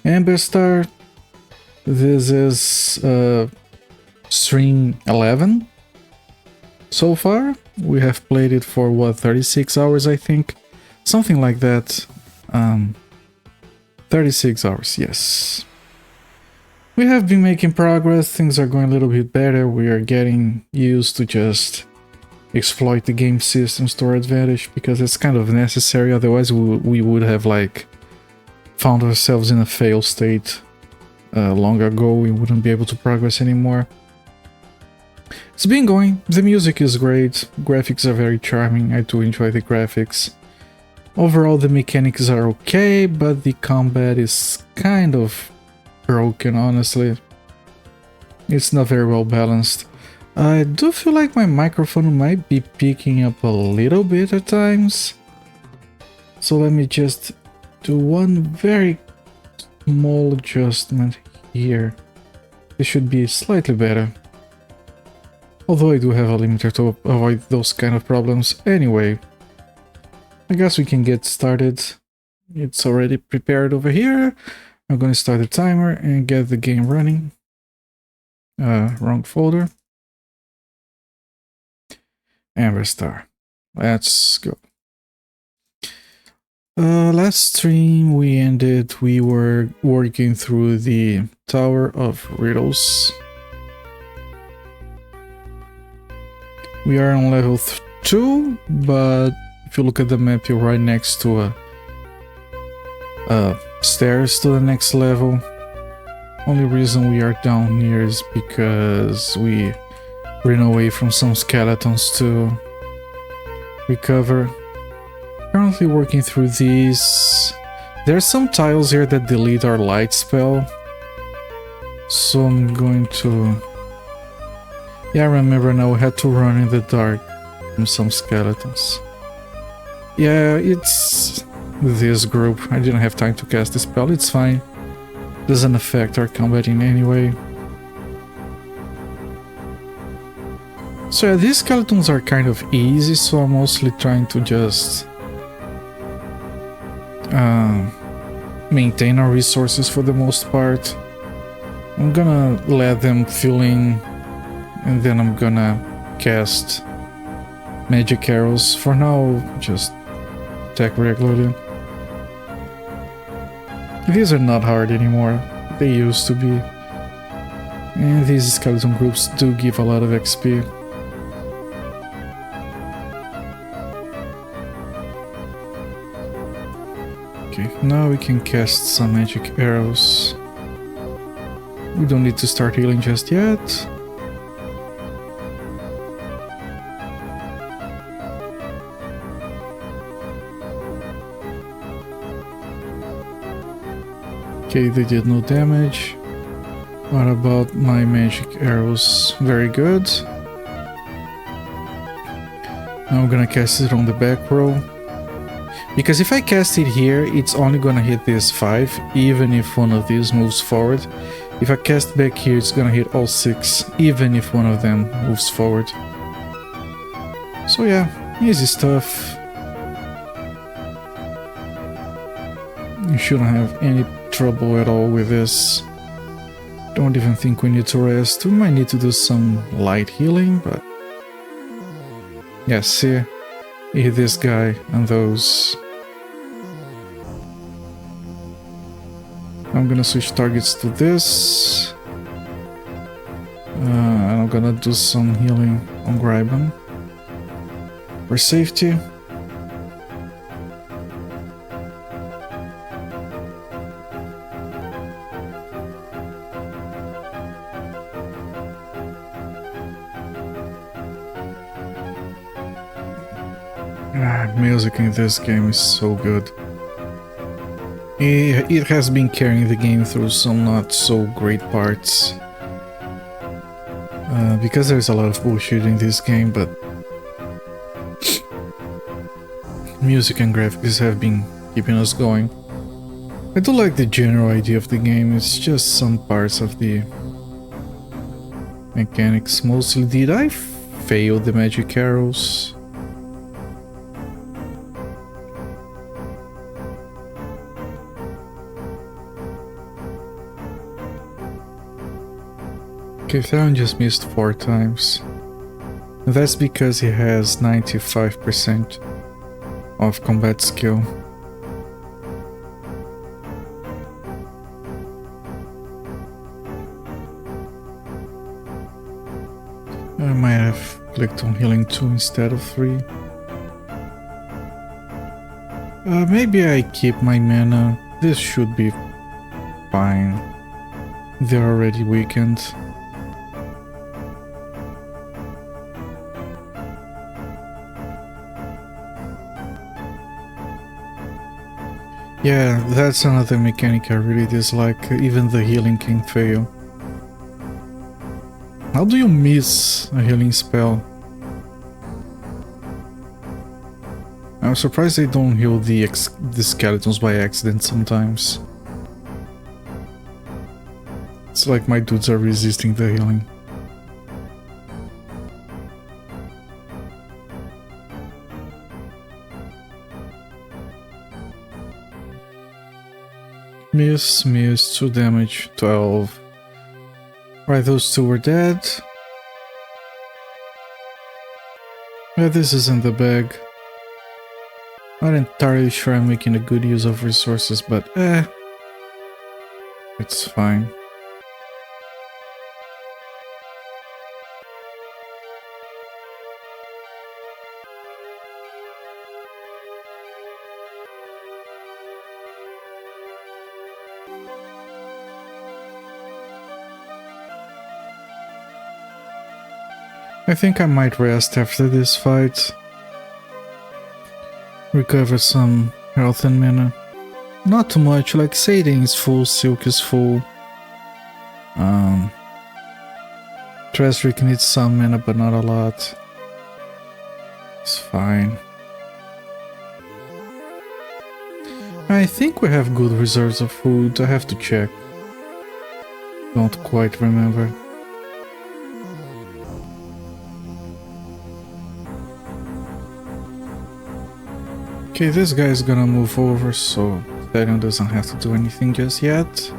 Amberstar. This is stream 11 so far. We have played it for what, 36 hours I think? Something like that. 36 hours, yes. We have been making progress, things are going a little bit better, we are getting used to just exploit the game systems to our advantage, because it's kind of necessary, otherwise we would have like found ourselves in a fail state long ago, we wouldn't be able to progress anymore. It's been going, the music is great, graphics are very charming, I do enjoy the graphics. Overall the mechanics are okay, but the combat is kind of broken, honestly. It's not very well balanced. I do feel like my microphone might be picking up a little bit at times. So let me just do one very small adjustment here. It should be slightly better. Although I do have a limiter to avoid those kind of problems anyway. I guess we can get started. It's already prepared over here. I'm going to start the timer and get the game running. Wrong folder. Amberstar. Let's go. Last stream we were working through the Tower of Riddles. We are on level 2, but if you look at the map, you're right next to stairs to the next level. Only reason we are down here is because we ran away from some skeletons to recover. Currently working through these. There are some tiles here that delete our light spell, so I'm going to... Yeah, I remember now we had to run in the dark from some skeletons. Yeah, it's this group. I didn't have time to cast the spell, it's fine. Doesn't affect our combat in any way. So yeah, these skeletons are kind of easy, so I'm mostly trying to just maintain our resources for the most part. I'm gonna let them fill in, and then I'm gonna cast magic arrows. For now, just attack regularly. These are not hard anymore, they used to be. And these skeleton groups do give a lot of XP. Okay, now we can cast some magic arrows. We don't need to start healing just yet. Okay, they did no damage. What about my magic arrows? Very good. Now I'm gonna cast it on the back row. Because if I cast it here, it's only gonna hit this 5, even if one of these moves forward. If I cast back here, it's gonna hit all 6, even if one of them moves forward. So yeah, easy stuff. You shouldn't have any trouble at all with this. Don't even think we need to rest. We might need to do some light healing, but... Yeah, see? Hit this guy and those. I'm gonna switch targets to this. And I'm gonna do some healing on Gryben for safety. Music in this game is so good. It has been carrying the game through some not so great parts. Because there's a lot of bullshit in this game, but music and graphics have been keeping us going. I do like the general idea of the game, it's just some parts of the mechanics mostly. Did I fail the magic arrows? Okay, Theron just missed 4 times. That's because he has 95% of combat skill. I might have clicked on healing 2 instead of 3. Maybe I keep my mana. This should be fine. They're already weakened. Yeah, that's another mechanic I really dislike. Even the healing can fail. How do you miss a healing spell? I'm surprised they don't heal the skeletons by accident sometimes. It's like my dudes are resisting the healing. Miss, 2 damage, 12. Right, those 2 were dead. Yeah, this is in the bag. Not entirely sure I'm making a good use of resources, but it's fine. I think I might rest after this fight. Recover some health and mana. Not too much, like Sading is full, Silk is full. Tresrick needs some mana but not a lot. It's fine. I think we have good reserves of food, I have to check. Don't quite remember. Okay, this guy is gonna move over, so Therion doesn't have to do anything just yet.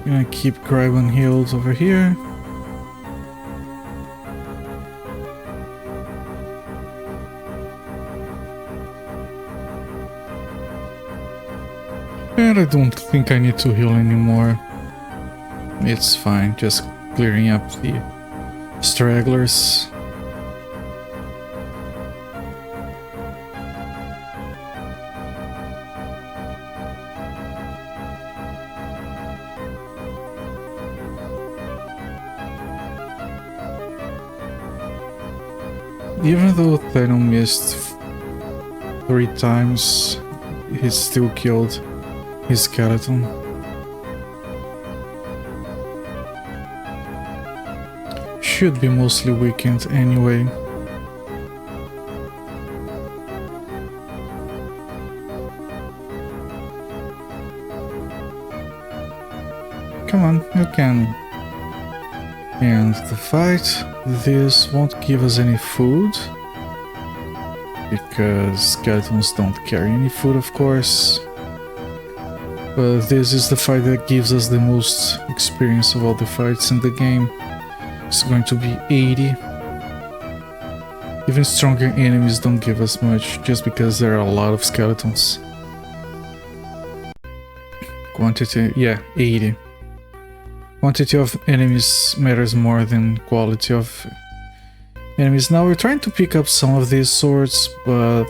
Gonna keep Graven healed over here. And I don't think I need to heal anymore. It's fine, just clearing up the stragglers. Even though Therion missed 3 times, he still killed his skeleton. Should be mostly weakened anyway. Come on, you can end the fight. This won't give us any food, because skeletons don't carry any food, of course. But this is the fight that gives us the most experience of all the fights in the game. It's going to be 80. Even stronger enemies don't give us much, just because there are a lot of skeletons. Quantity, yeah, 80. Quantity of enemies matters more than quality of enemies. Now we're trying to pick up some of these swords, but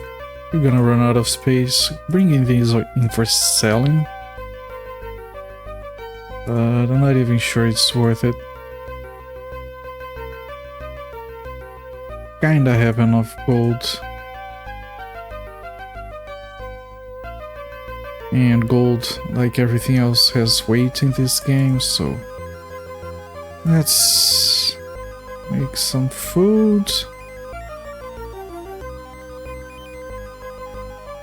we're gonna run out of space. Bringing these in for selling. But I'm not even sure it's worth it. Kinda have enough gold. And gold, like everything else, has weight in this game, so let's make some food.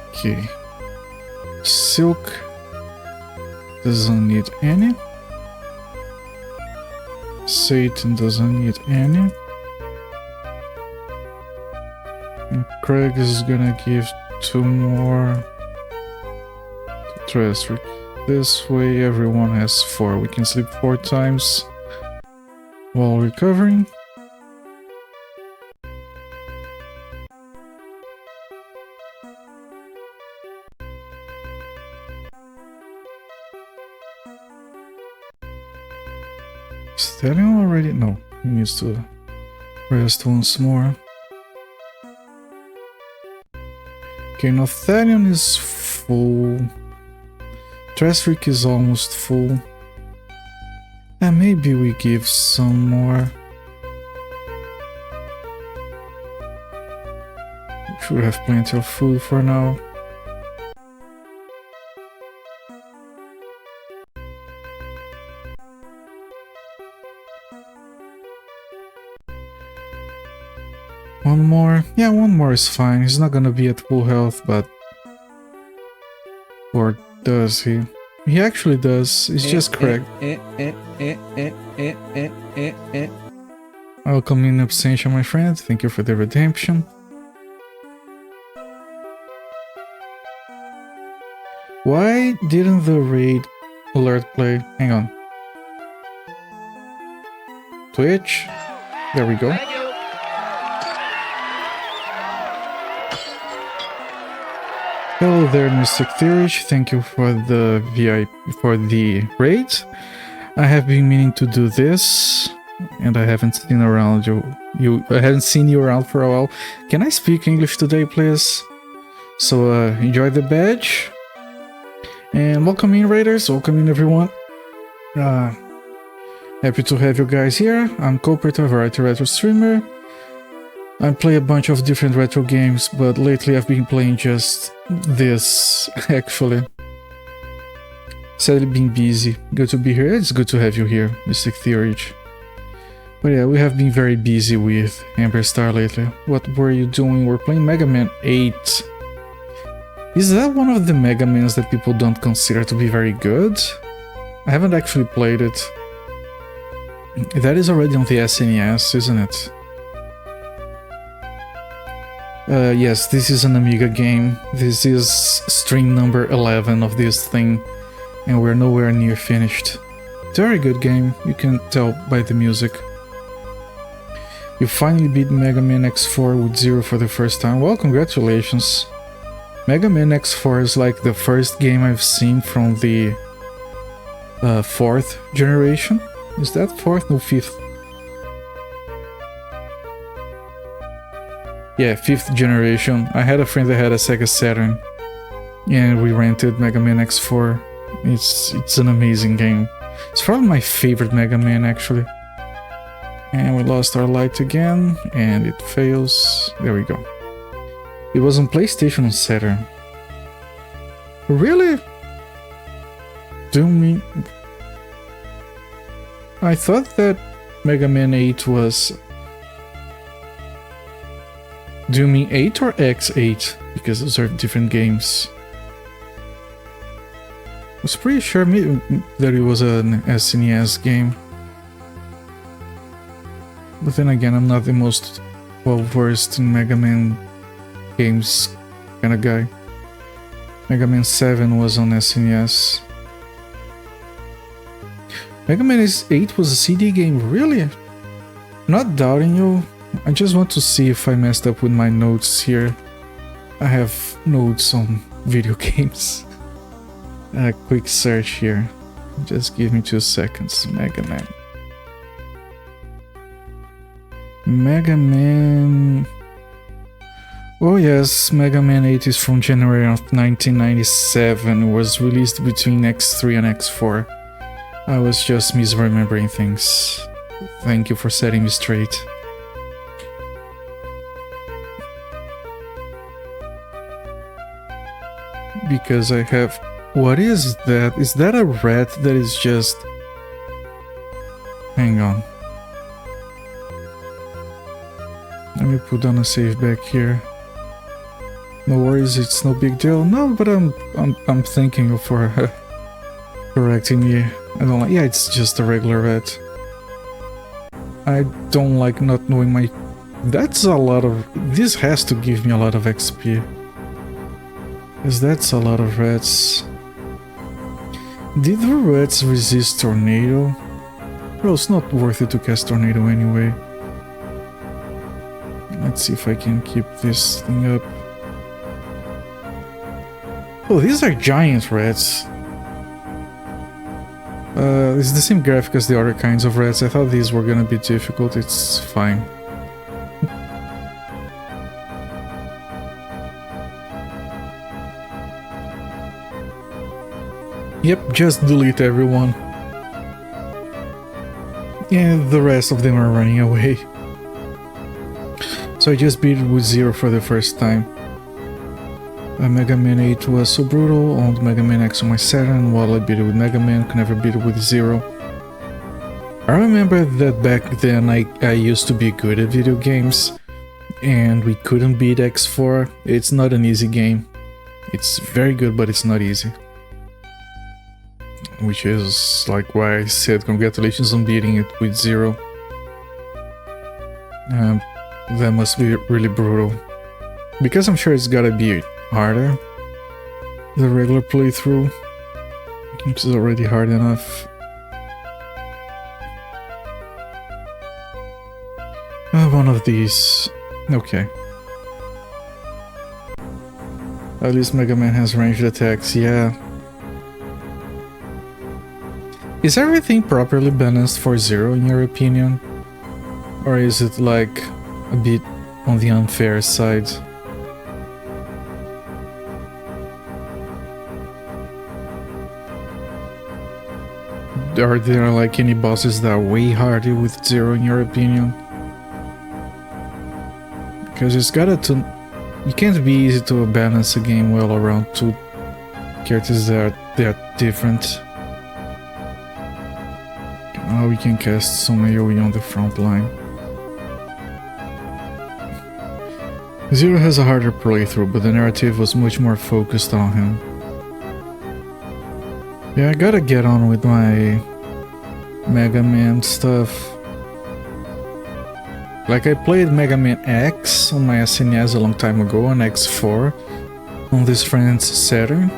Okay. Silk doesn't need any. Satan doesn't need any. And Craig is gonna give 2 more to Tresrick. This way everyone has 4. We can sleep 4 times. while recovering. Stallion already? No, he needs to rest once more. Okay, now Thalion is full. Trestrik is almost full. And maybe we give some more. Should have plenty of food for now. One more? Yeah, one more is fine. He's not gonna be at full health, but... Or does he? He actually does. It's just correct. Welcome in absentia, my friend. Thank you for the redemption. Why didn't the raid alert play? Hang on. Twitch. There we go. Hello there, Mystic Theorish. Thank you for the raid. I have been meaning to do this, and I haven't seen around I haven't seen you around for a while. Can I speak English today, please? So enjoy the badge, and welcome in, raiders. Welcome in, everyone. Happy to have you guys here. I'm Culprit, a variety retro streamer. I play a bunch of different retro games, but lately I've been playing just this, actually. Sadly been busy. Good to be here. It's good to have you here, Mystic Theory. But yeah, we have been very busy with Amberstar lately. What were you doing? We're playing Mega Man 8. Is that one of the Mega Mans that people don't consider to be very good? I haven't actually played it. That is already on the SNES, isn't it? Yes, this is an Amiga game. This is stream number 11 of this thing, and we're nowhere near finished. Very good game, you can tell by the music. You finally beat Mega Man X4 with 0 for the first time. Well, congratulations. Mega Man X4 is like the first game I've seen from the 4th generation. Is that 4th? No, 5th. Yeah, 5th generation. I had a friend that had a Sega Saturn, and we rented Mega Man X4. It's an amazing game. It's probably my favorite Mega Man, actually. And we lost our light again, and it fails. There we go. It was on PlayStation and Saturn. Really? Do you mean... I thought that Mega Man 8 was... Do you mean 8 or X8? Because those are different games. I was pretty sure that it was an SNES game. But then again, I'm not the most well-versed in Mega Man games kind of guy. Mega Man 7 was on SNES. Mega Man 8 was a CD game, really? Not doubting you. I just want to see if I messed up with my notes here. I have notes on video games. A quick search here. Just give me 2 seconds. Mega Man. Mega Man... Oh yes, Mega Man 8 is from January of 1997. It was released between X3 and X4. I was just misremembering things. Thank you for setting me straight. Because I have... What is that? Is that a rat that is just... Hang on. Let me put down a save back here. No worries, it's no big deal. No, but I'm thanking you for correcting me. I don't like... Yeah, it's just a regular rat. I don't like not knowing my... That's a lot of... This has to give me a lot of XP. Because that's a lot of rats. Did the rats resist tornado? Well, it's not worth it to cast Tornado anyway. Let's see if I can keep this thing up. Oh, these are giant rats. It's the same graphic as the other kinds of rats. I thought these were gonna be difficult. It's fine. Yep, just delete everyone. And the rest of them are running away. So I just beat it with 0 for the first time. Mega Man 8 was so brutal, owned Mega Man X on my Saturn, while I beat it with Mega Man, could never beat it with 0. I remember that back then I used to be good at video games, and we couldn't beat X4. It's not an easy game. It's very good, but it's not easy. Which is like why I said congratulations on beating it with 0. That must be really brutal. Because I'm sure it's gotta be harder. The regular playthrough, which is already hard enough. One of these. Okay. At least Mega Man has ranged attacks, yeah. Is everything properly balanced for 0 in your opinion? Or is it like a bit on the unfair side? Are there like any bosses that are way harder with 0 in your opinion? Because it's gotta it can't be easy to balance a game well around 2 characters that are different. Now we can cast some AoE on the front line. 0 has a harder playthrough, but the narrative was much more focused on him. Yeah, I gotta get on with my Mega Man stuff. Like, I played Mega Man X on my SNES a long time ago, and X4 on this friend's Saturn.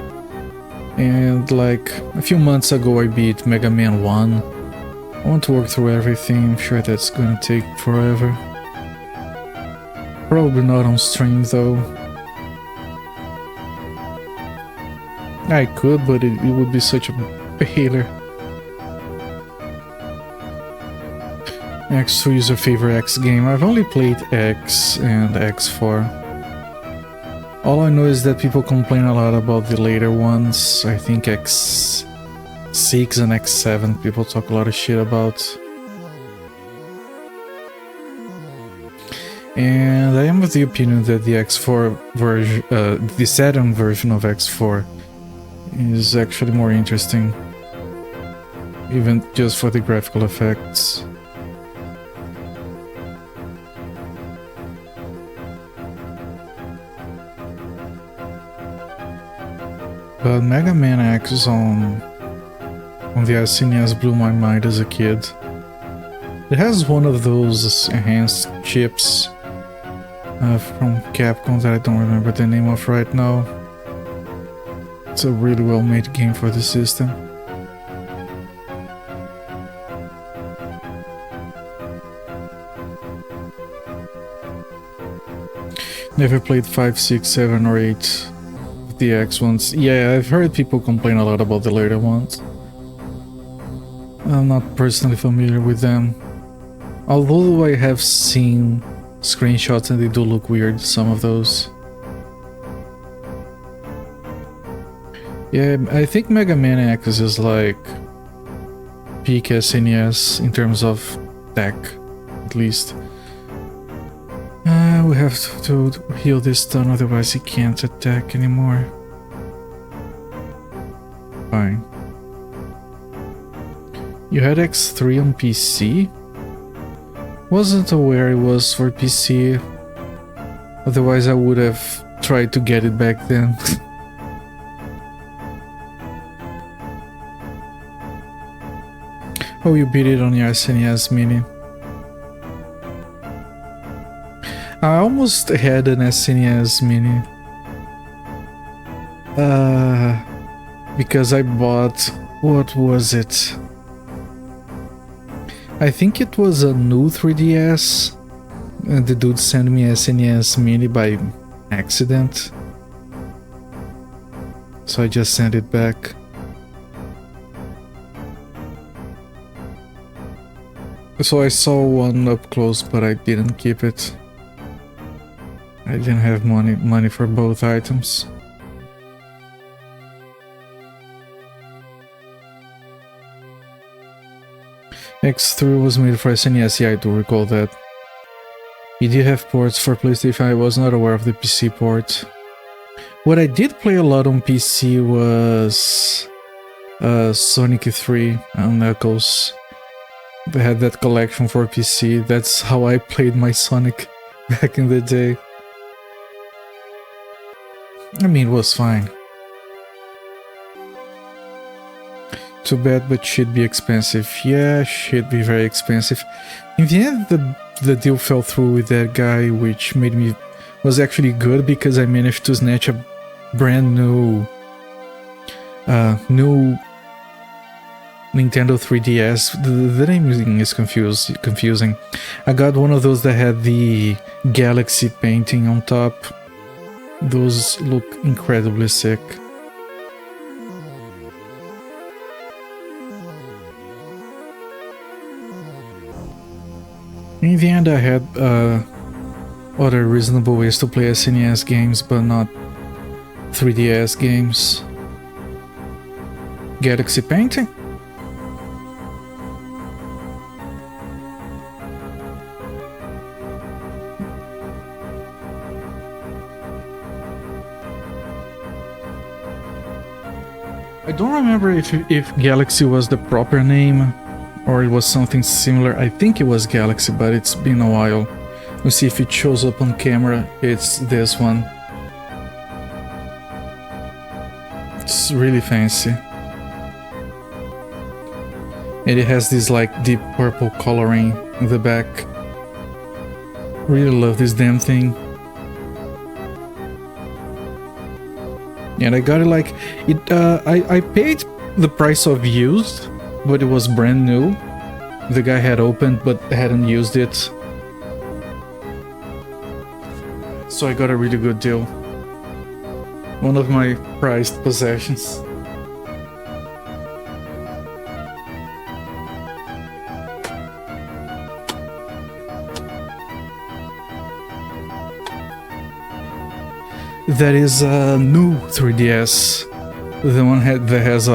And like, a few months ago I beat Mega Man 1. I want to work through everything. I'm sure that's gonna take forever. Probably not on stream though. I could, but it would be such a failure. X2 is your favorite X game. I've only played X and X4. All I know is that people complain a lot about the later ones. I think X6 and X7 people talk a lot of shit about. And I am of the opinion that the X4 version, the Saturn version of X4 is actually more interesting. Even just for the graphical effects. But Mega Man X on the SNES blew my mind as a kid. It has one of those enhanced chips from Capcom that I don't remember the name of right now. It's a really well made game for the system. Never played 5, 6, 7 or 8 of the X ones. Yeah, I've heard people complain a lot about the later ones. I'm not personally familiar with them. Although I have seen screenshots and they do look weird, some of those. Yeah, I think Mega Man X is like peak SNES in terms of tech, at least. We have to heal this stun, otherwise he can't attack anymore. Fine. You had X3 on PC? Wasn't aware it was for PC. Otherwise I would have tried to get it back then. Oh, you beat it on your SNES Mini. I almost had an SNES Mini. Because I bought... what was it? I think it was a new 3DS. The dude sent me a SNES Mini by accident. So I just sent it back. So I saw one up close, but I didn't keep it. I didn't have money for both items. X3 was made for SNES, yeah, I do recall that. You did have ports for PlayStation, I was not aware of the PC port. What I did play a lot on PC was Sonic 3 and Knuckles. They had that collection for PC, that's how I played my Sonic back in the day. I mean, it was fine. Too bad, but should be expensive. Yeah, should be very expensive. In the end, the deal fell through with that guy, which made me... was actually good because I managed to snatch a brand new... new Nintendo 3DS. The naming is confusing. I got one of those that had the Galaxy painting on top. Those look incredibly sick. In the end, I had other reasonable ways to play SNES games, but not 3DS games. Galaxy painting? I don't remember if Galaxy was the proper name or it was something similar. I think it was Galaxy, but it's been a while. We'll see if it shows up on camera. It's this one. It's really fancy. And it has this like deep purple coloring in the back. Really love this damn thing. And I got it like it. I paid the price of used, but it was brand new. The guy had opened but hadn't used it, so I got a really good deal. One of my prized possessions. That is a new 3DS. The one that has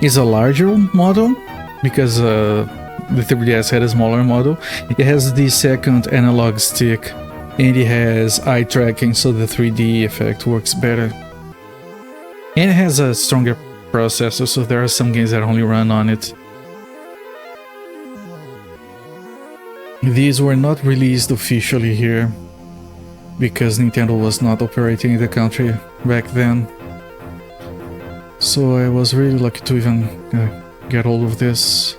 is a larger model because the 3DS had a smaller model. It has the second analog stick and it has eye tracking, so the 3D effect works better. And it has a stronger processor, so there are some games that only run on it. These were not released officially here because Nintendo was not operating in the country back then. So I was really lucky to even get hold of this.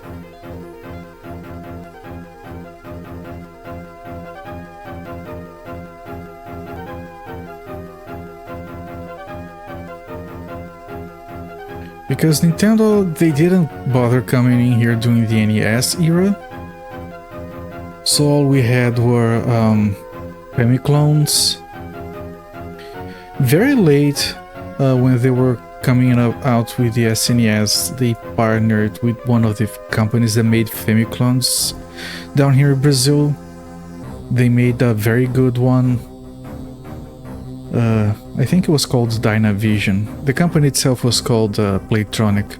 Because Nintendo, they didn't bother coming in here during the NES era. So all we had were Famiclones. Very late, when they were coming out with the SNES, they partnered with one of the companies that made Famiclones down here in Brazil. They made a very good one. I think it was called Dynavision. The company itself was called Playtronic.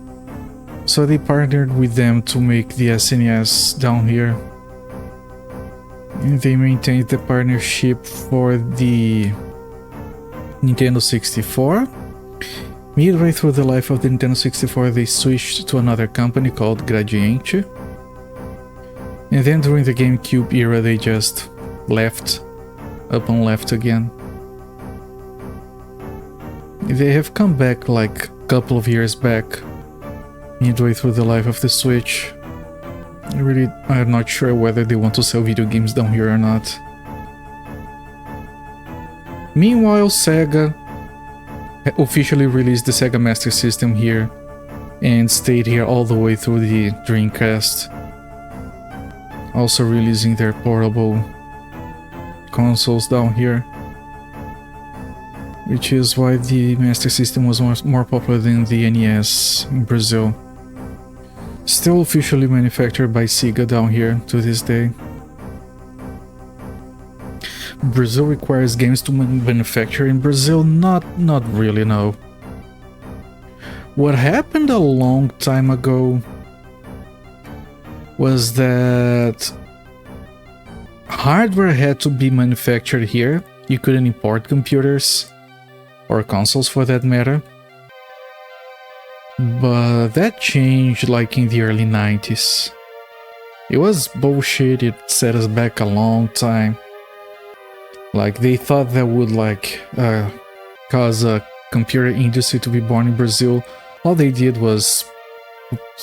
So they partnered with them to make the SNES down here. And they maintained the partnership for the Nintendo 64. Midway through the life of the Nintendo 64, they switched to another company called Gradiente. And then during the GameCube era, they just left, up and left again. They have come back like a couple of years back, midway through the life of the Switch. I'm not sure whether they want to sell video games down here or not. Meanwhile, Sega officially released the Sega Master System here and stayed here all the way through the Dreamcast. Also releasing their portable consoles down here, which is why the Master System was more popular than the NES in Brazil. Still officially manufactured by Sega down here to this day. Brazil requires games to manufacture in Brazil? Not really, no. What happened a long time ago was that hardware had to be manufactured here. You couldn't import computers or consoles for that matter. But that changed like in the early 90s. It was bullshit, it set us back a long time. Like they thought that would cause a computer industry to be born in Brazil. All they did was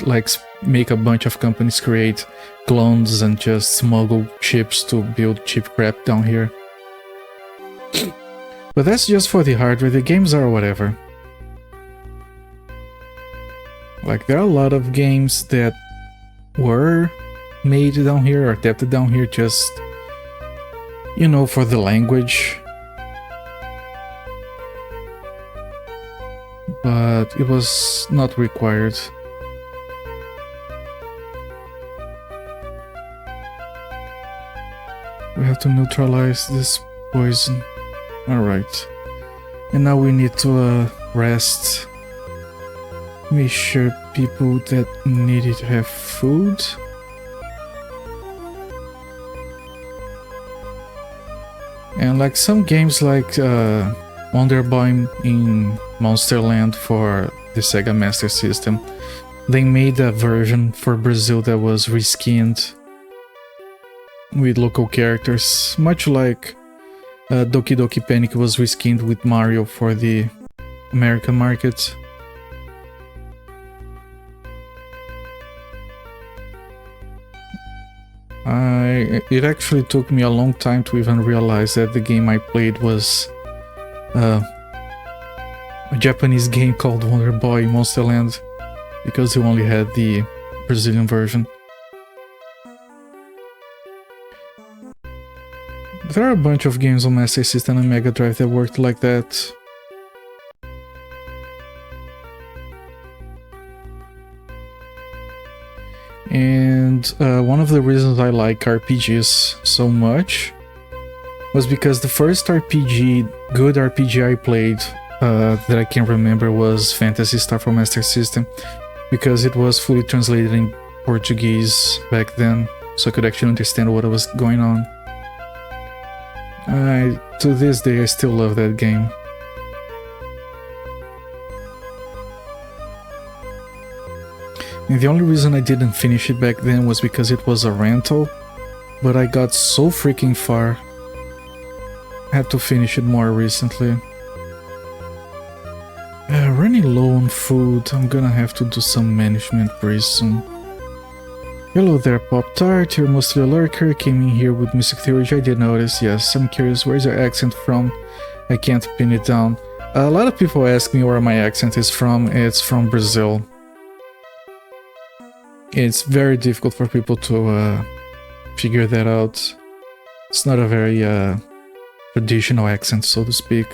like make a bunch of companies create clones and just smuggle chips to build cheap crap down here. But that's just for the hardware, the games are whatever. Like there are a lot of games that were made down here or adapted down here just, you know, for the language. But it was not required. We have to neutralize this poison. Alright. And now we need to rest. Make sure people that need it have food. And like some games like Wonder Boy in Monsterland for the Sega Master System, they made a version for Brazil that was reskinned with local characters, much like Doki Doki Panic was reskinned with Mario for the American market. It actually took me a long time to even realize that the game I played was a Japanese game called Wonder Boy Monsterland, because you only had the Brazilian version. There are a bunch of games on Master System and Mega Drive that worked like that. And one of the reasons I like RPGs so much was because the first good RPG I played that I can remember was Phantasy Star for Master System, because it was fully translated in Portuguese back then, so I could actually understand what was going on. To this day I still love that game. And the only reason I didn't finish it back then was because it was a rental, but I got so freaking far. I had to finish it more recently. Running low on food, I'm gonna have to do some management pretty soon. Hello there, Pop-Tart, you're mostly a lurker, came in here with music theory, I did notice, yes. I'm curious, where's your accent from? I can't pin it down. A lot of people ask me where my accent is from. It's from Brazil. It's very difficult for people to figure that out. It's not a very traditional accent, so to speak.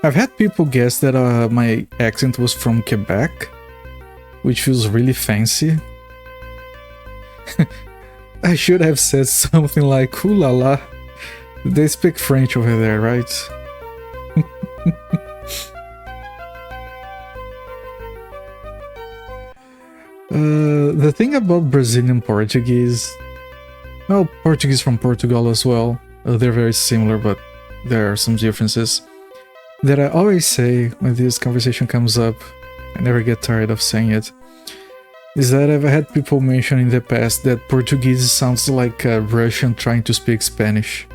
I've had people guess that my accent was from Quebec, which feels really fancy. I should have said something like, ooh la la, they speak French over there, right? The thing about Brazilian Portuguese, well, Portuguese from Portugal as well, they're very similar, but there are some differences, that I always say when this conversation comes up, I never get tired of saying it, is that I've had people mention in the past that Portuguese sounds like a Russian trying to speak Spanish.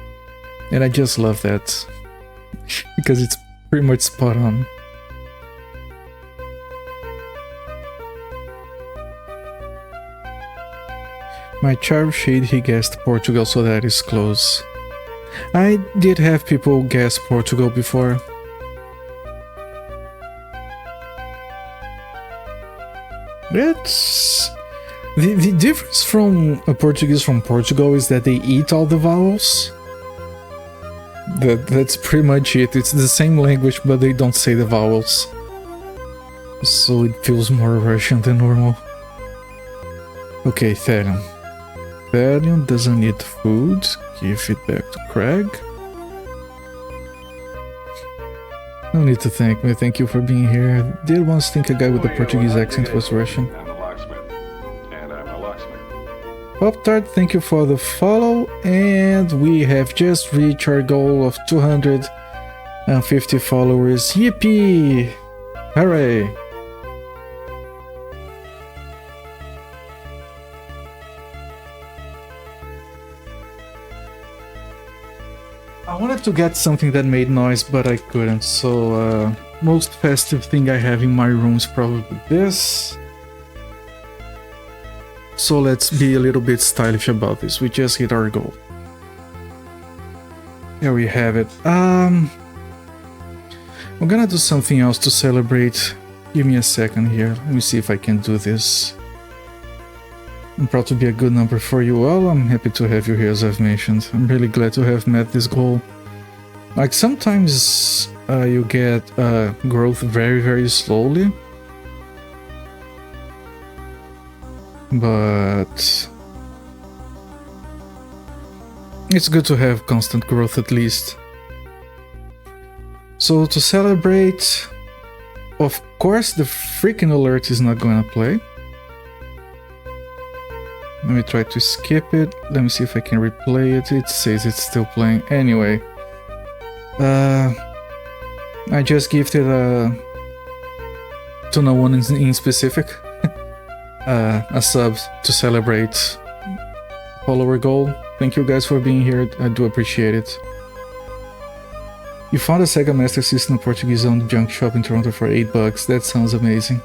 And I just love that, because it's pretty much spot on. My child shade, he guessed Portugal, so that is close. I did have people guess Portugal before. It's... The difference from a Portuguese from Portugal is that they eat all the vowels. That's pretty much it. It's the same language, but they don't say the vowels. So it feels more Russian than normal. Okay, Therion. Therion doesn't need food. Give it back to Craig. No need to thank me. Thank you for being here. Did once think a guy with a Portuguese accent was Russian. I'm the locksmith. And I'm the locksmith. Pop-Tart, thank you for the follow. And we have just reached our goal of 250 followers. Yippee! Hooray! I wanted to get something that made noise, but I couldn't, so most festive thing I have in my room is probably this. So let's be a little bit stylish about this. We just hit our goal. There we have it. I'm gonna do something else to celebrate. Give me a second here. Let me see if I can do this. I'm proud to be a good number for you all. I'm happy to have you here, as I've mentioned. I'm really glad to have met this goal. Like, sometimes you get growth very, very slowly. But it's good to have constant growth at least. So to celebrate, of course the freaking alert is not gonna play. Let me try to skip it. Let me see if I can replay it. It says it's still playing. Anyway. I just gifted to no one in specific a sub to celebrate follower goal. Thank you guys for being here. I do appreciate it. You found a Sega Master System Portuguese on the junk shop in Toronto for $8. That sounds amazing.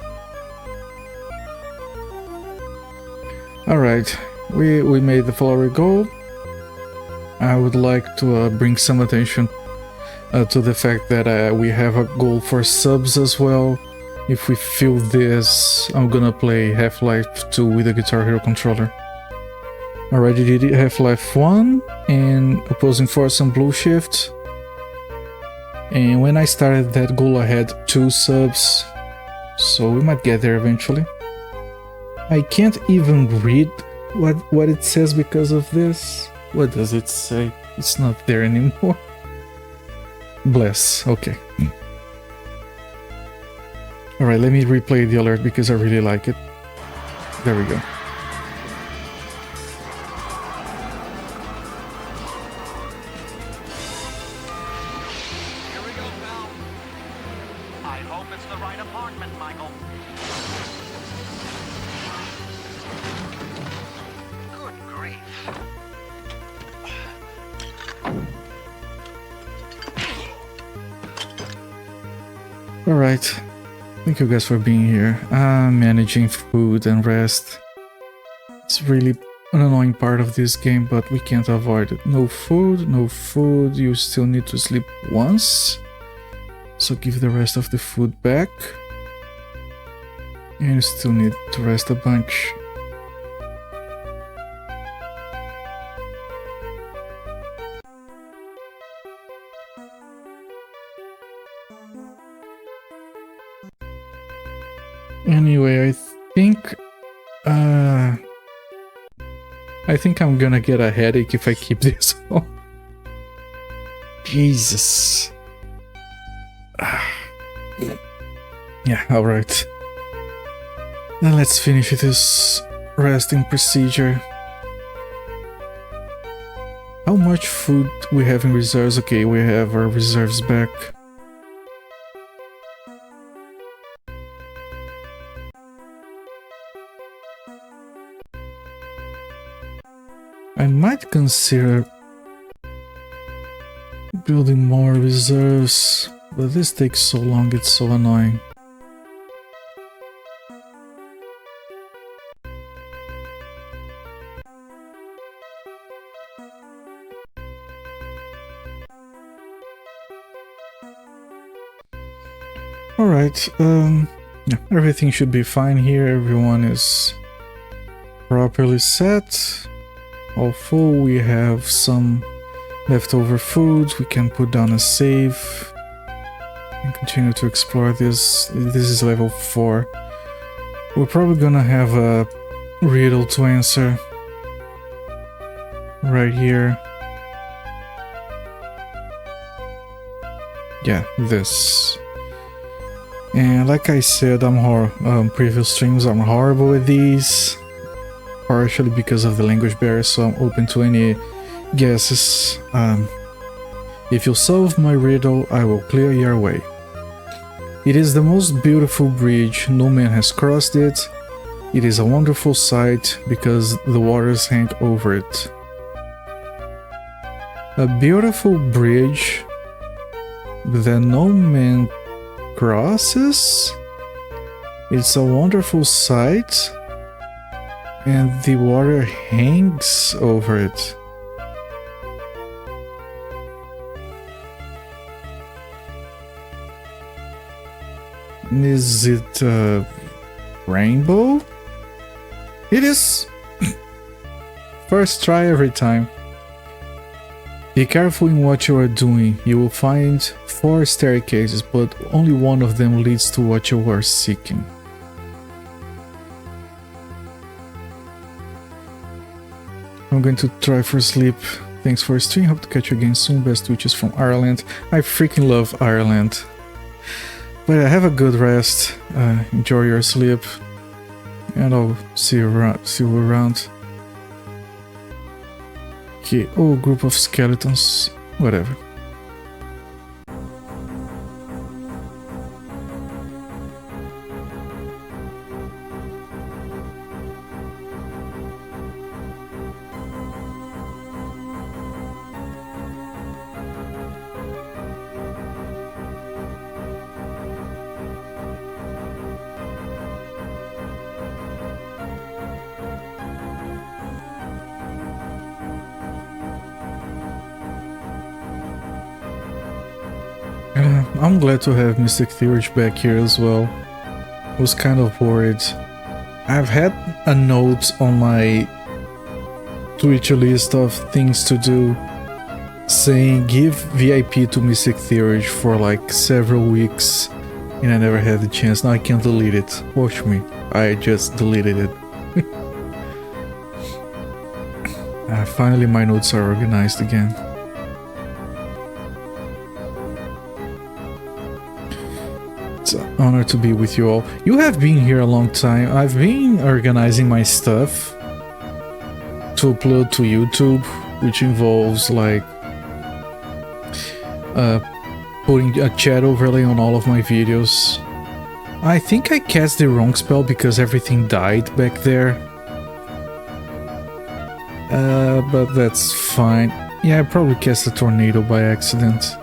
Alright, we made the follower goal. I would like to bring some attention to the fact that we have a goal for subs as well. If we feel this, I'm gonna play Half-Life 2 with a Guitar Hero controller. Already did Half-Life 1 and Opposing Force and Blue Shift. And when I started that goal I had 2 subs, so we might get there eventually. I can't even read what it says because of this. What does it say? It's not there anymore. Bless, okay. Alright, let me replay the alert because I really like it. There we go. Here we go, pal. I hope it's the right apartment, Michael. Good grief. Alright. Thank you guys for being here. Managing food and rest. It's really an annoying part of this game, but we can't avoid it. No food, no food. You still need to sleep once. So give the rest of the food back. And you still need to rest a bunch. Anyway, I think I'm gonna get a headache if I keep this on. Jesus. Yeah, alright. Now let's finish this resting procedure. How much food we have in reserves? Okay, we have our reserves back. I might consider building more reserves, but this takes so long, it's so annoying. Alright, yeah, everything should be fine here. Everyone is properly set. All full. We have some leftover food. We can put down a save and continue to explore this. This is level 4. We're probably gonna have a riddle to answer right here. Yeah, this. And like I said, previous streams, I'm horrible with these, partially because of the language barrier, so I'm open to any guesses. If you solve my riddle, I will clear your way. It is the most beautiful bridge, no man has crossed it. It is a wonderful sight because the waters hang over it. A beautiful bridge that no man crosses. It's a wonderful sight and the water hangs over it. Is it a rainbow? It is. First try every time. Be careful in what you are doing. You will find 4 staircases, but only one of them leads to what you are seeking. I'm going to try for sleep. Thanks for stream. Hope to catch you again soon. Best wishes from Ireland. I freaking love Ireland. But have a good rest. Enjoy your sleep. And I'll see you around. Okay, oh, group of skeletons. Whatever. I'm glad to have Mystic Theurge back here as well. I was kind of worried. I've had a note on my Twitch list of things to do saying give VIP to Mystic Theurge for like several weeks, and I never had the chance. Now I can delete it. Watch me. I just deleted it. Finally my notes are organized again. It's an honor to be with you all. You have been here a long time. I've been organizing my stuff to upload to YouTube, which involves like putting a chat overlay on all of my videos. I think I cast the wrong spell because everything died back there. But that's fine. Yeah, I probably cast a tornado by accident.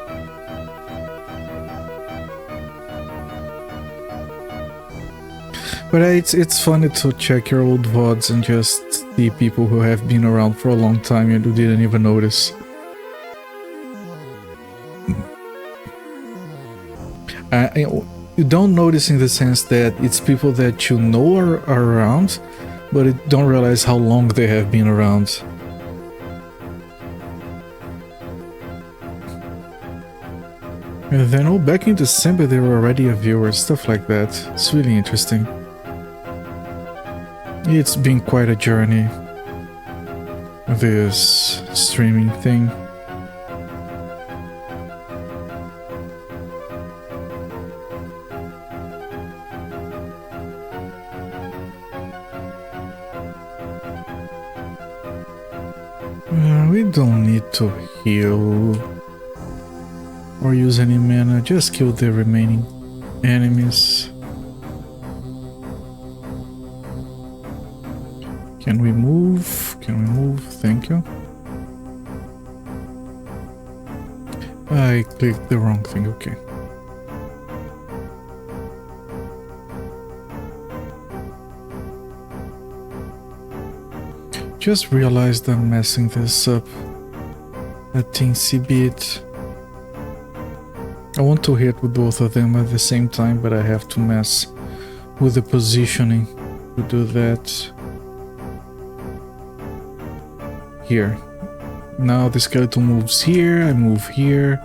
But it's funny to check your old VODs and just see people who have been around for a long time and who didn't even notice. You don't notice in the sense that it's people that you know are around, but you don't realize how long they have been around. And then, oh, back in December they were already a viewer, stuff like that. It's really interesting. It's been quite a journey, this streaming thing. We don't need to heal or use any mana, just kill the remaining enemies. Can we move? Can we move? Thank you. I clicked the wrong thing, okay. Just realized I'm messing this up a teensy bit. I want to hit with both of them at the same time, but I have to mess with the positioning to do that. Here. Now the skeleton moves here, I move here,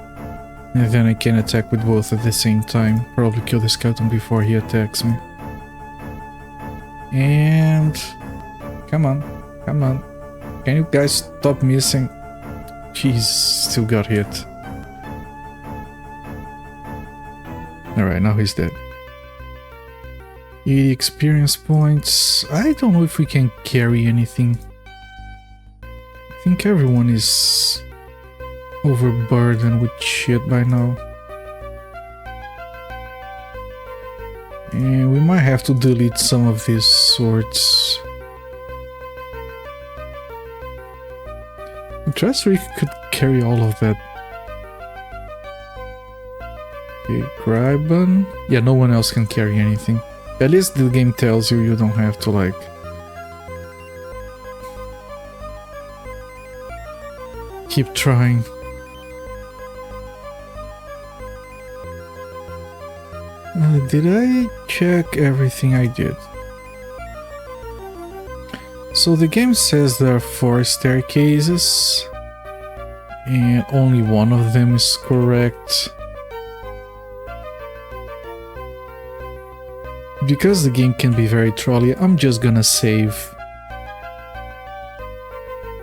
and then I can attack with both at the same time. Probably kill the skeleton before he attacks me. And... come on, come on. Can you guys stop missing? Jeez, still got hit. Alright, now he's dead. 80 experience points. I don't know if we can carry anything. I think everyone is overburdened with shit by now. And we might have to delete some of these swords. Dresser could carry all of that. Okay, Griben. Yeah, no one else can carry anything. At least the game tells you you don't have to, like... keep trying. Did I check everything I did? So the game says there are 4 staircases and only one of them is correct. Because the game can be very trolly, I'm just gonna save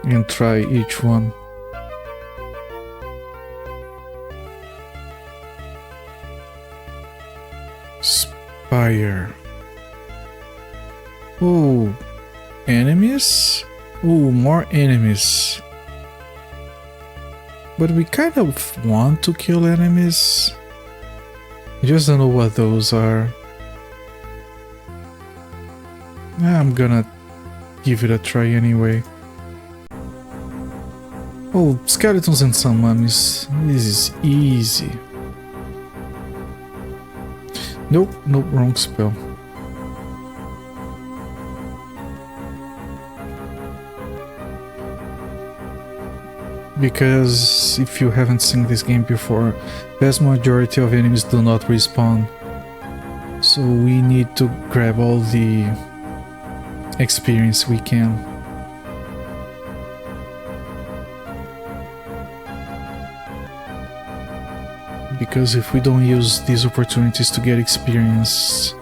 and try each one. Spire. Oh, enemies? Oh, more enemies. But we kind of want to kill enemies. I just don't know what those are. I'm gonna give it a try anyway. Oh, skeletons and some mummies. This is easy. Nope, nope, wrong spell. Because if you haven't seen this game before, vast majority of enemies do not respawn. So we need to grab all the experience we can. Because if we don't use these opportunities to get experience,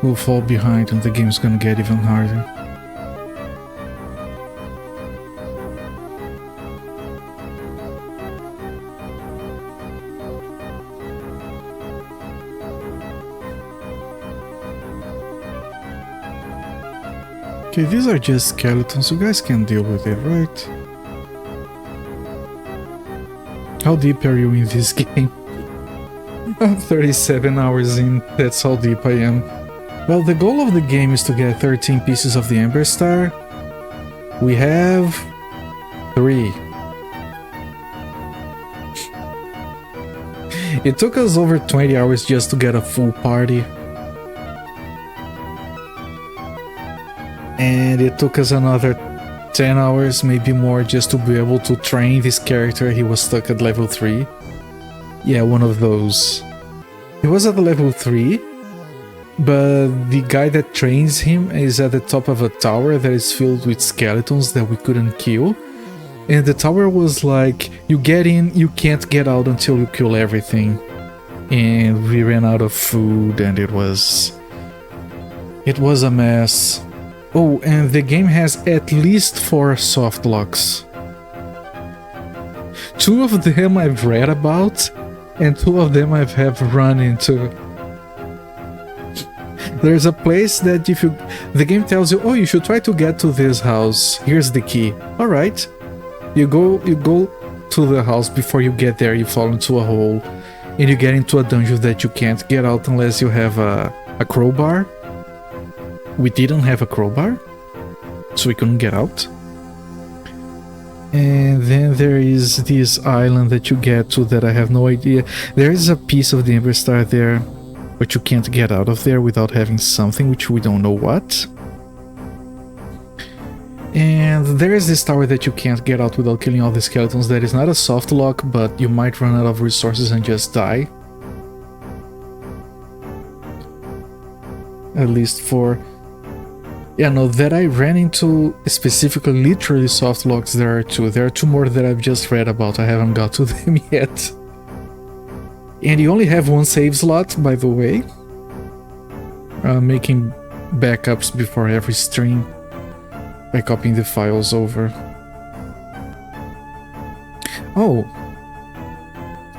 we'll fall behind and the game's gonna get even harder. Okay, these are just skeletons, you guys can deal with it, right? How deep are you in this game? I'm 37 hours in, that's how deep I am. Well, the goal of the game is to get 13 pieces of the Amberstar. We have 3. It took us over 20 hours just to get a full party. And it took us another 10 hours, maybe more, just to be able to train this character. He was stuck at level 3. Yeah, one of those. He was at the level 3, but the guy that trains him is at the top of a tower that is filled with skeletons that we couldn't kill. And the tower was like, you get in, you can't get out until you kill everything. And we ran out of food and it was a mess. Oh, and the game has at least 4 soft locks. 2 of them I've read about, and 2 of them I have run into. There's a place that if you... the game tells you, oh, you should try to get to this house. Here's the key. Alright. You go to the house. Before you get there, you fall into a hole. And you get into a dungeon that you can't get out unless you have a crowbar. We didn't have a crowbar, so we couldn't get out. And then there is this island that you get to that I have no idea. There is a piece of the Amberstar there, but you can't get out of there without having something which we don't know what. And there is this tower that you can't get out without killing all the skeletons. That is not a soft lock, but you might run out of resources and just die. At least for... Yeah, no, that I ran into specifically literally soft locks, there are two. There are two more that I've just read about, I haven't got to them yet. And you only have one save slot, by the way. Making backups before every stream by copying the files over. Oh.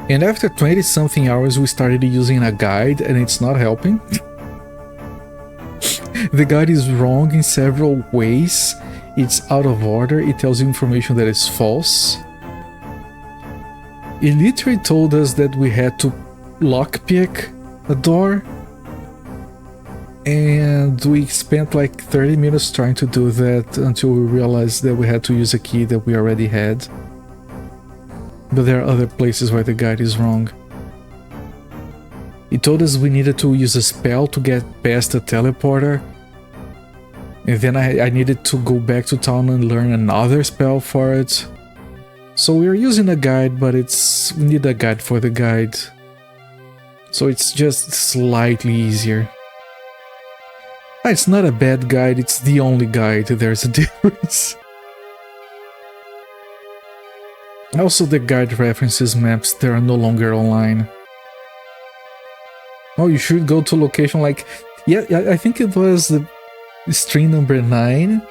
And after 20 something hours we started using a guide and it's not helping. The guide is wrong in several ways. It's out of order, it tells you information that is false. It literally told us that we had to lockpick a door. And we spent like 30 minutes trying to do that until we realized that we had to use a key that we already had. But there are other places where the guide is wrong. It told us we needed to use a spell to get past the teleporter. And then I needed to go back to town and learn another spell for it. So we're using a guide, but we need a guide for the guide. So it's just slightly easier. It's not a bad guide, it's the only guide, there's a difference. Also, the guide references maps that are no longer online. Oh, you should go to location like... Yeah, I think it was the stream number 9.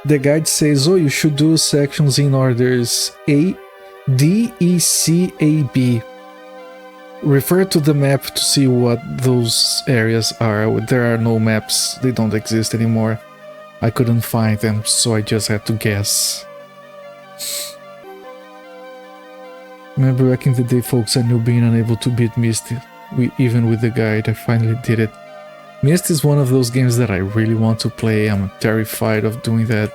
The guide says, oh, you should do sections in orders A, D, E, C, A, B. Refer to the map to see what those areas are. There are no maps, they don't exist anymore. I couldn't find them, so I just had to guess. Remember back in the day, folks, I knew being unable to beat Myst, even with the guide. I finally did it. Myst is one of those games that I really want to play. I'm terrified of doing that.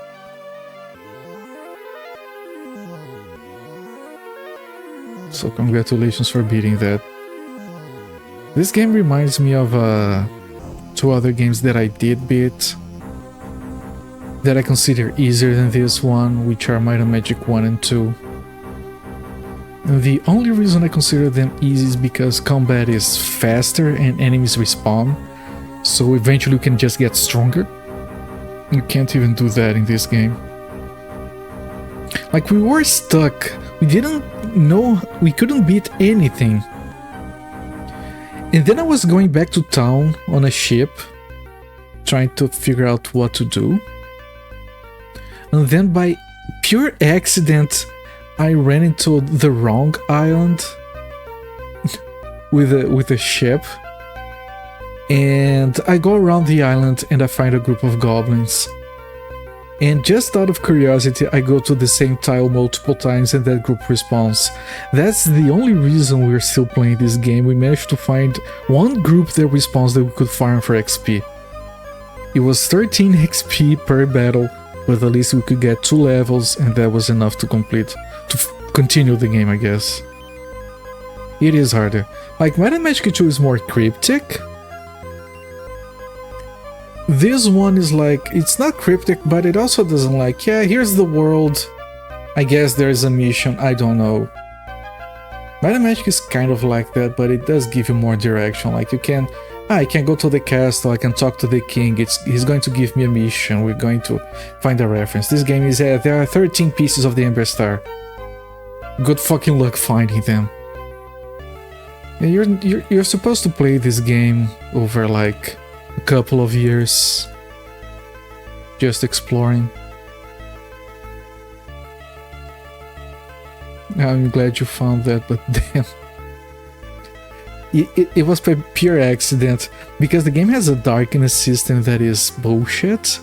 So congratulations for beating that. This game reminds me of two other games that I did beat that I consider easier than this one, which are Might and Magic 1 and 2. And the only reason I consider them easy is because combat is faster and enemies respawn, so eventually you can just get stronger. You can't even do that in this game. Like, we were stuck, we didn't know, we couldn't beat anything. And then I was going back to town on a ship, trying to figure out what to do. And then by pure accident, I ran into the wrong island with a ship. And I go around the island and I find a group of goblins. And just out of curiosity, I go to the same tile multiple times and that group respawns. That's the only reason we're still playing this game. We managed to find one group that respawns that we could farm for XP. It was 13 XP per battle, but at least we could get 2 levels and that was enough to continue the game, I guess. It is harder. Like, Might and Magic 2 is more cryptic. This one is like, it's not cryptic, but it also doesn't like, yeah, here's the world, I guess there's a mission, I don't know. Might and Magic is kind of like that, but it does give you more direction, like you can, I can go to the castle, I can talk to the king, he's going to give me a mission, we're going to find a reference. This game is, there are 13 pieces of the Amberstar. Good fucking luck finding them. And you're supposed to play this game over like a couple of years, just exploring. I'm glad you found that, but damn. It was by pure accident, because the game has a darkness system that is bullshit.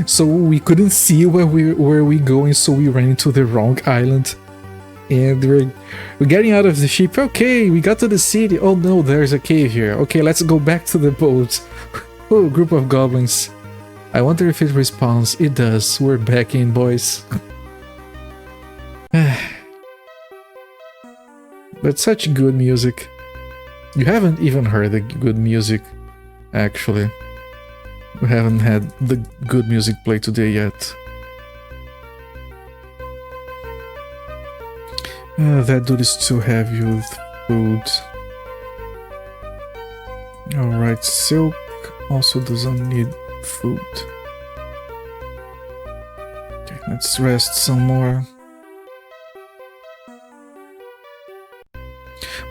So we couldn't see where we going, so we ran into the wrong island. And we're getting out of the ship. Okay, we got to the city. Oh no, there's a cave here. Okay, let's go back to the boat. Oh, group of goblins. I wonder if it respawns. It does. We're back in, boys. But such good music. You haven't even heard the good music, actually. We haven't had the good music play today yet. That dude is too heavy with food. Alright, Silk also doesn't need food. Okay, let's rest some more.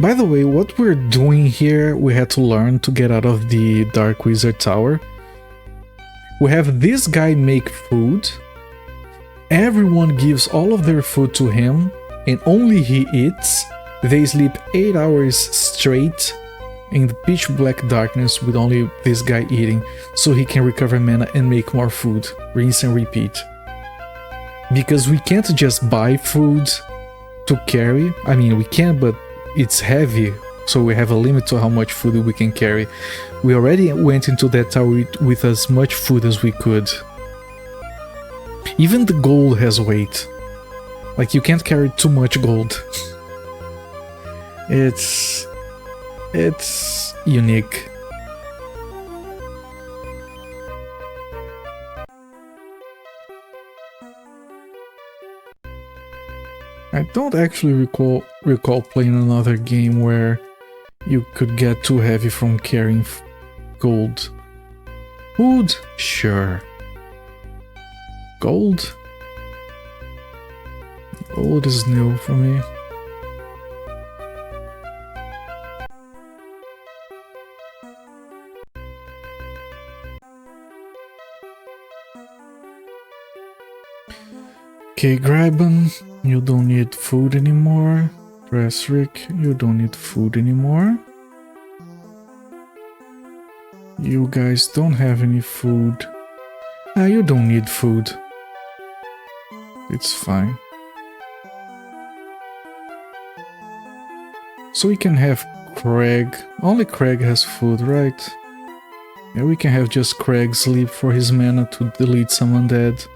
By the way, what we're doing here, we had to learn to get out of the Dark Wizard Tower. We have this guy make food. Everyone gives all of their food to him, and only he eats. They sleep 8 hours straight in the pitch black darkness with only this guy eating, so he can recover mana and make more food. Rinse and repeat. Because we can't just buy food to carry. I mean, we can, but it's heavy, so we have a limit to how much food we can carry. We already went into that tower with as much food as we could. Even the gold has weight. Like, you can't carry too much gold. It's unique. I don't actually recall playing another game where you could get too heavy from carrying gold. Food? Sure. Gold? Gold is new for me. Okay, Graben, you don't need food anymore. Dressrick, you don't need food anymore. You guys don't have any food. You don't need food. It's fine. So we can have Craig. Only Craig has food, right? Yeah, we can have just Craig sleep for his mana to delete some undead.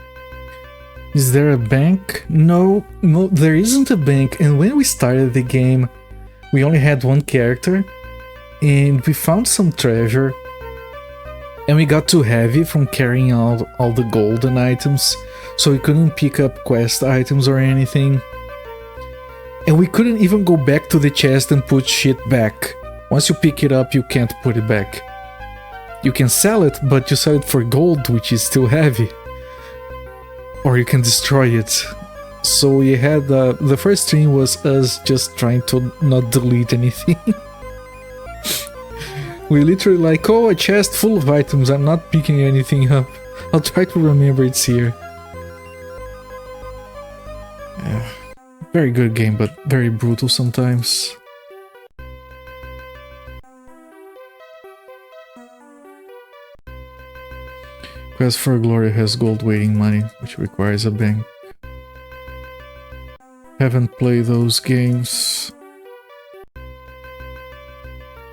Is there a bank? No, there isn't a bank. And when we started the game, we only had one character. And we found some treasure. And we got too heavy from carrying out all the golden items. So we couldn't pick up quest items or anything. And we couldn't even go back to the chest and put shit back. Once you pick it up, you can't put it back. You can sell it, but you sell it for gold, which is still heavy. Or you can destroy it. So we had the first stream was us just trying to not delete anything. We literally like, oh, a chest full of items, I'm not picking anything up. I'll try to remember it's here. Yeah. Very good game, but very brutal sometimes. Quest for Glory has gold waiting money, which requires a bank. Haven't played those games.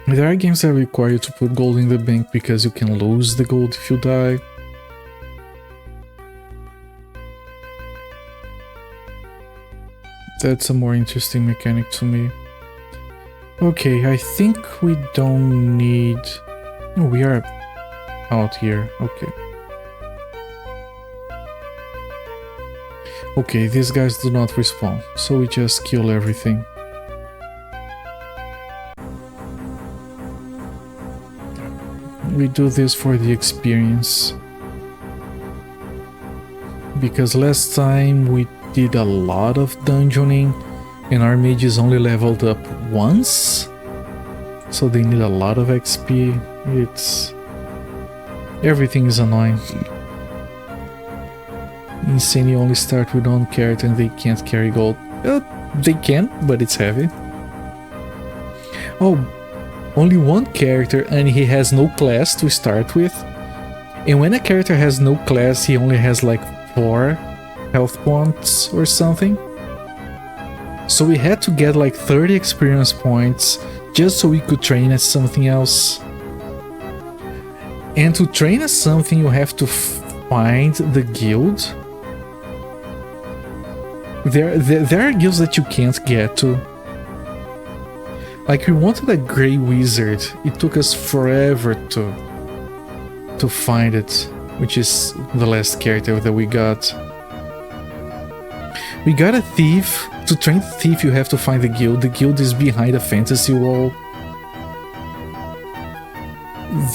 There are games that require you to put gold in the bank because you can lose the gold if you die. That's a more interesting mechanic to me. Okay, I think we don't need... No, we are out here. Okay. Okay, these guys do not respawn, so we just kill everything. We do this for the experience. Because last time we did a lot of dungeoning and our mages only leveled up once. So they need a lot of XP. Everything is annoying. Insane, you only start with one character and they can't carry gold. They can, but it's heavy. Oh, only one character and he has no class to start with. And when a character has no class, he only has like 4 health points or something. So we had to get like 30 experience points just so we could train as something else. And to train as something, you have to find the guild. There are guilds that you can't get to. Like, we wanted a Grey Wizard. It took us forever to find it, which is the last character that we got. We got a Thief. To train the Thief, you have to find the guild. The guild is behind a fantasy wall.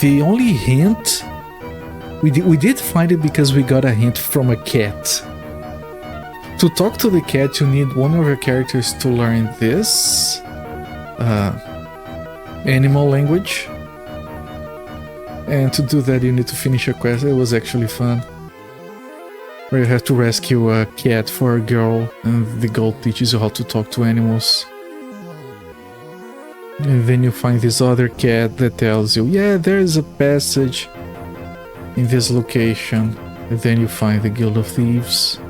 The only hint we did find it because we got a hint from a cat. To talk to the cat, you need one of your characters to learn this animal language, and to do that you need to finish a quest. It was actually fun, where you have to rescue a cat for a girl, and the girl teaches you how to talk to animals. And then you find this other cat that tells you, yeah, there's a passage in this location. And then you find the Guild of Thieves.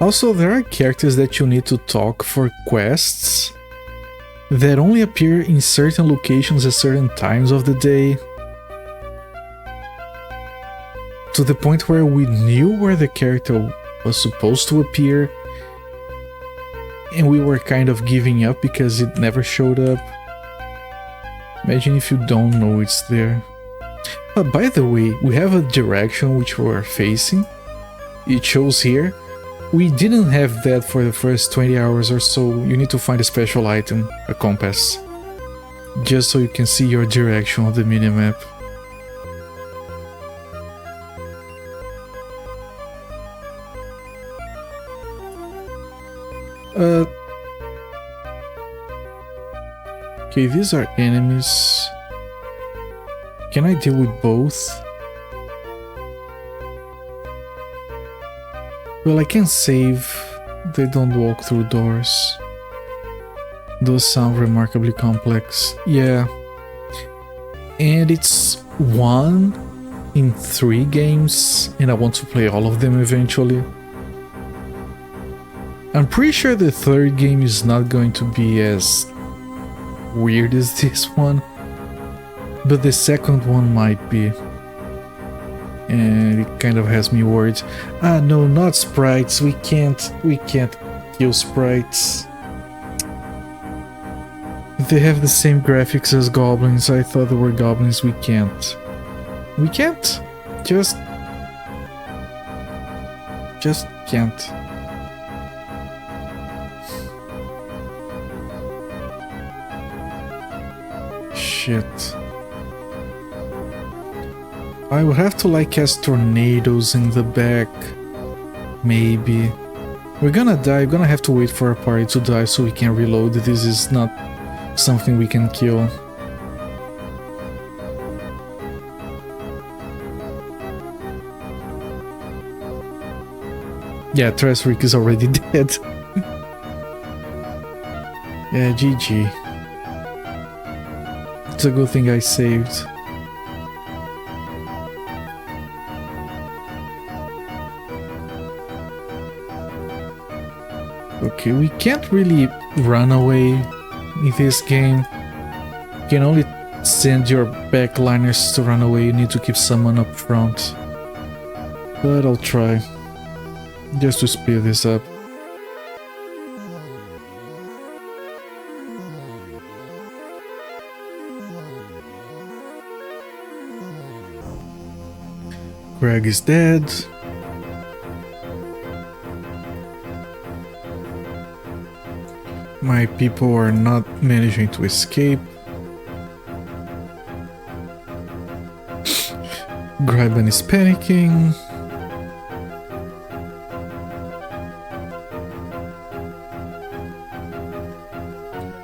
Also, there are characters that you need to talk for quests that only appear in certain locations at certain times of the day. To the point where we knew where the character was supposed to appear, and we were kind of giving up because it never showed up. Imagine if you don't know it's there. By the way, we have a direction which we are facing. It shows here. We didn't have that for the first 20 hours or so. You need to find a special item, a compass, just so you can see your direction on the minimap. Okay, these are enemies. Can I deal with both? Well, I can save. They don't walk through doors. Those sound remarkably complex. Yeah. And it's 1 in 3 games, and I want to play all of them eventually. I'm pretty sure the 3rd game is not going to be as weird as this one, but the 2nd one might be. And it kind of has me worried. Ah, no, not sprites. We can't kill sprites. They have the same graphics as goblins. I thought they were goblins. We can't. We can't. Just can't. Shit. I would have to like cast tornadoes in the back. Maybe. We're gonna die. We're gonna have to wait for our party to die so we can reload. This is not something we can kill. Yeah, Tressrick is already dead. Yeah, GG. It's a good thing I saved. Okay, we can't really run away in this game. You can only send your backliners to run away. You need to keep someone up front. But I'll try. Just to speed this up. Greg is dead. My people are not managing to escape. Griben is panicking.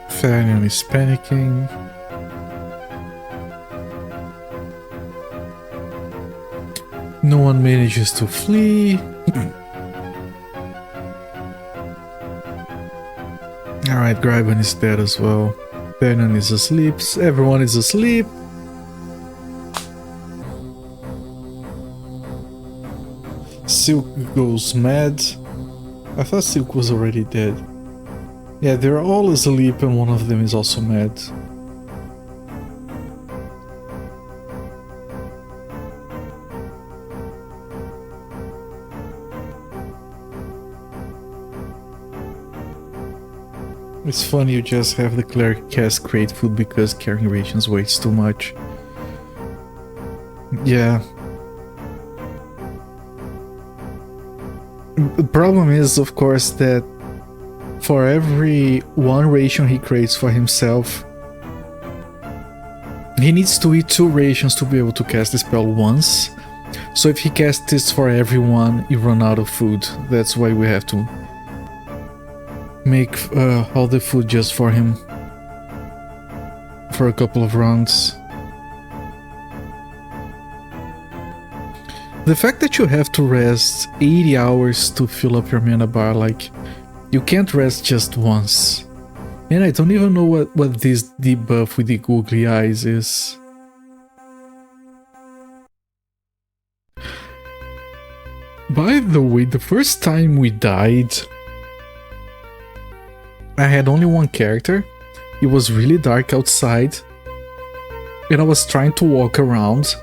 Fanion is panicking. No one manages to flee. Alright, Griben is dead as well. Fanion is asleep. Everyone is asleep. Silk goes mad. I thought Silk was already dead. Yeah, they're all asleep and one of them is also mad. It's funny you just have the cleric cast create food because carrying rations weighs too much. Yeah. The problem is, of course, that for every one ration he creates for himself, he needs to eat 2 rations to be able to cast the spell once. So if he casts this for everyone, you run out of food. That's why we have to make all the food just for him for a couple of rounds. The fact that you have to rest 80 hours to fill up your mana bar, like, you can't rest just once. And I don't even know what this debuff with the googly eyes is. By the way, the first time we died, I had only one character. It was really dark outside, and I was trying to walk around,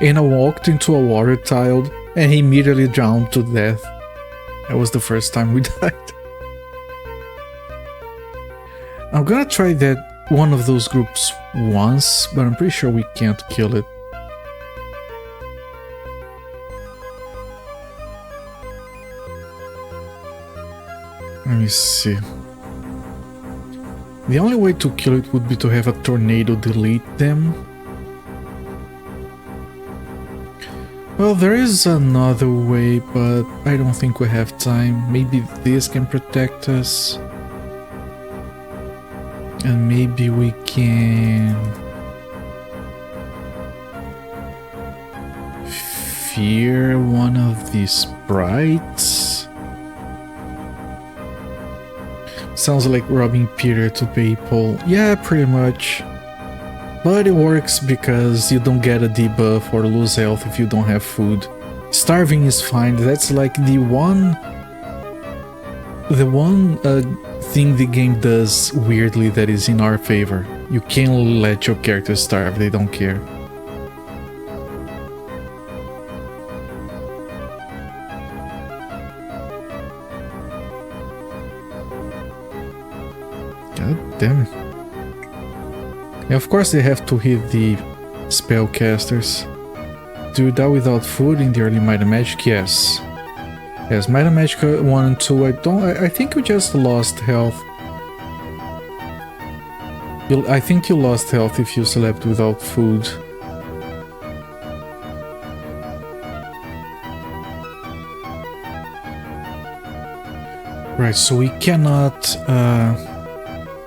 and I walked into a water tile, and he immediately drowned to death. That was the first time we died. I'm gonna try that one of those groups once, but I'm pretty sure we can't kill it. Let me see. The only way to kill it would be to have a tornado delete them. Well, there is another way, but I don't think we have time. Maybe this can protect us. And maybe we can fear one of these sprites. Sounds like robbing Peter to people. Yeah, pretty much. But it works because you don't get a debuff or lose health if you don't have food. Starving is fine. That's like the one thing the game does weirdly that is in our favor. You can't let your character starve, they don't care. God damn it. Yeah, of course they have to hit the spellcasters. Do you die without food in the early Might and Magic? Yes. Yes, Might and Magic 1 and 2, I think you just lost health. I think you lost health if you slept without food. Right, so we cannot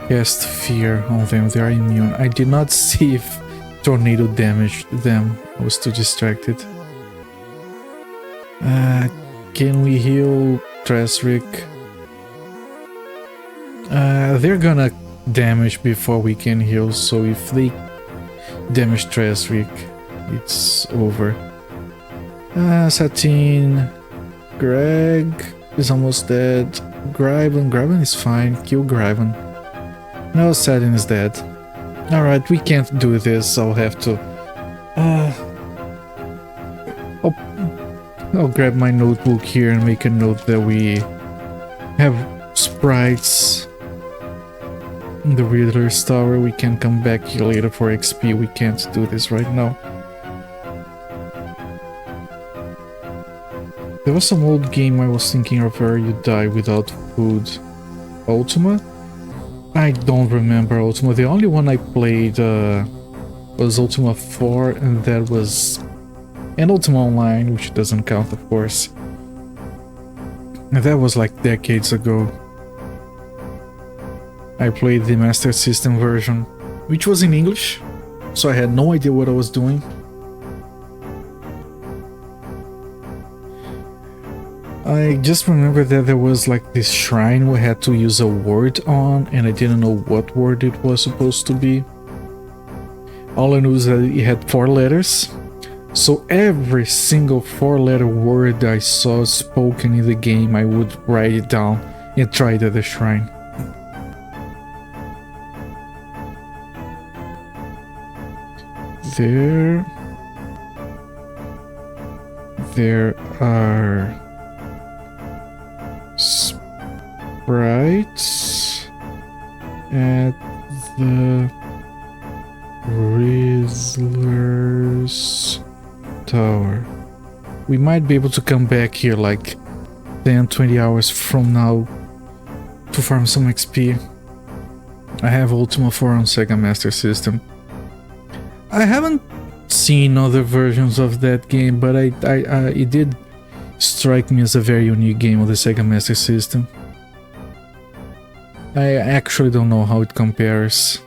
cast fear on them, they are immune. I did not see if tornado damaged them, I was too distracted. Can we heal Tresrick? They're gonna damage before we can heal, so if they damage Tresrick, it's over. Satine, Greg is almost dead. Gryban is fine, kill Gryban. No, Satin is dead. Alright, we can't do this, I'll have to... I'll grab my notebook here and make a note that we have sprites in the Riddler's Tower. We can come back here later for XP, we can't do this right now. There was some old game I was thinking of where you die without food. Ultima? I don't remember Ultima. The only one I played was Ultima 4, and that was... and Ultima Online, which doesn't count, of course. And that was like decades ago. I played the Master System version, which was in English, so I had no idea what I was doing. I just remember that there was like this shrine we had to use a word on, and I didn't know what word it was supposed to be. All I knew is that it had 4 letters. So every single 4-letter word I saw spoken in the game, I would write it down and try it at the shrine. There are sprites at the Riddler's Tower. We might be able to come back here like 10-20 hours from now to farm some XP. I have Ultima 4 on Sega Master System. I haven't seen other versions of that game, but it did strike me as a very unique game on the Sega Master System. I actually don't know how it compares.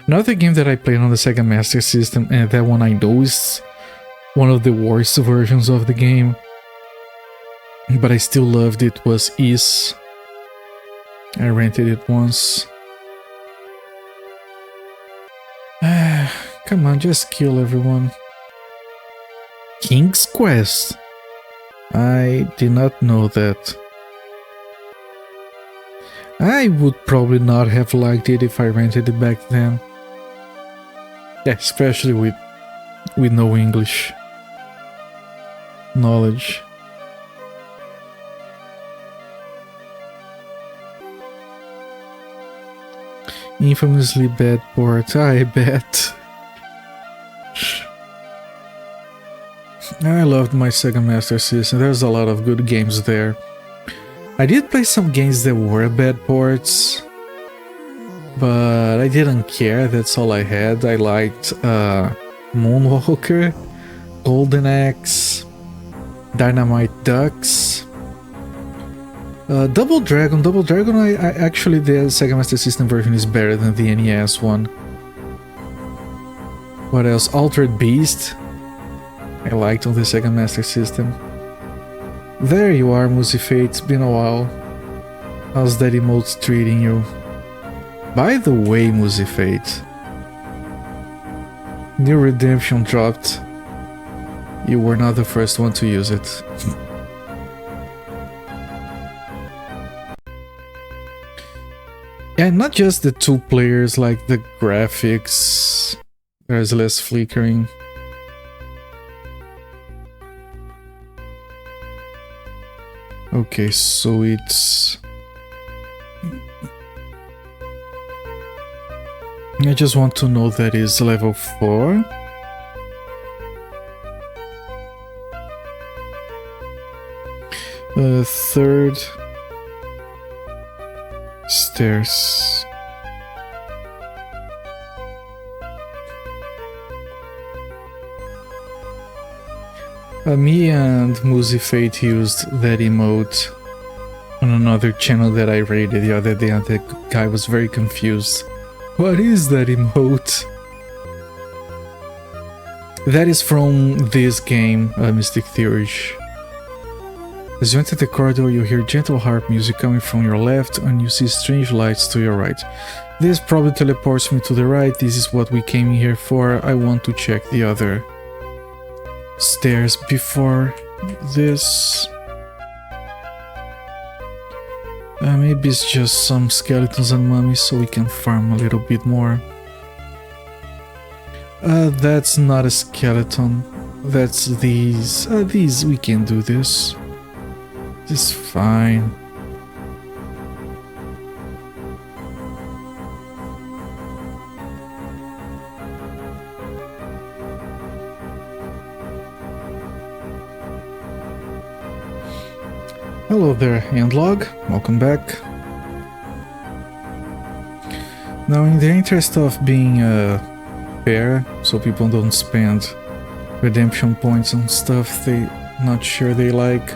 Another game that I played on the Sega Master System, and that one I know is one of the worst versions of the game, but I still loved it, was Is. I rented it once. Come on, just kill everyone. King's Quest? I did not know that. I would probably not have liked it if I rented it back then. Yeah, especially with no English knowledge. Infamously bad port, I bet. I loved my Sega Master System, there's a lot of good games there. I did play some games that were bad ports, but I didn't care, that's all I had. I liked Moonwalker, Golden Axe, Dynamite Ducks, Double Dragon. I actually, the Sega Master System version is better than the NES one. What else? Altered Beast, I liked on the Sega Master System. There you are, Musifate, it's been a while. How's that emote treating you? By the way, Musifate, new redemption dropped. You were not the first one to use it. And not just the two players, like the graphics, there's less flickering. Okay, so it's... I just want to know that is level 4. Third stairs. Me and Musifate used that emote on another channel that I raided the other day, and the guy was very confused. What is that emote? That is from this game, Mystic Theories. As you enter the corridor, you hear gentle harp music coming from your left, and you see strange lights to your right. This probably teleports me to the right. This is what we came here for. I want to check the other stairs before this. Maybe it's just some skeletons and mummies, so we can farm a little bit more. That's not a skeleton. That's these. These, we can do this. This is fine. Hello there, Endlog. Welcome back. Now, in the interest of being fair, so people don't spend redemption points on stuff they not sure they like,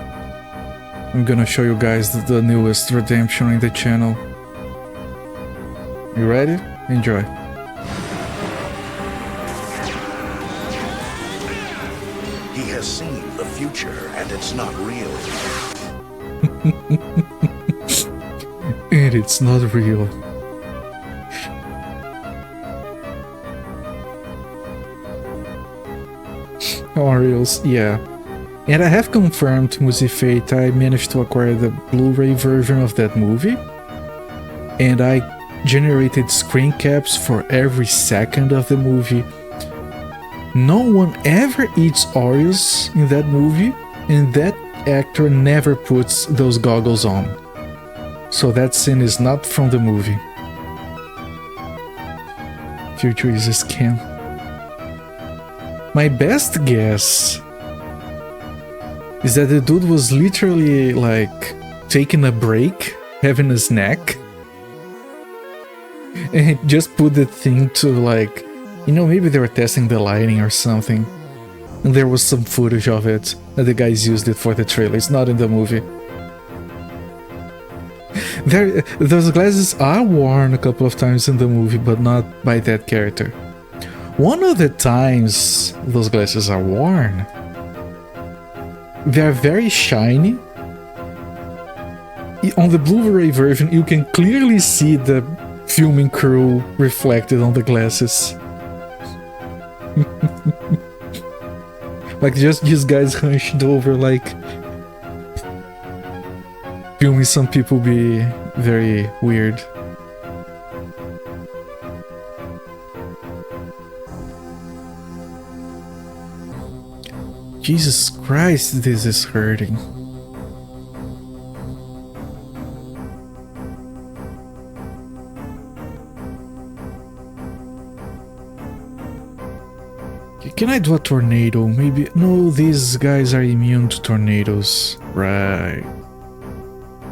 I'm gonna show you guys the newest redemption in the channel. You ready? Enjoy. He has seen the future, and it's not real. And it's not real. Orioles, yeah. And I have confirmed, Musifate, I managed to acquire the Blu-ray version of that movie. And I generated screen caps for every second of the movie. No one ever eats Oreos in that movie, and that actor never puts those goggles on. So that scene is not from the movie. Future is a scam. My best guess is that the dude was literally like taking a break, having a snack, and just put the thing to like, you know, maybe they were testing the lighting or something, and there was some footage of it, and the guys used it for the trailer. It's not in the movie. Those glasses are worn a couple of times in the movie, but not by that character. One of the times those glasses are worn, they're very shiny. On the Blu-ray version, you can clearly see the filming crew reflected on the glasses. Like just these guys hunched over, like filming some people be very weird. Jesus Christ, this is hurting. Can I do a tornado? Maybe. No, these guys are immune to tornadoes. Right.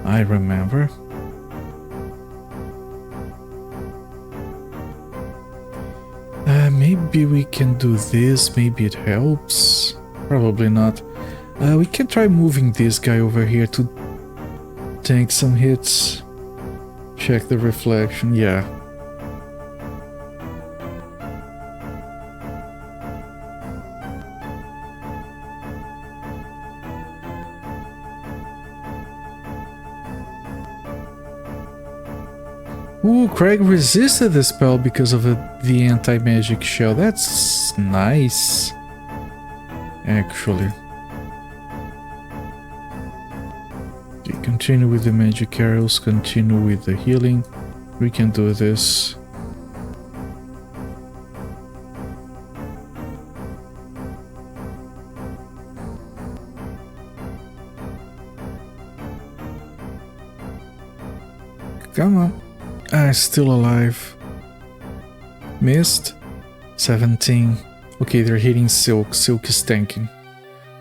I remember. Maybe we can do this. Maybe it helps. Probably not. We can try moving this guy over here to tank some hits. Check the reflection. Yeah. Ooh, Craig resisted the spell because of the anti-magic shell. That's nice, actually. Okay, continue with the magic arrows, continue with the healing. We can do this. Come on. Still alive. Missed. 17. Okay, they're hitting Silk. Silk is tanking.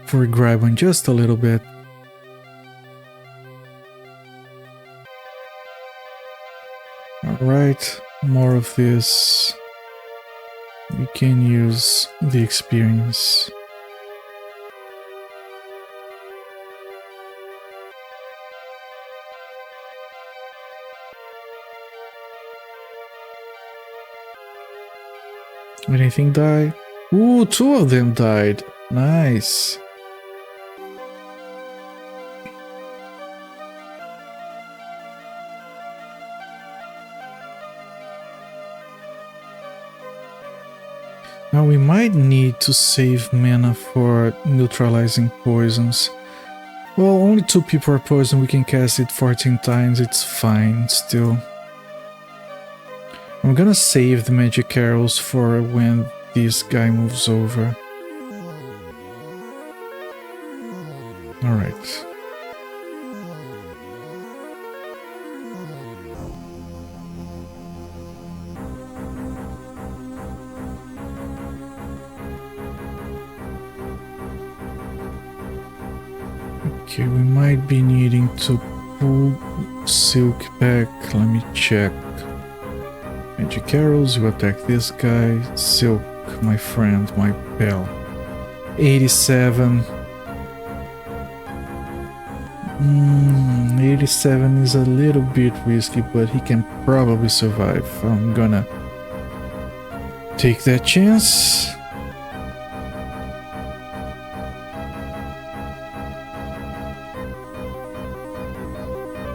For grabbing just a little bit. Alright, more of this. We can use the experience. Anything die? Ooh, 2 of them died. Nice. Now we might need to save mana for neutralizing poisons. Well, only 2 people are poisoned. We can cast it 14 times. It's fine still. I'm gonna save the magic arrows for when this guy moves over. Alright. Okay, we might be needing to pull Silk back. Let me check. Magic arrows, you attack this guy. Silk, my friend, my pal. 87. 87 is a little bit risky, but he can probably survive. I'm gonna take that chance.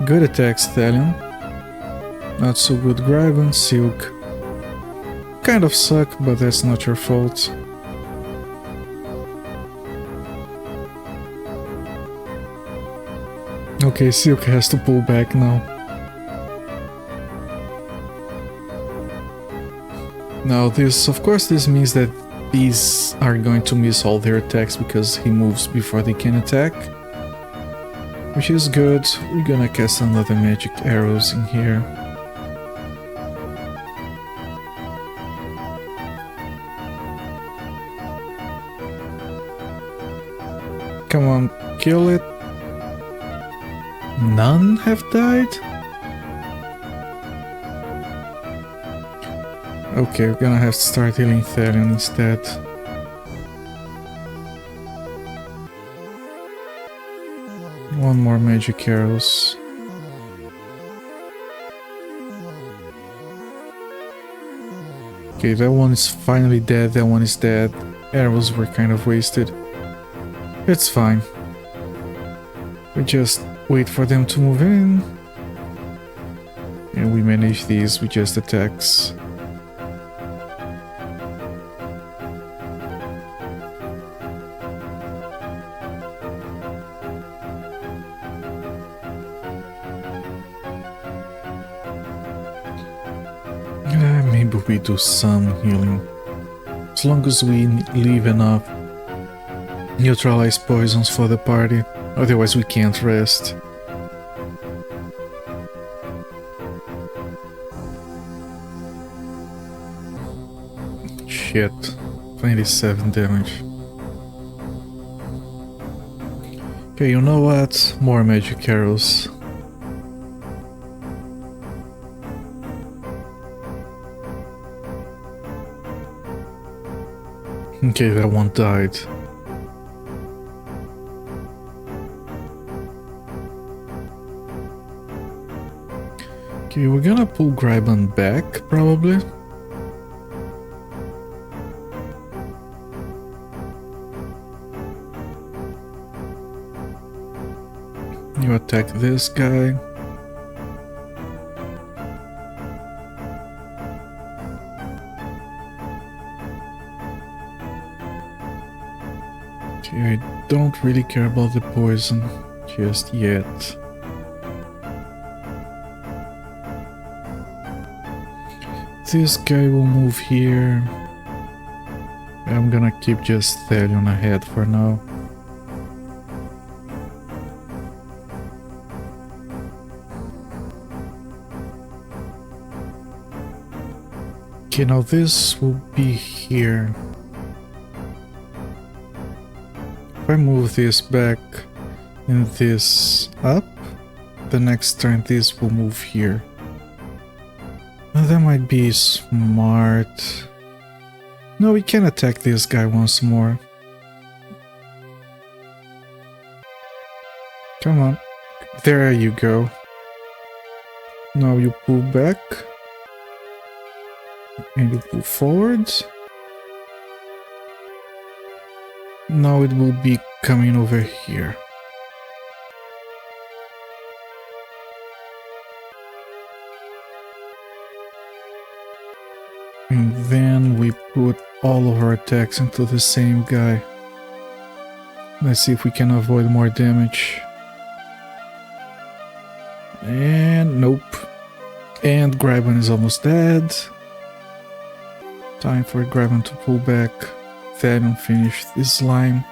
Good attack, Stallion. Not so good Gragon, Silk. Kind of suck, but that's not your fault. Okay, Silk has to pull back now. Now this, of course, this means that these are going to miss all their attacks because he moves before they can attack. Which is good. We're gonna cast another magic arrows in here. Come on, kill it. None have died? Okay, we're gonna have to start healing Thalion instead. One more magic arrows. Okay, that one is finally dead, that one is dead. Arrows were kind of wasted. It's fine. We just wait for them to move in. And we manage these with just attacks. Maybe we do some healing. As long as we leave enough neutralize poisons for the party, otherwise we can't rest. Shit, 27 damage. Okay, you know what? More magic arrows. Okay, that one died. Okay, we're gonna pull Gryban back, probably. You attack this guy. Okay, I don't really care about the poison just yet. This guy will move here. I'm gonna keep just Thalion ahead for now. Okay, now this will be here. If I move this back and this up, the next turn this will move here. That might be smart. No, we can attack this guy once more. Come on. There you go. Now you pull back. And you pull forward. Now it will be coming over here. And then we put all of our attacks into the same guy. Let's see if we can avoid more damage. And nope. And Gryban is almost dead. Time for Gryban to pull back. Thalion finish this line.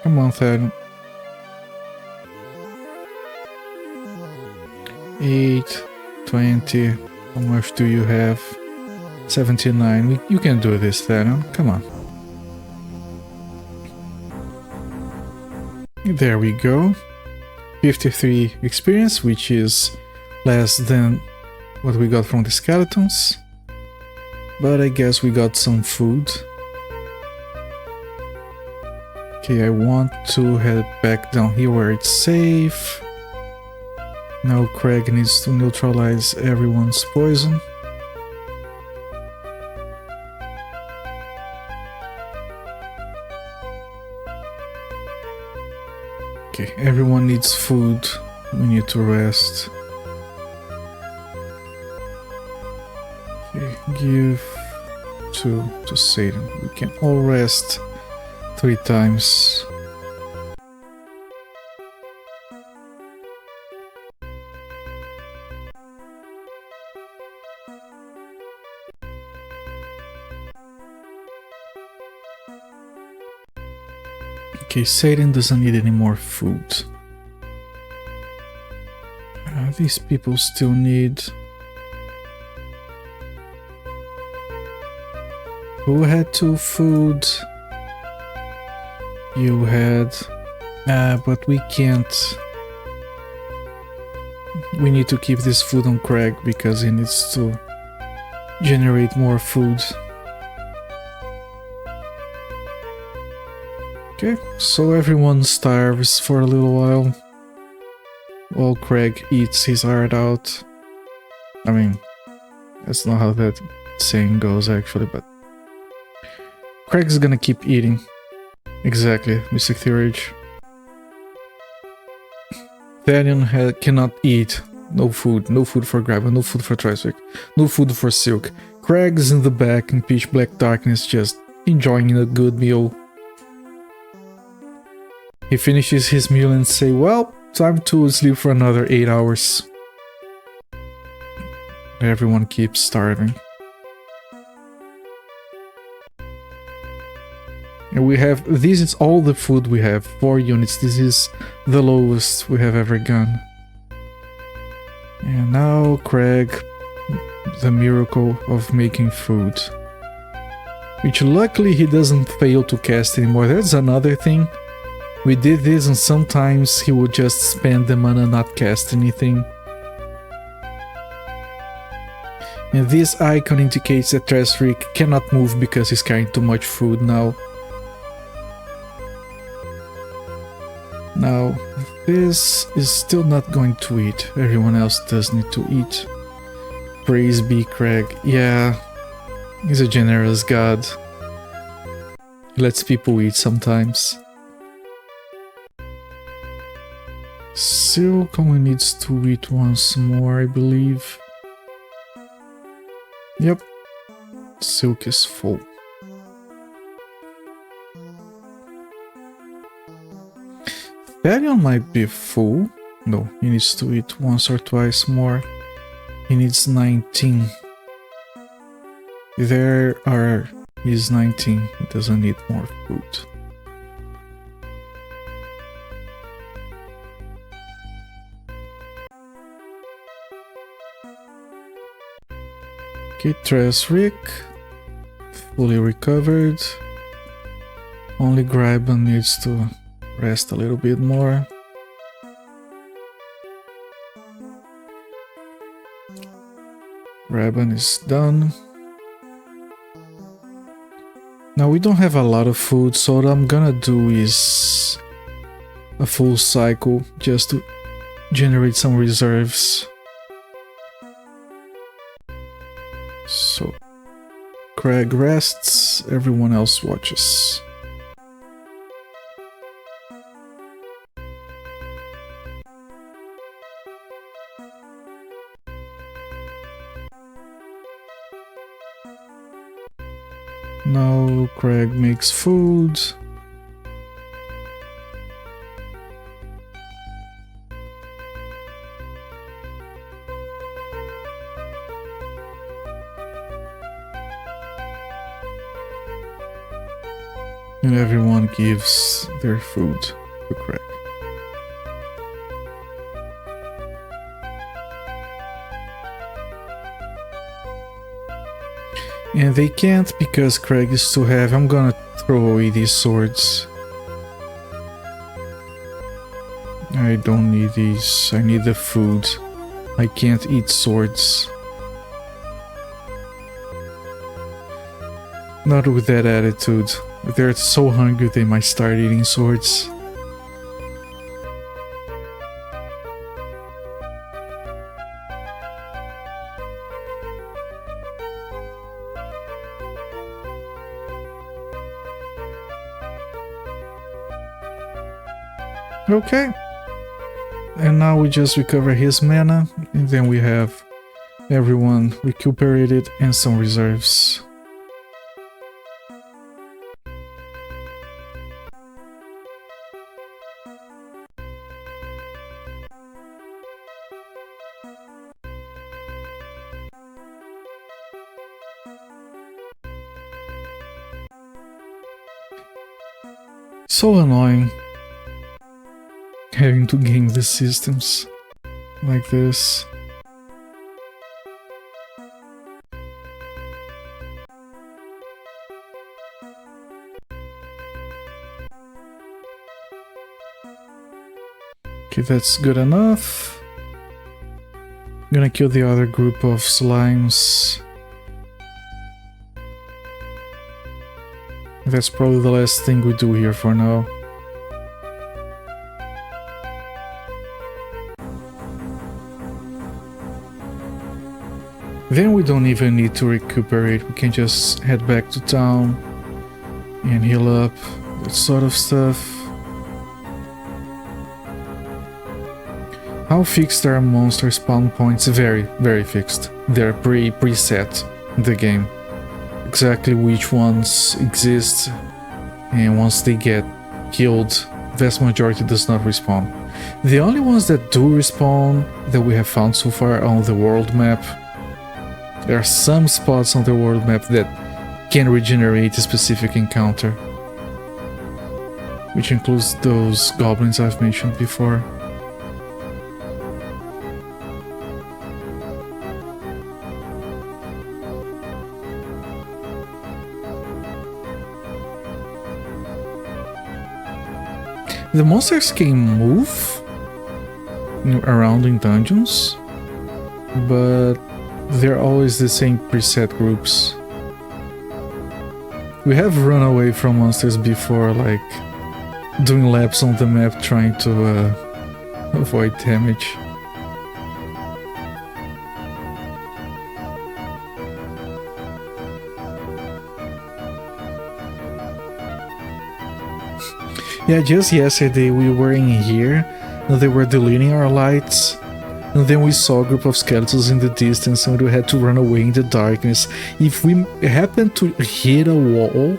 Come on, Thalion. 8, 20, how much do you have? 79, you can do this, Thalion, come on. There we go. 53 experience, which is less than what we got from the skeletons. But I guess we got some food. Okay, I want to head back down here where it's safe. Now Craig needs to neutralize everyone's poison. Okay, everyone needs food. We need to rest. Okay, give 2 to Satan. We can all rest 3 times. Okay, Satan doesn't need any more food. These people still need... Who had 2 food? You had... but we can't. We need to keep this food on Craig because he needs to generate more food. Okay, so everyone starves for a little while Craig eats his heart out. I mean, that's not how that saying goes actually, but Craig's gonna keep eating. Exactly, Mr. Theurge. Therion cannot eat. No food for Graven, no food for Triswick, no food for Silk. Craig's in the back in pitch black darkness just enjoying a good meal. He finishes his meal and say, well, time to sleep for another 8 hours. Everyone keeps starving. And we have, this is all the food we have, 4 units, this is the lowest we have ever gone. And now Craig, the miracle of making food. Which luckily he doesn't fail to cast anymore, that's another thing. We did this and sometimes he would just spend the mana not cast anything. And this icon indicates that Tresrick cannot move because he's carrying too much food now. Now, this is still not going to eat. Everyone else does need to eat. Praise be Craig. Yeah, he's a generous god. He lets people eat sometimes. Silk only needs to eat once more, I believe. Yep, Silk is full. Therion might be full. No, he needs to eat once or twice more. He needs 19. There are... he's 19. He doesn't need more food. Okay, Tresrick. Fully recovered. Only Graben needs to rest a little bit more. Graben is done. Now we don't have a lot of food, so what I'm gonna do is a full cycle just to generate some reserves. So Craig rests, everyone else watches. Now Craig makes food. And everyone gives their food to Craig. And they can't because Craig is too heavy. I'm gonna throw away these swords. I don't need these. I need the food. I can't eat swords. Not with that attitude. If they're so hungry they might start eating swords. Okay. And now we just recover his mana, and then we have everyone recuperated and some reserves. So annoying having to game the systems like this. Okay, that's good enough. I'm gonna kill the other group of slimes. That's probably the last thing we do here for now. Then we don't even need to recuperate, we can just head back to town and heal up, that sort of stuff. How fixed are monster spawn points? Very, very fixed. They're preset in the game. Exactly which ones exist, and once they get killed, vast majority does not respawn. The only ones that do respawn that we have found so far on the world map, there are some spots on the world map that can regenerate a specific encounter, which includes those goblins I've mentioned before. The monsters can move around in dungeons, but they're always the same preset groups. We have run away from monsters before, like doing laps on the map trying to avoid damage. Yeah, just yesterday we were in here and they were deleting our lights, and then we saw a group of skeletons in the distance and we had to run away in the darkness. If we happened to hit a wall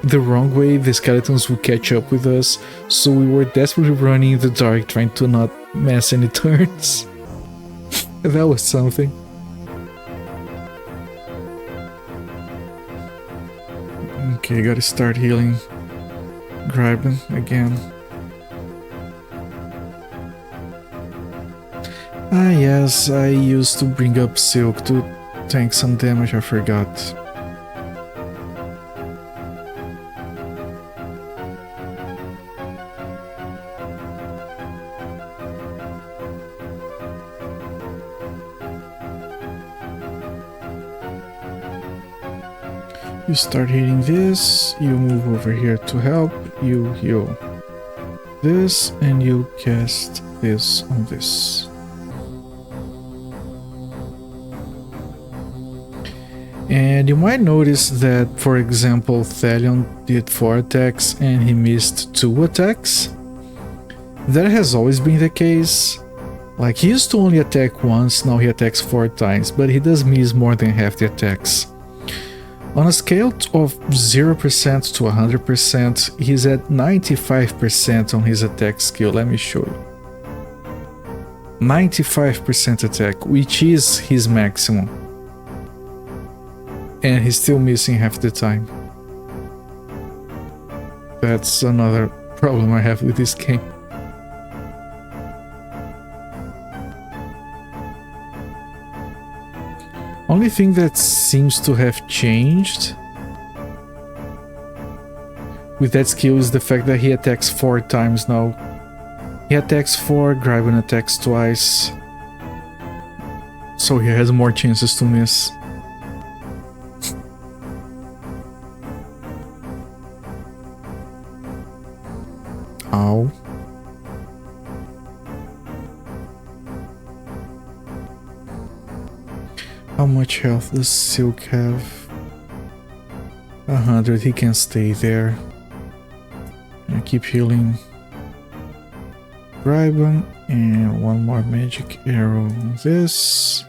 the wrong way, the skeletons would catch up with us, so we were desperately running in the dark trying to not mess any turns. That was something. Okay, gotta start healing Gryben again. Ah yes, I used to bring up Silk to tank some damage, I forgot. You start hitting this, you move over here to help, you heal this, and you cast this on this. And you might notice that, for example, Thalion did 4 attacks and he missed 2 attacks. That has always been the case. Like, he used to only attack once, now he attacks 4 times, but he does miss more than half the attacks. On a scale of 0% to 100%, he's at 95% on his attack skill. Let me show you. 95% attack, which is his maximum. And he's still missing half the time. That's another problem I have with this game. Only thing that seems to have changed with that skill is the fact that he attacks 4 times now. He attacks 4, Gryben attacks twice, so he has more chances to miss. Ow. How much health does Silk have? 100, he can stay there. I keep healing Gryben, and one more magic arrow on this.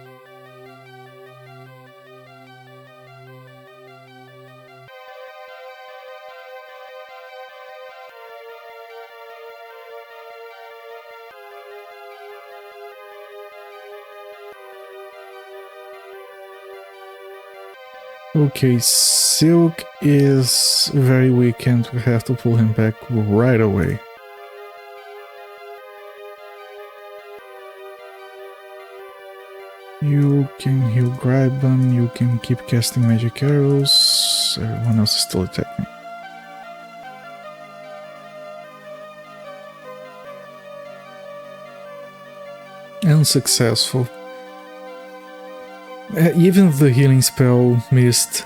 Okay, Silk is very weak and we have to pull him back right away. You can heal Gryben, you can keep casting magic arrows, everyone else is still attacking. unsuccessful. Even the healing spell missed.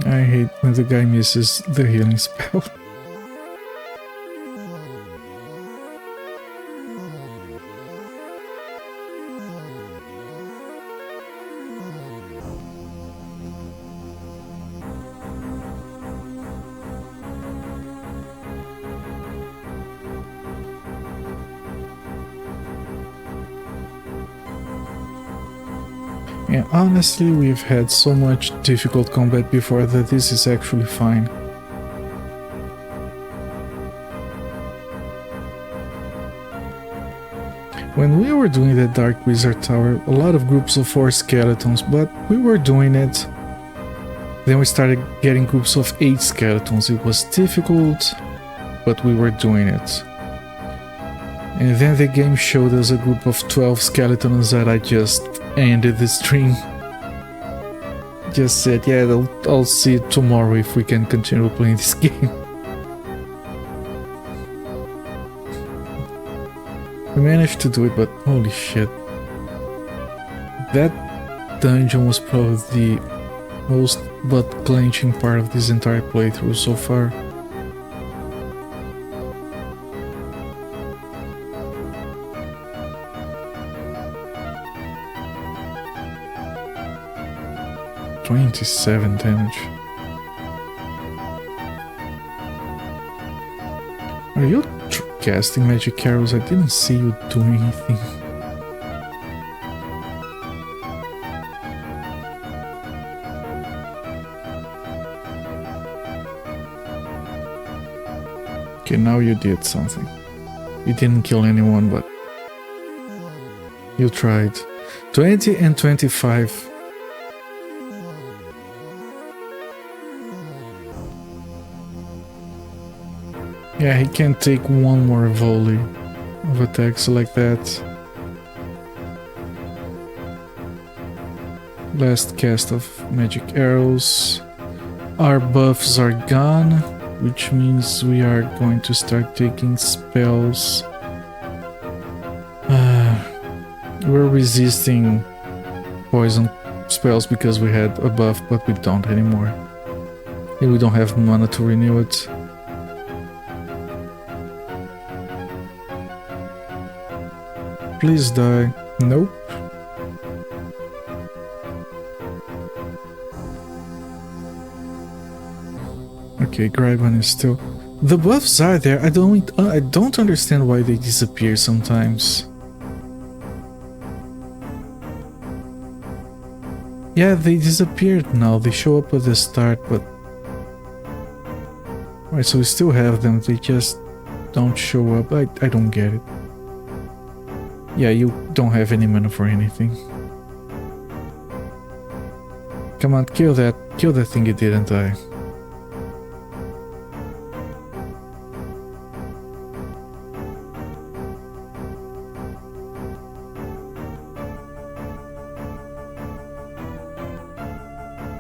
I hate when the guy misses the healing spell. And honestly, we've had so much difficult combat before that this is actually fine. When we were doing the Dark Wizard Tower, a lot of groups of 4 skeletons, but we were doing it. Then we started getting groups of 8 skeletons. It was difficult, but we were doing it. And then the game showed us a group of 12 skeletons that I just ended the stream. Just said, yeah, I'll see it tomorrow if we can continue playing this game. We managed to do it, but holy shit. That dungeon was probably the most butt-clenching part of this entire playthrough so far. $27 damage. Are you casting magic arrows? I didn't see you doing anything. Okay, now you did something. You didn't kill anyone, but you tried. 20 and 25. Yeah, he can take one more volley of attacks like that. Last cast of magic arrows. Our buffs are gone, which means we are going to start taking spells. We're resisting poison spells because we had a buff, but we don't anymore. And we don't have mana to renew it. Please die. Nope. Okay, Gryban is still... The buffs are there. I don't understand why they disappear sometimes. Yeah, they disappeared now. They show up at the start, but... Alright, so we still have them. They just don't show up. I don't get it. Yeah, you don't have any mana for anything. Come on, kill that thing you didn't die.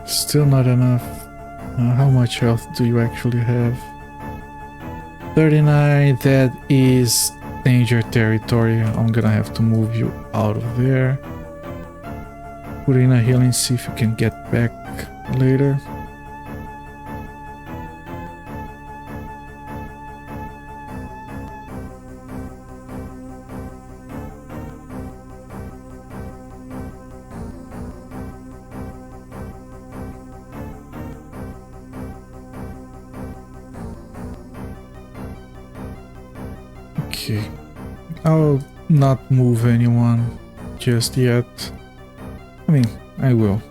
Still not enough. How much health do you actually have? 39, that is danger territory. I'm gonna have to move you out of there. Put in a healing, see if you can get back later. Okay, I'll not move anyone just yet. I mean, I will.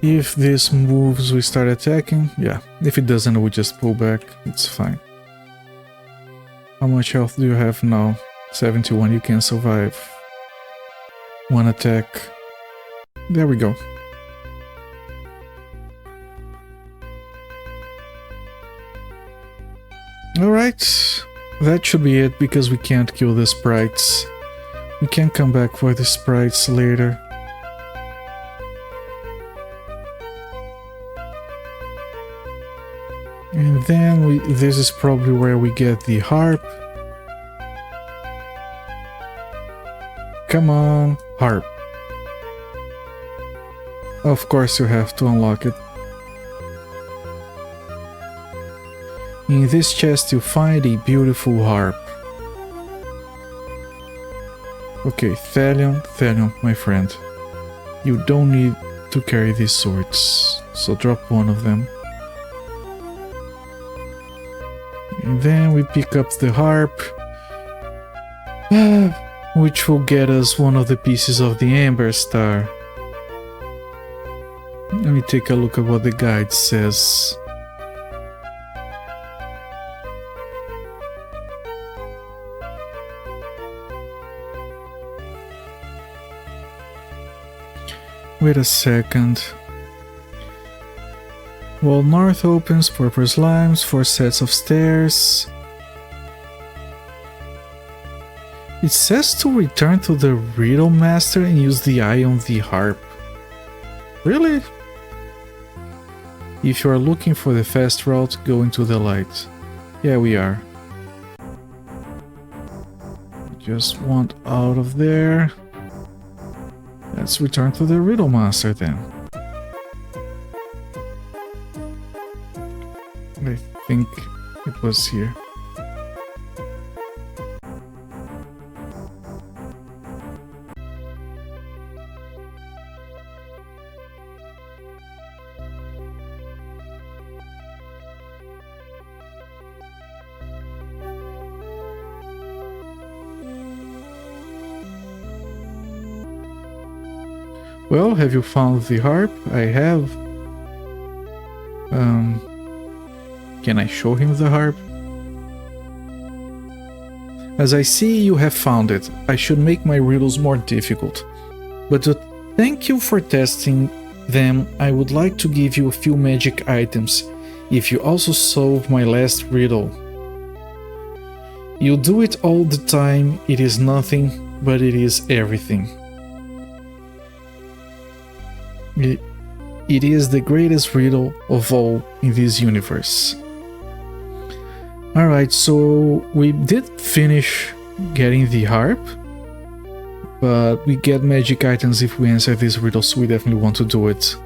If this moves, we start attacking. Yeah, if it doesn't, we just pull back. It's fine. How much health do you have now? 71, you can survive. One attack. There we go. Alright, that should be it because we can't kill the sprites. We can come back for the sprites later. And then this is probably where we get the harp. Come on, harp. Of course you have to unlock it. In this chest you find a beautiful harp. Okay, Thalion, my friend. You don't need to carry these swords, so drop one of them. And then we pick up the harp, which will get us one of the pieces of the Amberstar. Let me take a look at what the guide says. Wait a second. Wall north opens, purple slimes, 4 sets of stairs. It says to return to the Riddle Master and use the eye on the harp. Really? If you are looking for the fast route, go into the light. Yeah, we are. Just want out of there. Let's return to the Riddle Master then. I think it was here. Well, have you found the harp? I have. Can I show him the harp? As I see, you have found it. I should make my riddles more difficult. But to thank you for testing them, I would like to give you a few magic items if you also solve my last riddle. You do it all the time, it is nothing, but it is everything. It is the greatest riddle of all in this universe. Alright, so we did finish getting the harp, but we get magic items if we answer this riddle, so we definitely want to do it.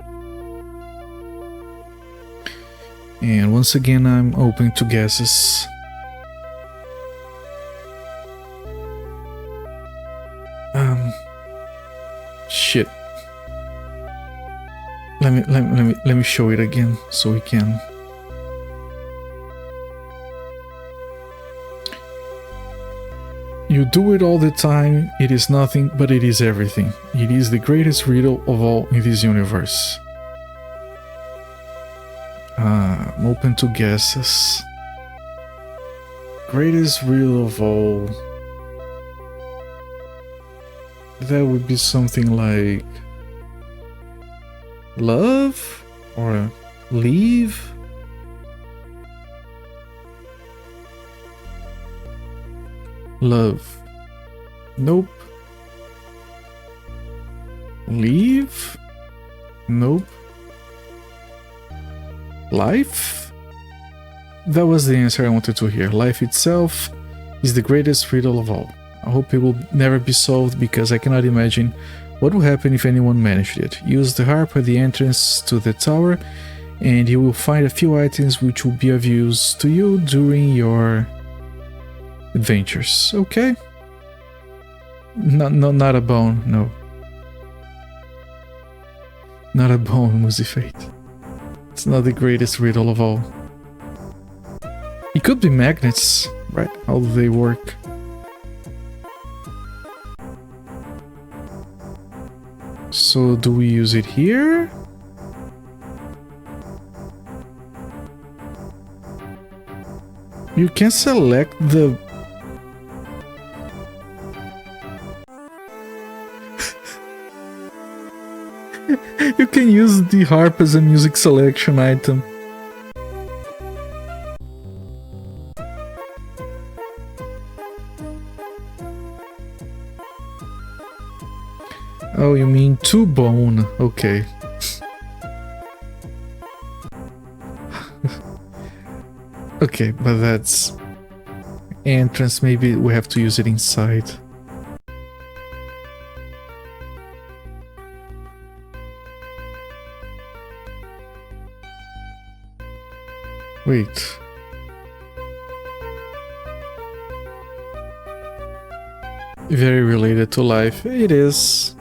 And once again, I'm open to guesses. Shit. Let me show it again so we can. You do it all the time, it is nothing, but it is everything. It is the greatest riddle of all in this universe. I'm open to guesses. Greatest riddle of all. That would be something like love or leave. Love. Nope. Leave. Nope. Life. That was the answer I wanted to hear. Life itself is the greatest riddle of all. I hope it will never be solved because I cannot imagine what will happen if anyone managed it. Use the harp at the entrance to the tower and you will find a few items which will be of use to you during your adventures. Okay? Not a bone, no. Not a bone, Musifate. It's not the greatest riddle of all. It could be magnets, right? How do they work? So do we use it here? You can select the... You can use the harp as a music selection item. Oh, you mean two bone? Okay. Okay, but that's entrance. Maybe we have to use it inside. Wait. Very related to life. It is.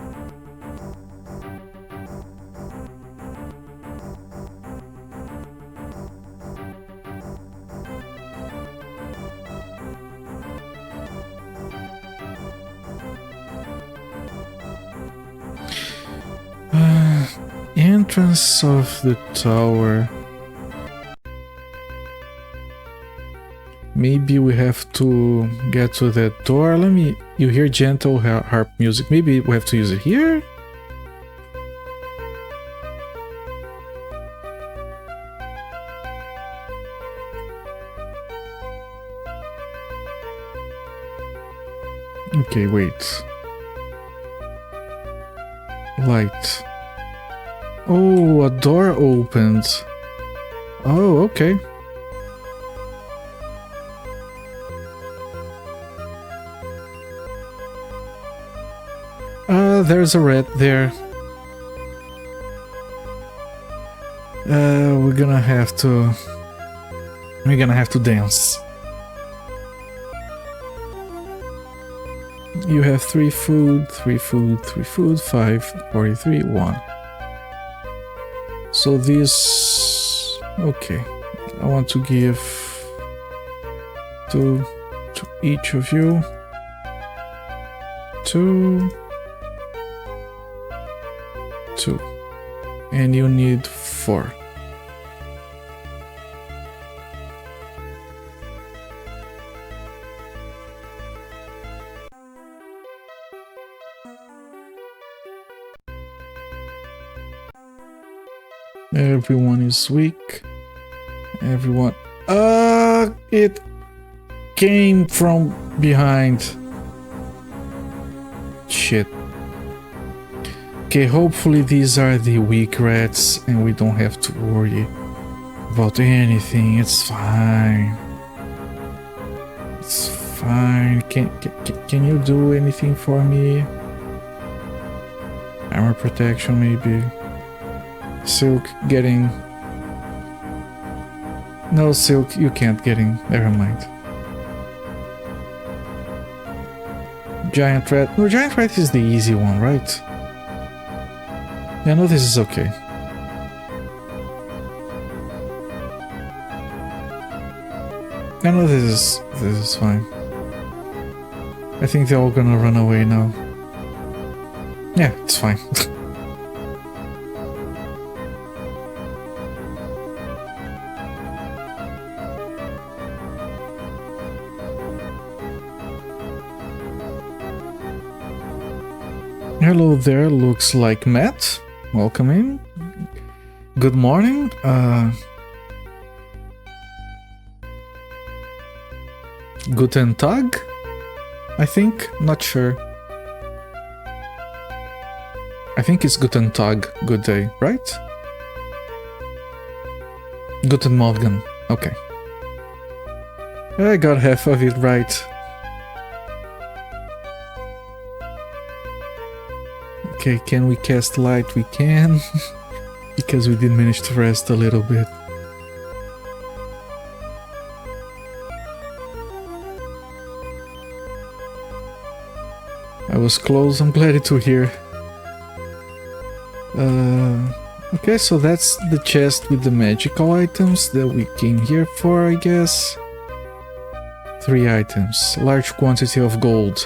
Entrance of the tower. Maybe we have to get to that door. Let me... You hear gentle harp music. Maybe we have to use it here? Okay, wait. Light. Oh, a door opened. Oh, okay. There's a rat there. We're gonna have to dance. You have 3 food, 3 food, 3 food, 5, 43, 1. So this... Okay. I want to give to each of you 2, 2, and you need 4. Everyone is weak. Everyone... it came from behind. Shit. Okay, hopefully these are the weak rats and we don't have to worry about anything. It's fine. It's fine. Can you do anything for me? Armor protection, maybe. Silk getting... No, Silk, you can't get in. Never mind. Giant rat. No, giant rat is the easy one, right? Yeah, no, this is okay. I know this is fine. I think they're all gonna run away now. Yeah, it's fine. Hello there, looks like Matt. Welcome in. Good morning. Guten Tag, I think. Not sure. I think it's Guten Tag, good day, right? Guten Morgen. Okay. I got half of it right. Okay, can we cast light? We can. Because we did manage to rest a little bit. I was close, I'm glad to hear. Okay, so that's the chest with the magical items that we came here for, I guess. 3 items. Large quantity of gold.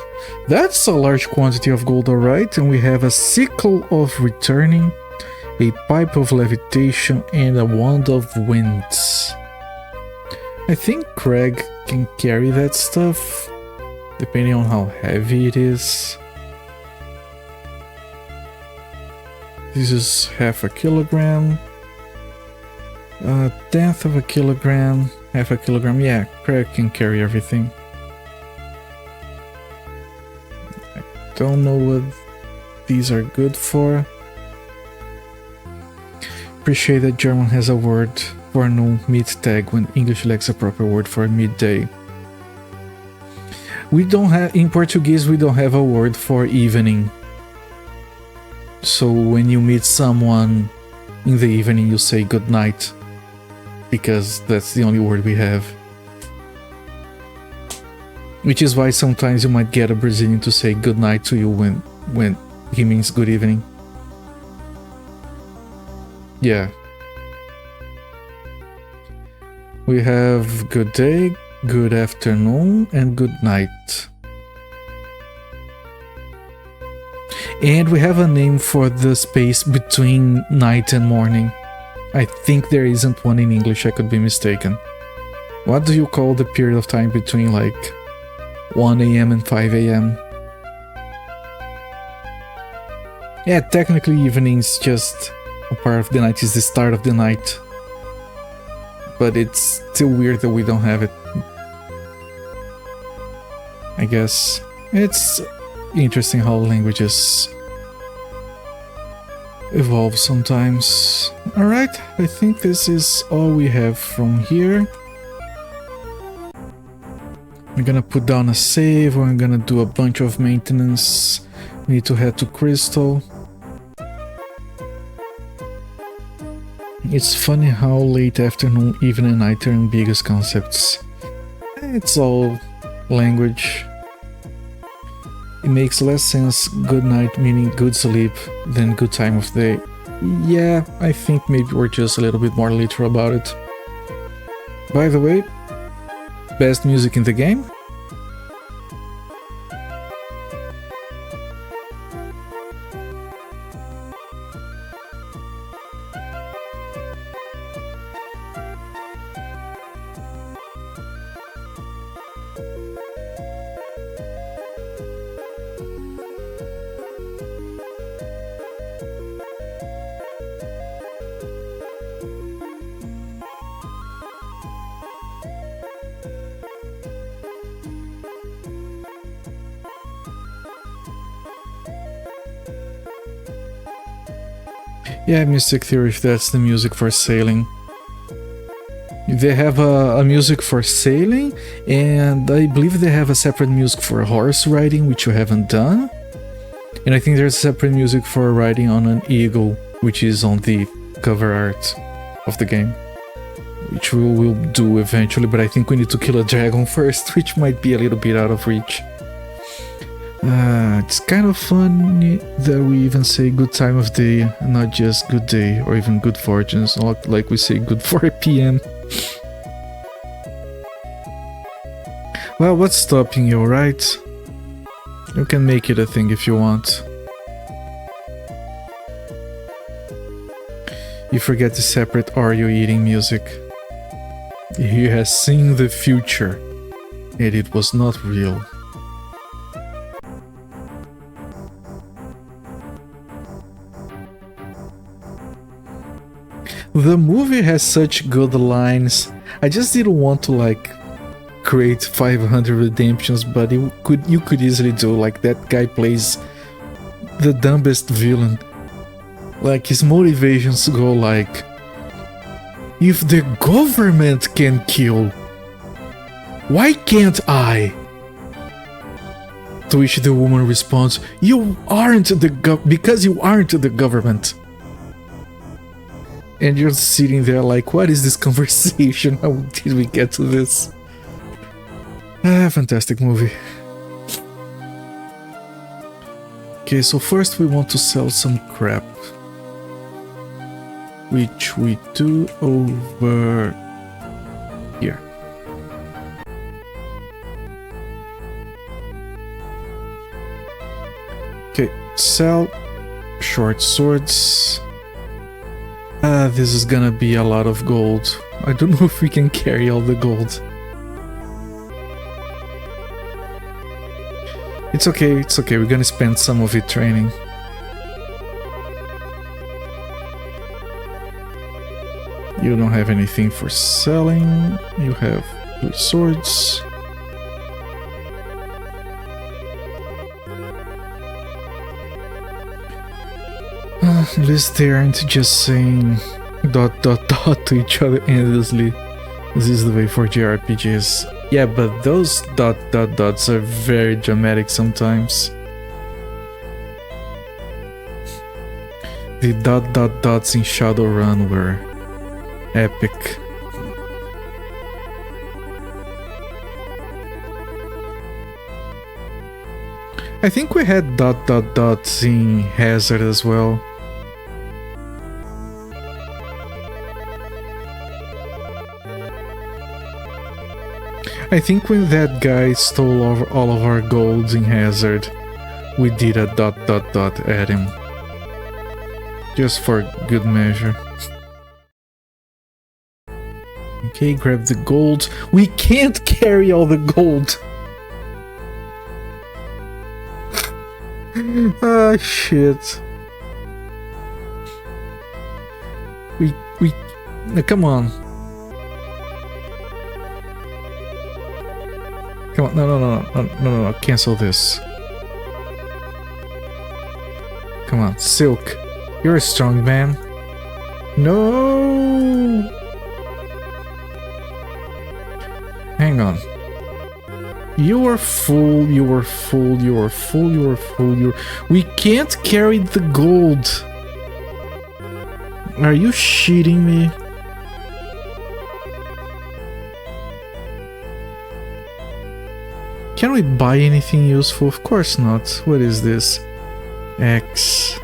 That's a large quantity of gold, alright. And we have a sickle of returning, a pipe of levitation, and a wand of winds. I think Craig can carry that stuff, depending on how heavy it is. This is half a kilogram. 1/10 of a kilogram. Half a kilogram. Yeah, Craig can carry everything. I don't know what these are good for. Appreciate that German has a word forenoon, mid-tag, when English lacks a proper word for midday. We don't have, in Portuguese, we don't have a word for evening. So when you meet someone in the evening, you say good night, because that's the only word we have. Which is why sometimes you might get a Brazilian to say good night to you when he means good evening. Yeah. We have good day, good afternoon, and good night. And we have a name for the space between night and morning. I think there isn't one in English, I could be mistaken. What do you call the period of time between like 1 AM and 5 AM? Yeah, technically evening's just a part of the night, is the start of the night. But it's still weird that we don't have it. I guess it's interesting how languages evolve sometimes. Alright, I think this is all we have from here. We're gonna put down a save, we're gonna do a bunch of maintenance. We need to head to Crystal. It's funny how late afternoon, evening, and night are ambiguous concepts. It's all language. It makes less sense good night meaning good sleep than good time of day. Yeah, I think maybe we're just a little bit more literal about it. By the way, best music in the game? Yeah, Mystic Theory, if that's the music for sailing. They have a music for sailing, and I believe they have a separate music for horse riding, which you haven't done. And I think there's separate music for riding on an eagle, which is on the cover art of the game. Which we will do eventually, but I think we need to kill a dragon first, which might be a little bit out of reach. It's kind of funny that we even say good time of day, not just good day or even good fortunes, like we say good 4 PM. Well, what's stopping you, right? You can make it a thing if you want. You forget the separate "Are You Eating" music. He has seen the future, and it was not real. The movie has such good lines. I just didn't want to like create 500 redemptions, but you could easily do like that guy plays the dumbest villain. Like his motivations go like, if the government can kill, why can't I? To which the woman responds, you aren't because you aren't the government. And you're sitting there like, what is this conversation? How did we get to this? Fantastic movie. Okay, so first we want to sell some crap. Which we do over here. Okay, sell short swords. This is gonna be a lot of gold. I don't know if we can carry all the gold. It's okay, we're gonna spend some of it training. You don't have anything for selling. You have your swords. At least they aren't just saying dot dot dot to each other endlessly. This is the way for JRPGs. Yeah, but those dot dot dots are very dramatic sometimes. The dot dot dots in Shadowrun were epic. I think we had dot dot dots in Hazard as well. I think when that guy stole all of our golds in Hazard, we did a dot dot dot at him. Just for good measure. Okay, grab the gold. We can't carry all the gold! Ah, shit. Come on. Come on, no, cancel this. Come on, Silk. You're a strong man. No! Hang on. You are full, you are full, you are full, you are full, you are... We can't carry the gold! Are you shitting me? Can we buy anything useful? Of course not. What is this? X.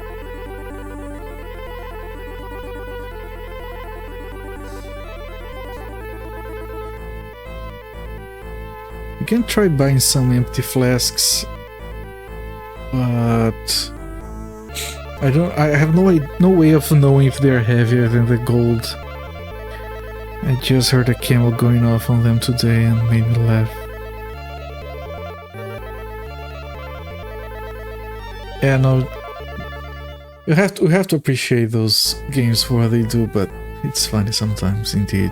You can try buying some empty flasks, but I have no way of knowing if they're heavier than the gold. I just heard a camel going off on them today and made me laugh. Yeah, no, we have to appreciate those games for what they do, but it's funny sometimes, indeed.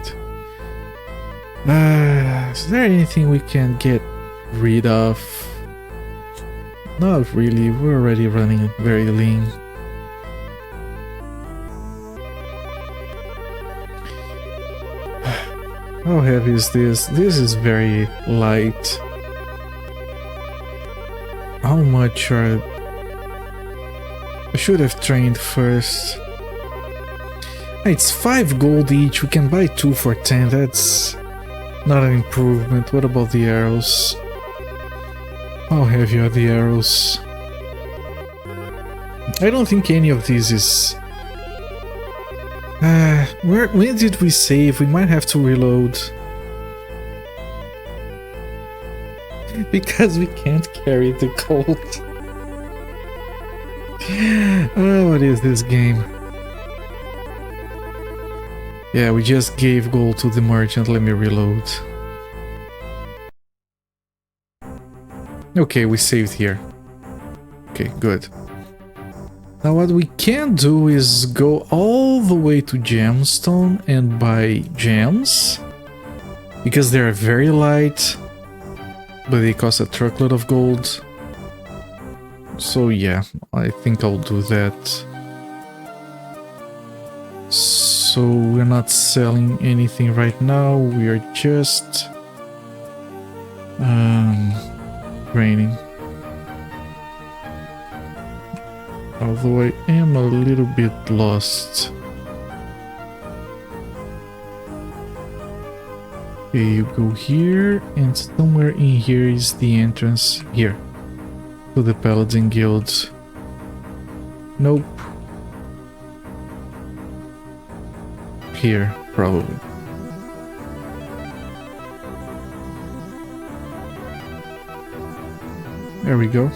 Is there anything we can get rid of? Not really, we're already running very lean. How heavy is this? This is very light. How much are... I should have trained first. It's 5 gold each, we can buy 2 for 10, that's not an improvement. What about the arrows? How heavy are the arrows? I don't think any of these is... when did we save? We might have to reload. Because we can't carry the gold. Oh, what is this game? Yeah, we just gave gold to the merchant. Let me reload. Okay, we saved here. Okay, good. Now what we can do is go all the way to Gemstone and buy gems. Because they are very light, but they cost a truckload of gold. So yeah, I think I'll do that. So we're not selling anything right now, we are just graining. Although I am a little bit lost. Okay, you go here, and somewhere in here is the entrance here to the Paladin Guild. Nope. Here, probably. There we go.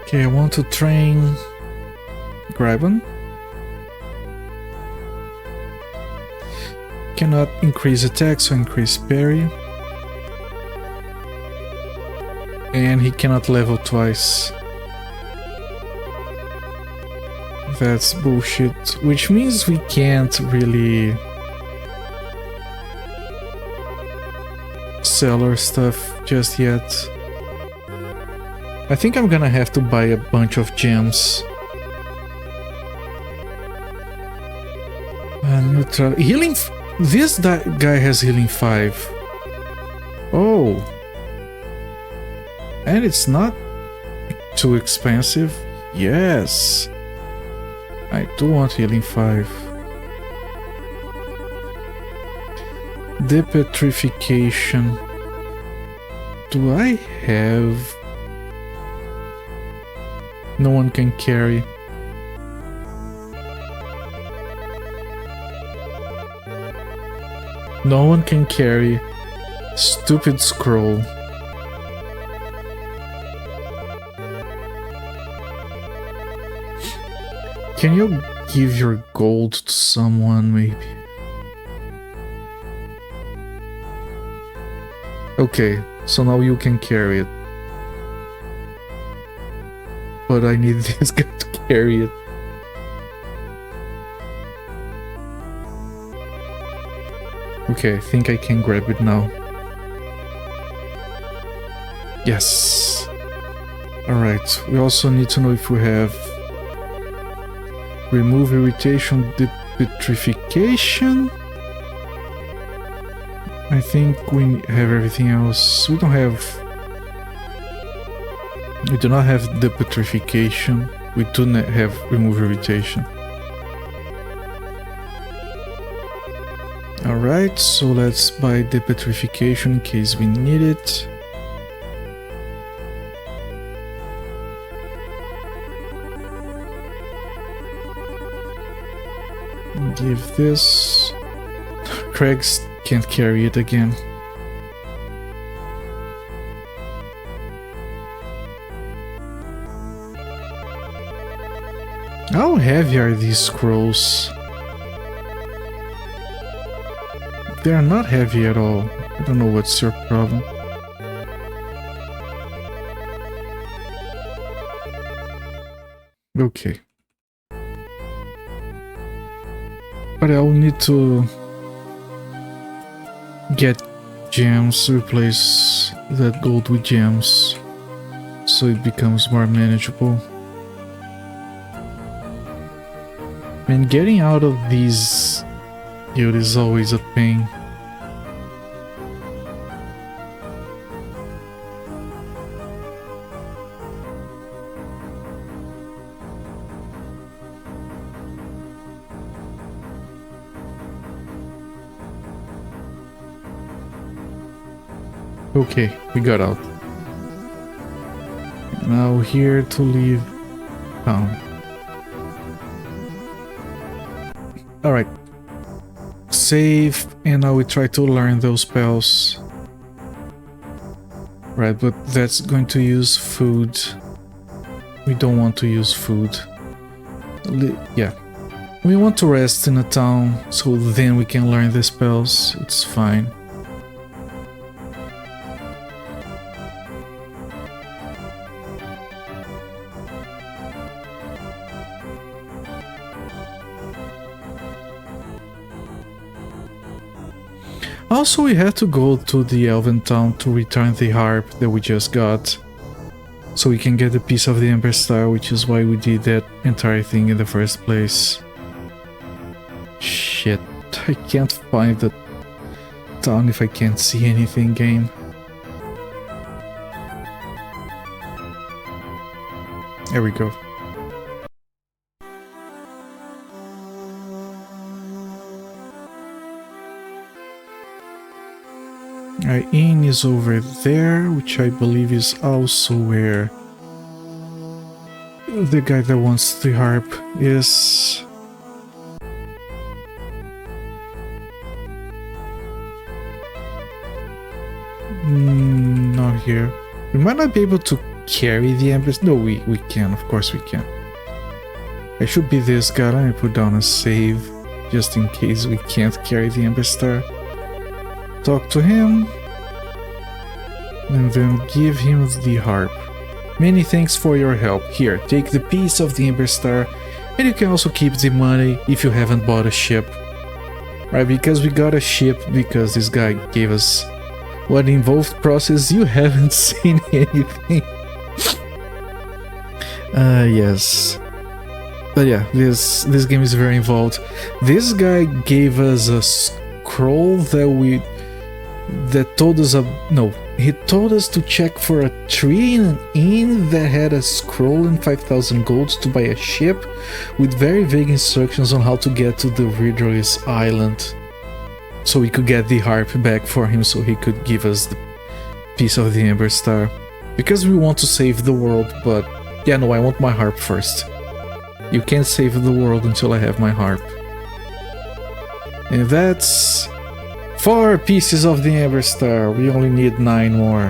Okay, I want to train Graben. Cannot increase attack, so increase parry. And he cannot level twice. That's bullshit. Which means we can't really sell our stuff just yet. I think I'm gonna have to buy a bunch of gems. Healing. This guy has healing 5. Oh. And it's not too expensive. Yes. I do want healing 5. Depetrification. Do I have... No one can carry. No one can carry. Stupid scroll. Can you give your gold to someone, maybe? Okay, so now you can carry it. But I need this guy to carry it. Okay, I think I can grab it now. Yes. Alright, we also need to know if we have remove irritation, depetrification. I think we have everything else. We do not have depetrification. We do not have remove irritation. Alright, so let's buy depetrification in case we need it. Give this. Craig's can't carry it again. How heavy are these scrolls? They are not heavy at all. I don't know what's your problem. Okay. But I'll need to get gems, replace that gold with gems, so it becomes more manageable. And getting out of these guild is always a pain. Okay, we got out. Now here to leave town. Alright. Save, and now we try to learn those spells. Right, but that's going to use food. We don't want to use food. Yeah. We want to rest in a town, so then we can learn the spells. It's fine. Also, we had to go to the Elven town to return the harp that we just got, so we can get a piece of the Amberstar, which is why we did that entire thing in the first place. Shit, I can't find the town if I can't see anything, game. There we go. Our inn is over there, which I believe is also where the guy that wants the harp is. Not here. We might not be able to carry the Amberstar. No, we can, of course we can. I should be this guy. Let me put down a save, just in case we can't carry the Amberstar. Talk to him, and then give him the harp. Many thanks for your help. Here, take the piece of the Amberstar, and you can also keep the money if you haven't bought a ship. Right, because we got a ship because this guy gave us what involved process. You haven't seen anything. Yes. But yeah, this game is very involved. This guy gave us a scroll that told us he told us to check for a tree in an inn that had a scroll and 5,000 golds to buy a ship, with very vague instructions on how to get to the Ridley's island, so we could get the harp back for him, so he could give us the piece of the Amberstar. Because we want to save the world, but yeah, no, I want my harp first. You can't save the world until I have my harp. And that's 4 pieces of the Amberstar. We only need 9 more.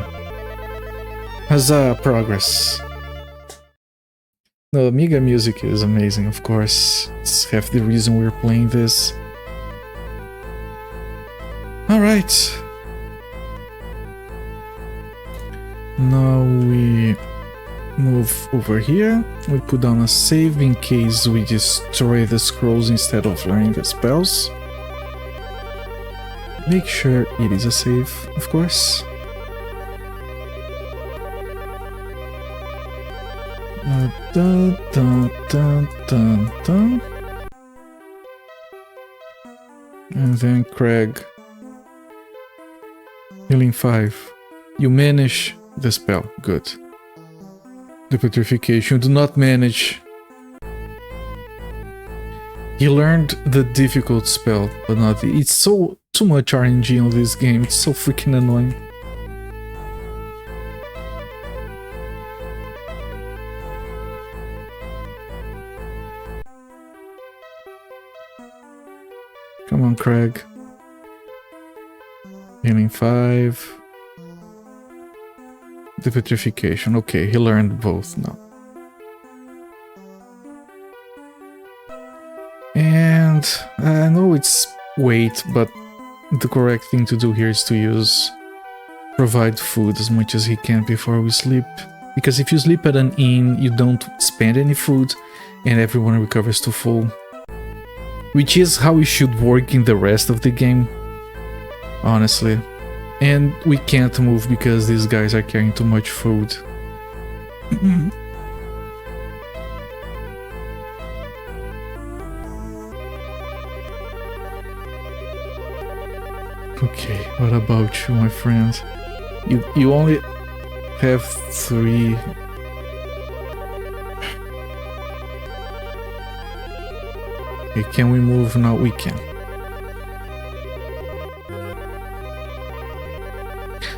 Huzzah, progress. No, Amiga music is amazing, of course. It's half the reason we're playing this. Alright. Now we move over here. We put down a save in case we destroy the scrolls instead of learning the spells. Make sure it is a save, of course. Dun, dun, dun, dun, dun. And then Craig. Healing 5. You manage the spell. Good. The petrification. Do not manage. He learned the difficult spell, but not the... It's so too much RNG on this game. It's so freaking annoying. Come on, Craig. Healing 5. The petrification. Okay, he learned both now. And I know it's wait, but the correct thing to do here is to provide food as much as he can before we sleep. Because if you sleep at an inn, you don't spend any food and everyone recovers to full. Which is how it should work in the rest of the game, honestly. And we can't move because these guys are carrying too much food. Okay, what about you, my friend? You only have 3. Okay, can we move now? We can.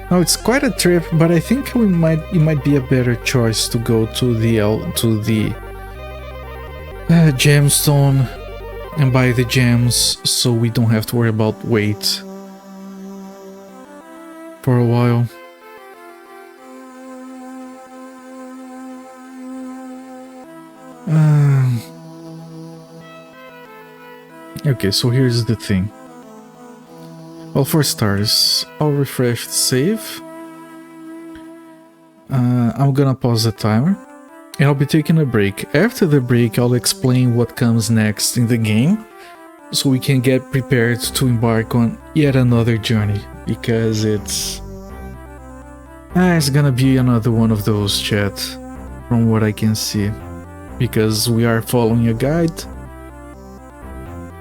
Now it's quite a trip, but I think it might be a better choice to go to the gemstone and buy the gems, so we don't have to worry about wait for a while. Okay, so here's the thing. Well, for starters, I'll refresh the save. I'm gonna pause the timer and I'll be taking a break. After the break, I'll explain what comes next in the game so we can get prepared to embark on yet another journey, because it's gonna be another one of those, chat, from what I can see, because we are following a guide.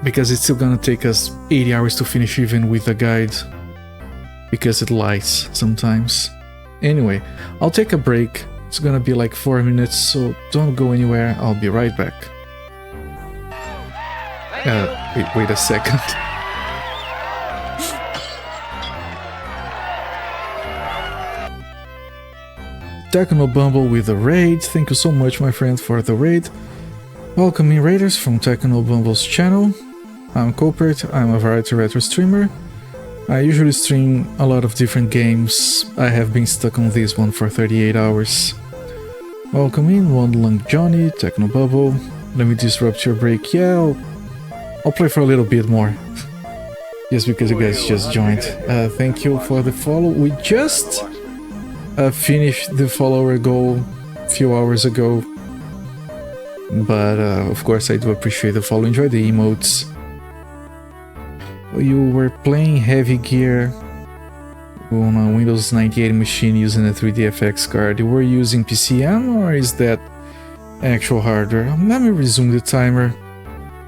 Because it's still gonna take us 80 hours to finish even with a guide, because it lies sometimes. Anyway, I'll take a break. It's gonna be like 4 minutes, so don't go anywhere. I'll be right back. Wait a second. Techno Bumble with a raid. Thank you so much, my friend, for the raid. Welcoming raiders from Techno Bumble's channel. I'm Copert, I'm a variety retro streamer. I usually stream a lot of different games. I have been stuck on this one for 38 hours. Welcome in, One Lung Johnny, Techno Bubble. Let me disrupt your break. Yeah, I'll play for a little bit more. Just because you guys just joined. Thank you for the follow. We just finished the follower goal a few hours ago. But of course I do appreciate the follow. Enjoy the emotes. You were playing Heavy Gear on a Windows 98 machine using a 3DFX card. You were using PCM, or is that actual hardware. Let me resume the timer.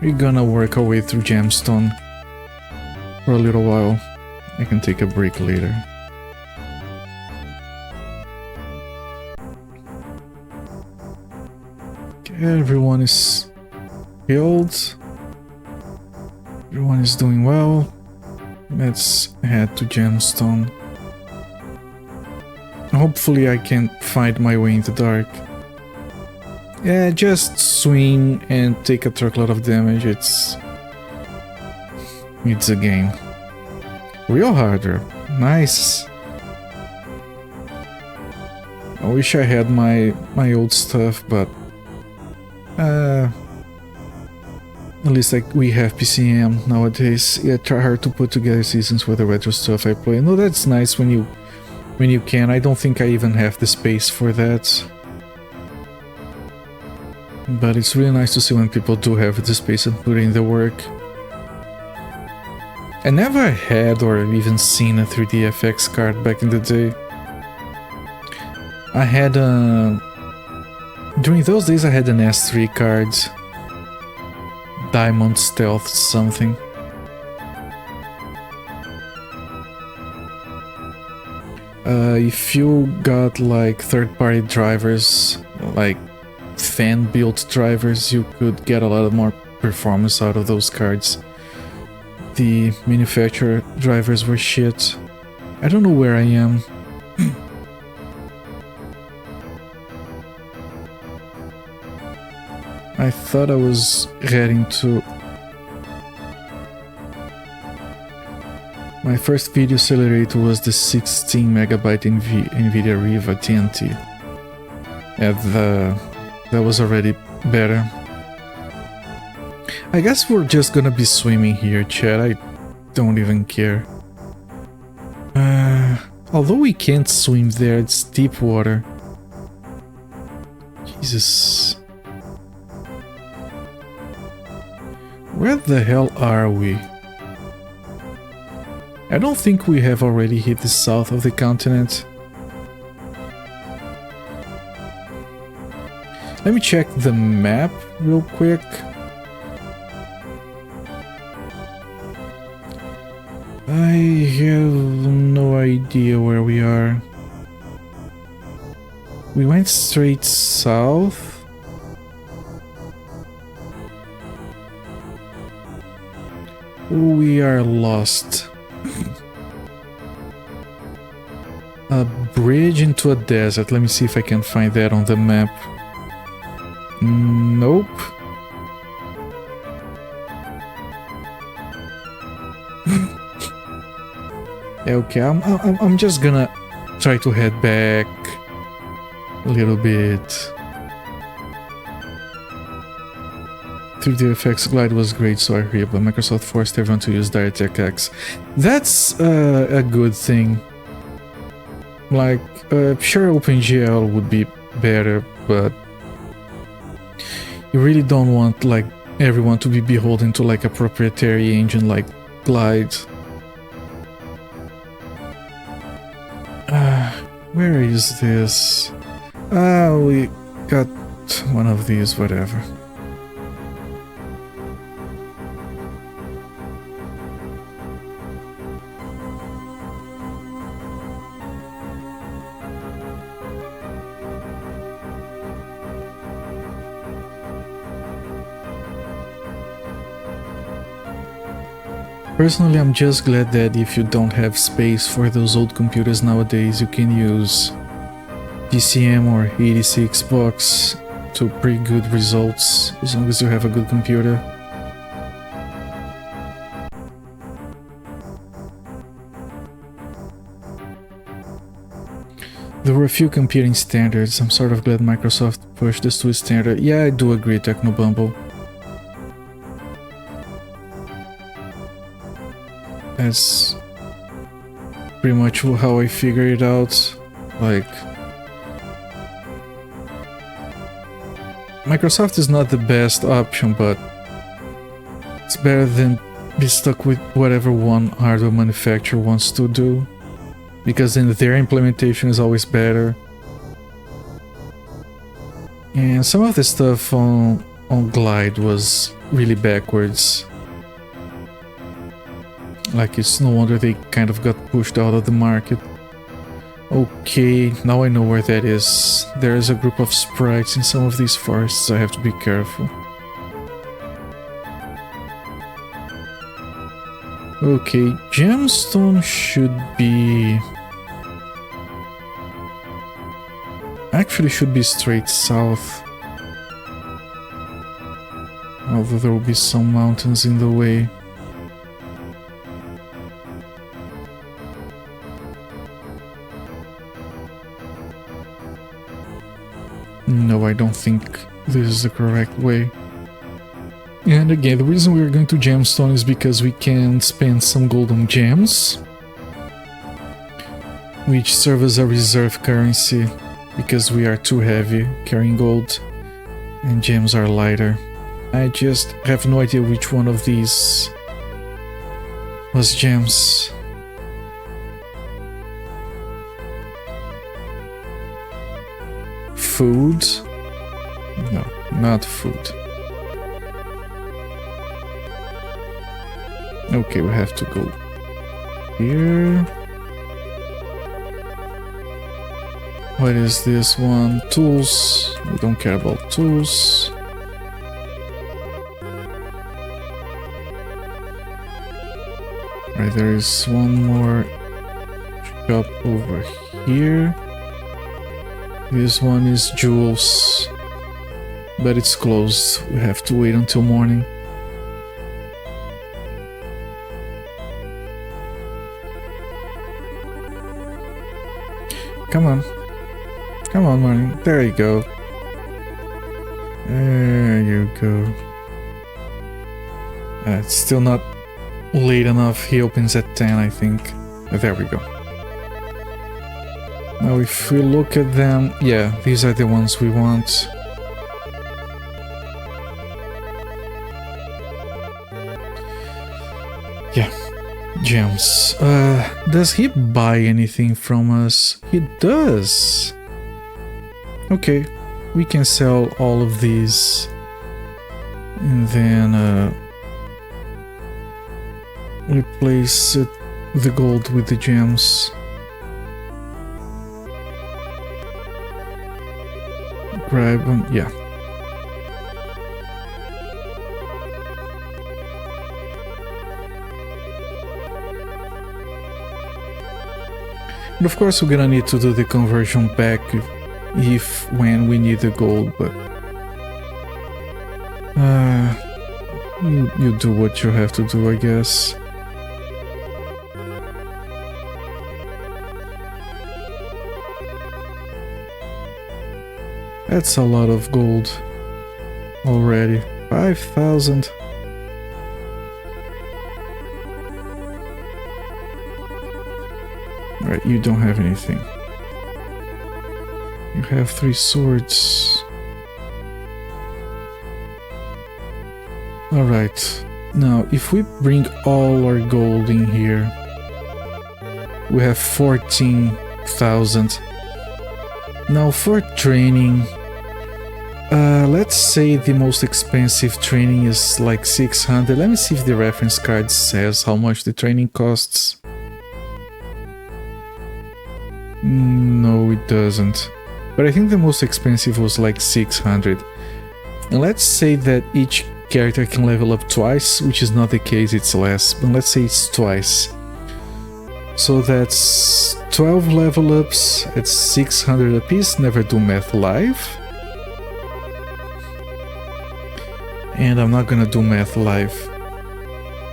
We're gonna work our way through Gemstone for a little while. I can take a break later. Okay, everyone is healed. Everyone is doing well. Let's head to Gemstone. Hopefully I can find my way in the dark. Yeah, just swing and take a truckload of damage. It's a game. Real harder. Nice. I wish I had my old stuff, but at least like we have PCM nowadays. Yeah, try hard to put together seasons for the retro stuff I play. No, that's nice when you can. I don't think I even have the space for that. But it's really nice to see when people do have the space and put in the work. I never had or even seen a 3DFX card back in the day. I had during those days I had an S3 card. Diamond Stealth something. If you got like third-party drivers, like fan-built drivers, you could get a lot more performance out of those cards. The manufacturer drivers were shit. I don't know where I am. I thought I was heading to... My first video accelerator was the 16 megabyte NVIDIA Riva TNT. That was already better. I guess we're just gonna be swimming here, chat. I don't even care. Although we can't swim there, it's deep water. Jesus. Where the hell are we? I don't think we have already hit the south of the continent. Let me check the map real quick. I have no idea where we are. We went straight south. We are lost. A bridge into a desert. Let me see if I can find that on the map. Nope. Okay, I'm just gonna try to head back a little bit. 3DFX Glide was great, so I agree, but Microsoft forced everyone to use DirectX. That's a good thing. Like, sure, OpenGL would be better, but you really don't want like everyone to be beholden to like a proprietary engine like Glide. Where is this? We got one of these, whatever. Personally, I'm just glad that if you don't have space for those old computers nowadays, you can use PCM or 86 bucks to pretty good results, as long as you have a good computer. There were a few computing standards. I'm sort of glad Microsoft pushed this to a standard. Yeah, I do agree, Technobumble. That's pretty much how I figured it out. Like, Microsoft is not the best option, but it's better than be stuck with whatever one hardware manufacturer wants to do, because then their implementation is always better. And some of the stuff on Glide was really backwards. Like, it's no wonder they kind of got pushed out of the market. Okay, now I know where that is. There is a group of sprites in some of these forests, I have to be careful. Okay, gemstone should be... Actually should be straight south. Although there will be some mountains in the way. No, I don't think this is the correct way. And again, the reason we are going to gemstone is because we can spend some golden gems, which serve as a reserve currency, because we are too heavy carrying gold, and gems are lighter. I just have no idea which one of these was gems. Food? No, not food. Okay, we have to go here. What is this one? Tools. We don't care about tools. Right, there is one more shop over here. This one is jewels, but it's closed. We have to wait until morning. Come on. Come on, morning. There you go. There you go. It's still not late enough. He opens at 10, I think. There we go. Now if we look at them, yeah, these are the ones we want. Yeah, gems. Does he buy anything from us? He does. Okay, we can sell all of these. And then replace the gold with the gems. Grab them, yeah. And of course we're gonna need to do the conversion back if when we need the gold, but you do what you have to do, I guess. That's a lot of gold already. 5,000. Right, you don't have anything. You have 3 swords. Alright, now if we bring all our gold in here, we have 14,000. Now for training, let's say the most expensive training is like 600. Let me see if the reference card says how much the training costs. No, it doesn't. But I think the most expensive was like 600. And let's say that each character can level up twice, which is not the case, it's less. But let's say it's twice. So that's 12 level ups at 600 apiece. Never do math live. And I'm not gonna do math live.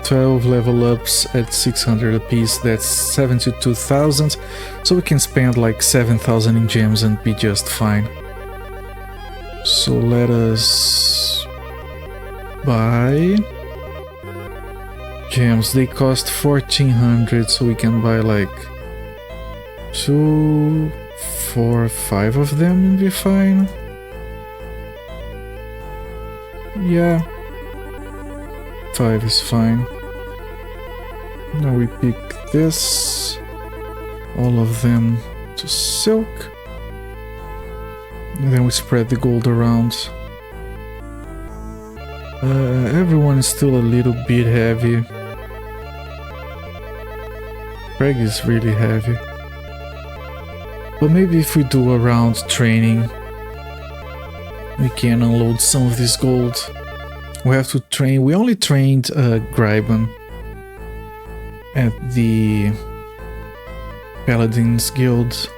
12 level ups at 600 apiece, that's 72,000. So we can spend like 7,000 in gems and be just fine. So let us buy gems. They cost 1,400, so we can buy like 2, 4, 5 of them and be fine. Yeah, 5 is fine. Now we pick this, all of them to silk. And then we spread the gold around. Everyone is still a little bit heavy. Craig is really heavy. But maybe if we do a round training, we can unload some of this gold. We have to train. We only trained Gryban at the Paladins Guild.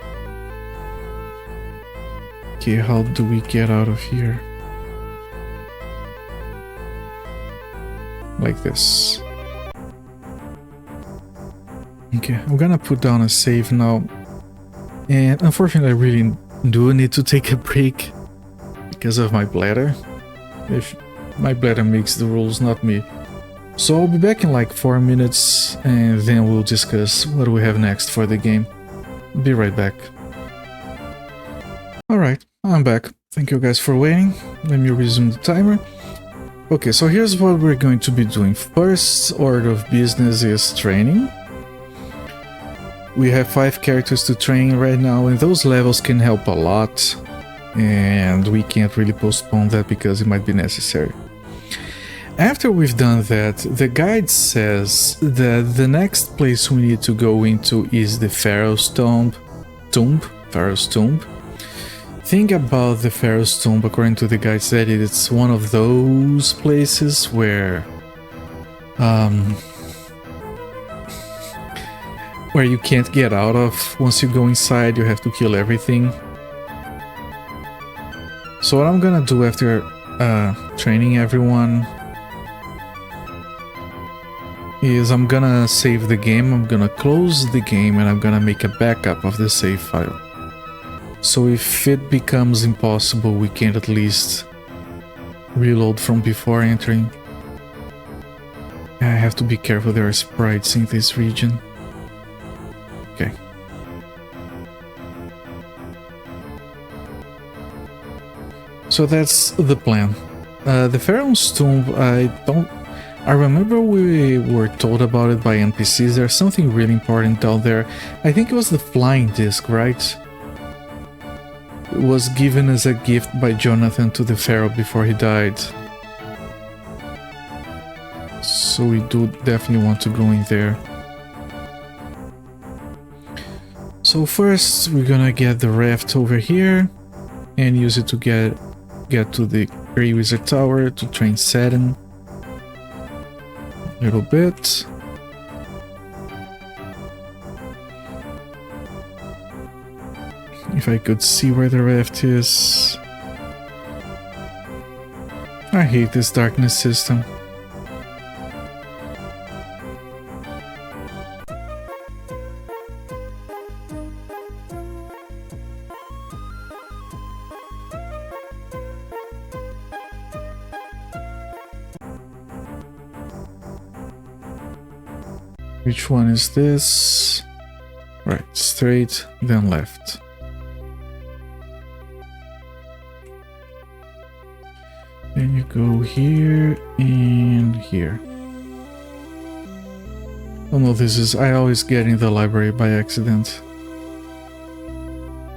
Okay, how do we get out of here? Like this. Okay, I'm gonna put down a save now. And unfortunately I really do need to take a break because of my bladder. If my bladder makes the rules, not me. So I'll be back in like 4 minutes and then we'll discuss what we have next for the game. Be right back. Alright, I'm back. Thank you guys for waiting. Let me resume the timer. Okay, so here's what we're going to be doing. First order of business is training. We have 5 characters to train right now, and those levels can help a lot. And we can't really postpone that because it might be necessary. After we've done that, the guide says that the next place we need to go into is the Pharaoh's Tomb. Pharaoh's Tomb. Think about the Pharaoh's Tomb, according to the guide, said it's one of those places where you can't get out of. Once you go inside, you have to kill everything. So what I'm gonna do after training everyone is I'm gonna save the game, I'm gonna close the game, and I'm gonna make a backup of the save file. So if it becomes impossible, we can at least reload from before entering. I have to be careful, there are sprites in this region. Okay. So that's the plan. The Pharaoh's Tomb, I remember we were told about it by NPCs. There's something really important down there. I think it was the flying disc, right? It was given as a gift by Jonathan to the Pharaoh before he died. So we do definitely want to go in there. So first we're gonna get the raft over here and use it to get to the Grey Wizard Tower to train Saturn. A little bit. If I could see where the raft is. I hate this darkness system. Which one is this? Right, straight, then left. Then you go here and here. Oh no, I always get in the library by accident.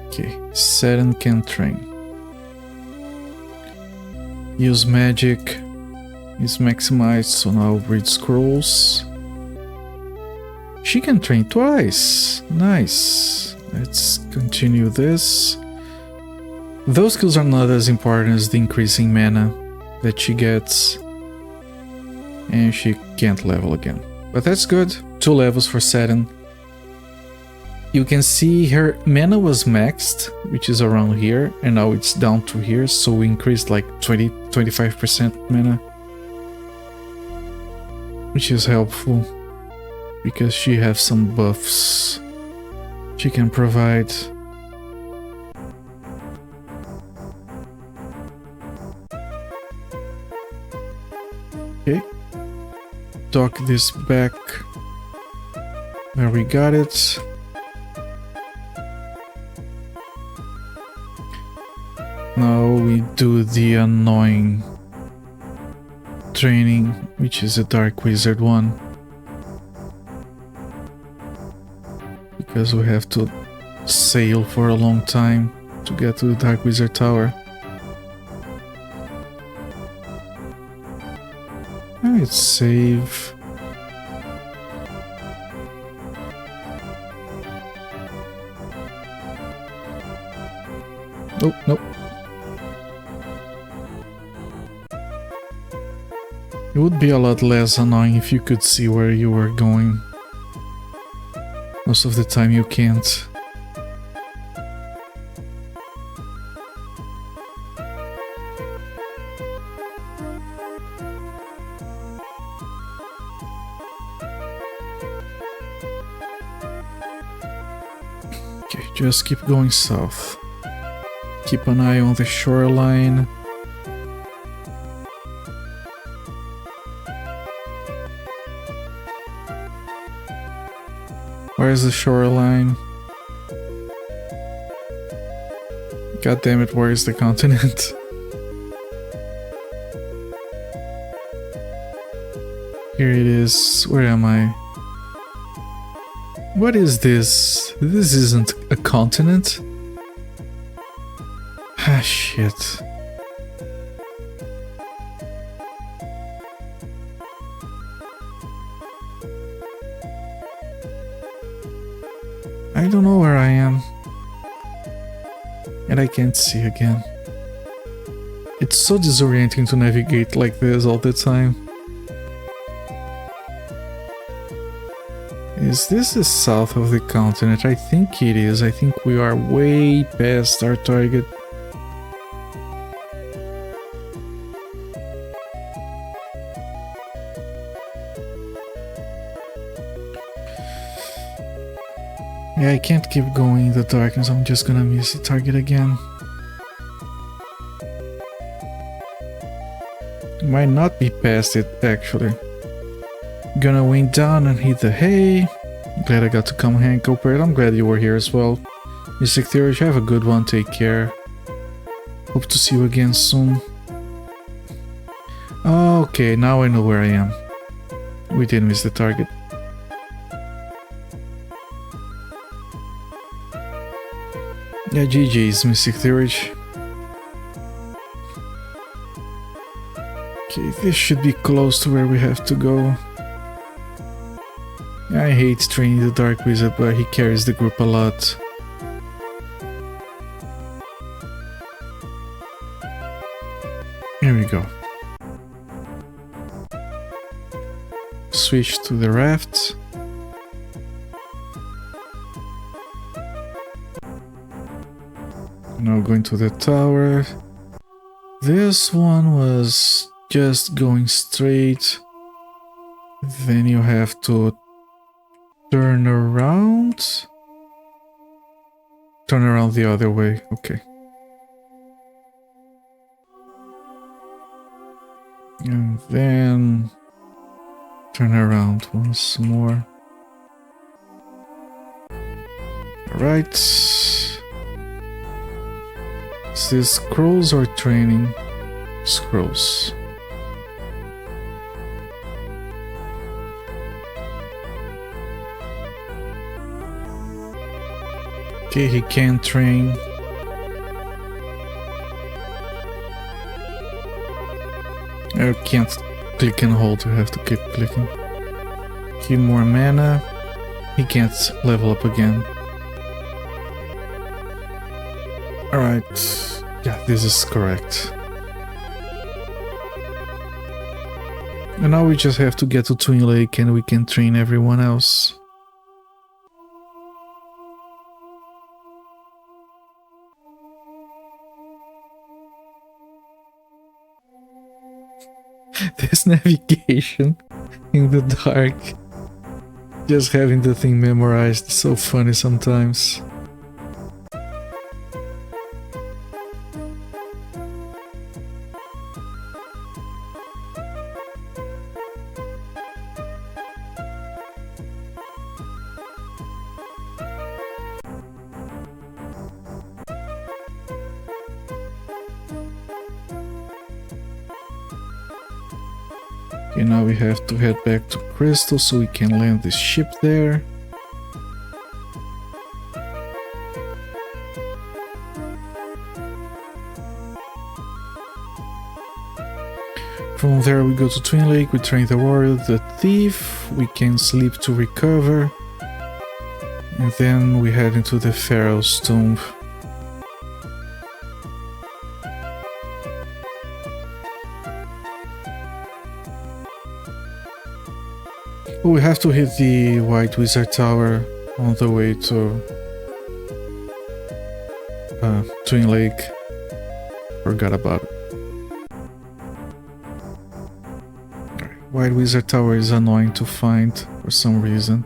Okay, Saturn can train. Use magic is maximized, so now read scrolls. She can train twice. Nice. Let's continue this. Those skills are not as important as the increasing mana that she gets. And she can't level again. But that's good. 2 levels for Saturn. You can see her mana was maxed, which is around here, and now it's down to here, so we increased like 25% mana. Which is helpful, because she has some buffs she can provide. Okay. Dock this back where we got it. Now we do the annoying training, which is a Dark Wizard one. Because we have to sail for a long time. to get to the Dark Wizard Tower. Let's save. Oh, nope. It would be a lot less annoying if you could see where you were going. Most of the time you can't. Okay, just keep going south. Keep an eye on the shoreline. Where's the shoreline? God damn it, where is the continent? Here it is. Where am I? What is this? This isn't a continent. Ah, shit. I don't know where I am. And I can't see again. It's so disorienting to navigate like this all the time. Is this the south of the continent? I think it is. I think we are way past our target. Yeah, I can't keep going in the darkness. I'm just gonna miss the target again. Might not be past it, actually. Gonna wing down and hit the hay. Glad I got to come hang cooperate. I'm glad you were here as well. Mystic Theory, have a good one. Take care. Hope to see you again soon. Okay, now I know where I am. We did miss the target. Yeah, GG's, Mystic Theory. Okay, this should be close to where we have to go. I hate training the Dark Wizard, but he carries the group a lot. Here we go. Switch to the raft. Now going to the tower. This one was just going straight. Then you have to turn around. Turn around the other way. Okay. And then turn around once more. Alright. Is this scrolls or training? Scrolls. Okay, he can train. I can't click and hold, you have to keep clicking. Give more mana. He can't level up again. Alright. Yeah, this is correct. And now we just have to get to Twin Lake and we can train everyone else. This navigation in the dark, just having the thing memorized, is so funny sometimes. Okay, now we have to head back to Crystal so we can land this ship there. From there we go to Twin Lake, we train the warrior, the thief, we can sleep to recover. And then we head into the Pharaoh's tomb. We have to hit the White Wizard Tower on the way to Twin Lake. Forgot about it. White Wizard Tower is annoying to find for some reason.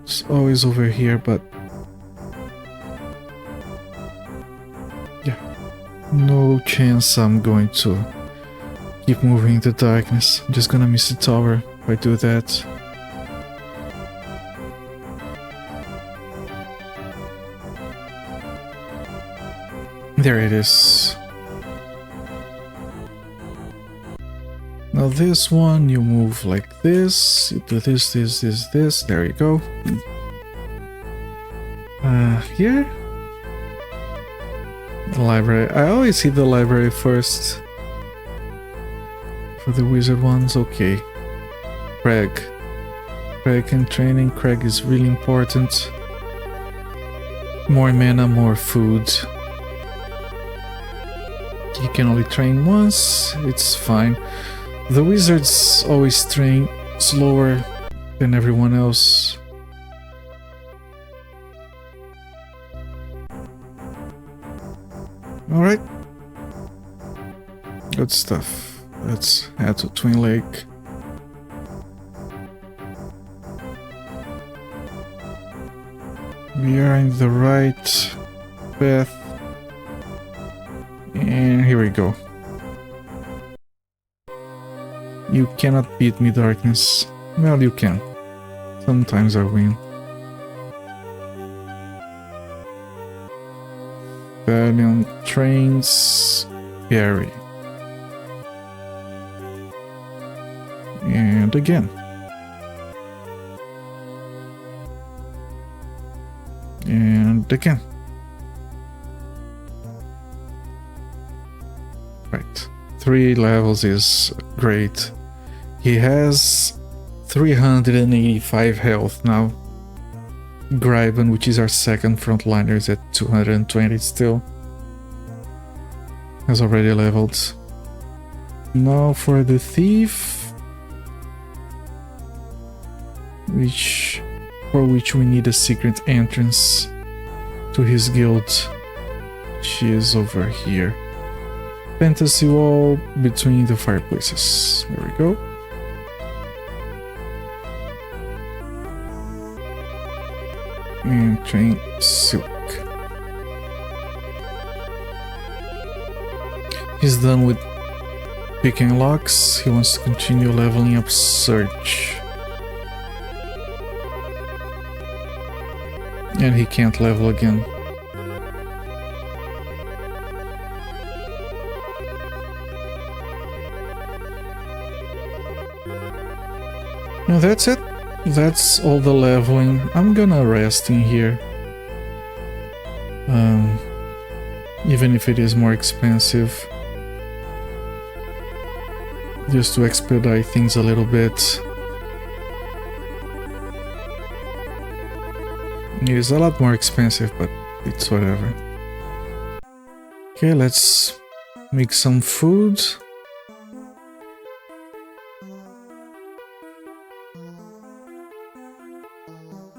It's always over here, but yeah, no chance I'm going to keep moving in the darkness. I'm just gonna miss the tower if I do that. There it is. Now this one, you move like this, you do this, this, there you go. Here? The library. I always hit the library first. For the wizard ones, okay. Craig. Craig and training, Craig is really important. More mana, more food. He can only train once, it's fine. The wizards always train slower than everyone else. Alright. Good stuff. Let's head to Twin Lake. We are in the right path. And here we go. You cannot beat me, darkness. Well, you can. Sometimes I win. Valiant trains Barry. And again. And again. Right. 3 levels is great. He has 385 health now. Gryben, which is our second frontliner, is at 220 still. Has already leveled. Now for the thief, for which we need a secret entrance to his guild. She is over here. Fantasy wall between the fireplaces. There we go. And train Silk. He's done with picking locks. He wants to continue leveling up Search. And he can't level again. Now that's it. That's all the leveling. I'm gonna rest in here. Even if it is more expensive. Just to expedite things a little bit. It is a lot more expensive, but it's whatever. Okay, let's make some food.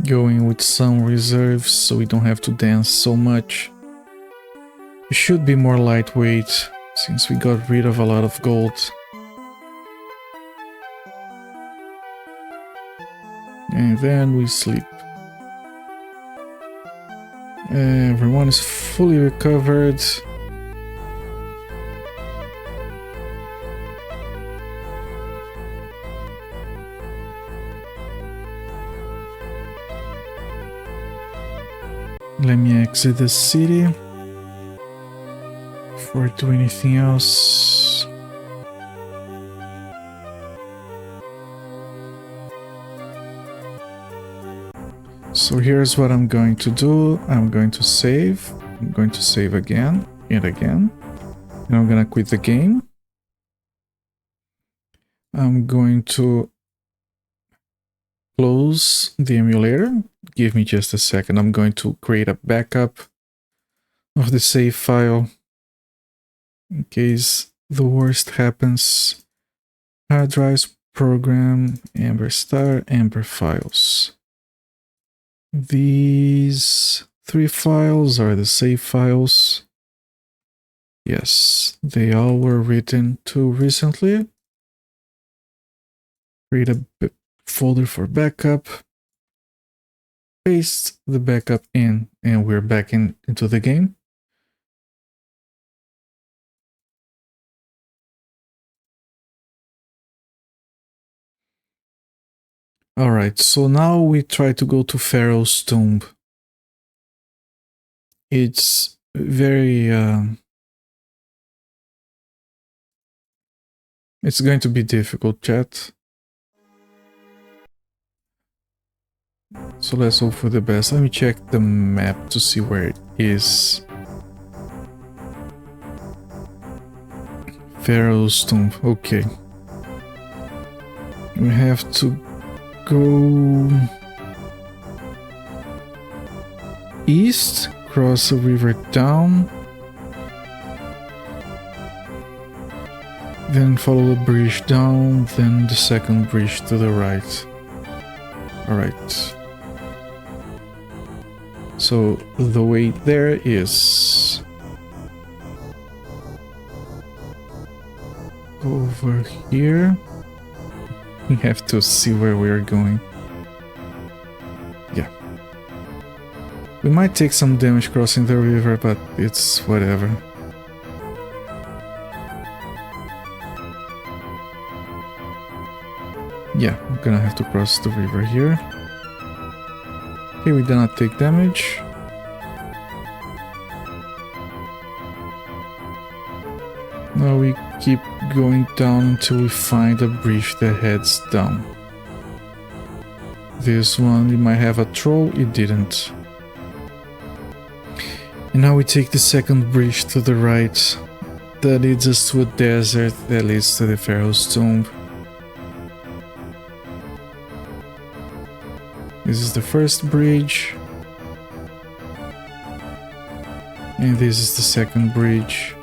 Going with some reserves so we don't have to dance so much. It should be more lightweight since we got rid of a lot of gold. And then we sleep. Everyone is fully recovered. Let me exit the city before I do anything else. So here's what I'm going to do. I'm going to save. I'm going to save again and again. And I'm gonna quit the game. I'm going to close the emulator. Give me just a second. I'm going to create a backup of the save file in case the worst happens. Hard drives, program, Amberstar, Amber files. These 3 files are the save files. Yes, they all were written too recently. Create a folder for backup. Paste the backup in, and we're back into the game. Alright, so now we try to go to Pharaoh's tomb. It's very... it's going to be difficult, chat. So let's hope for the best. Let me check the map to see where it is. Pharaoh's tomb, okay. We have to go east, cross a river down, then follow the bridge down, then the second bridge to the right. Alright. So the way there is over here. We have to see where we're going. Yeah. We might take some damage crossing the river, but it's whatever. Yeah, I'm gonna have to cross the river here. Okay, we did not take damage. Now we keep going down until we find a bridge that heads down. This one, we might have a troll, it didn't. And now we take the second bridge to the right. That leads us to a desert that leads to the Pharaoh's tomb. This is the first bridge. And this is the second bridge.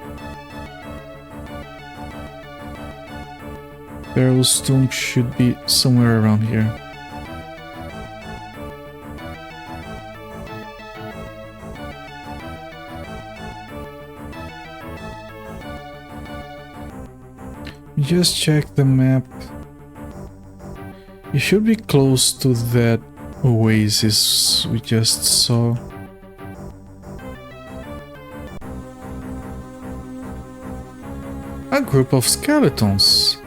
Pharaoh's tomb should be somewhere around here. Just check the map. It should be close to that oasis we just saw. A group of skeletons.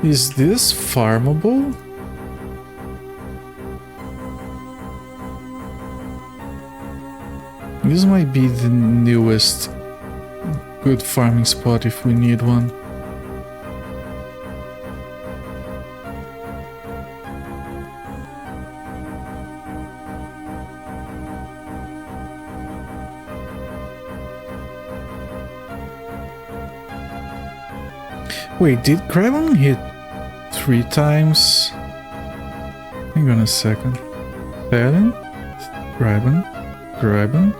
Is this farmable? This might be the newest good farming spot if we need one. Wait, did Graben hit 3 times? Hang on a second. Graben, Graben, Graben,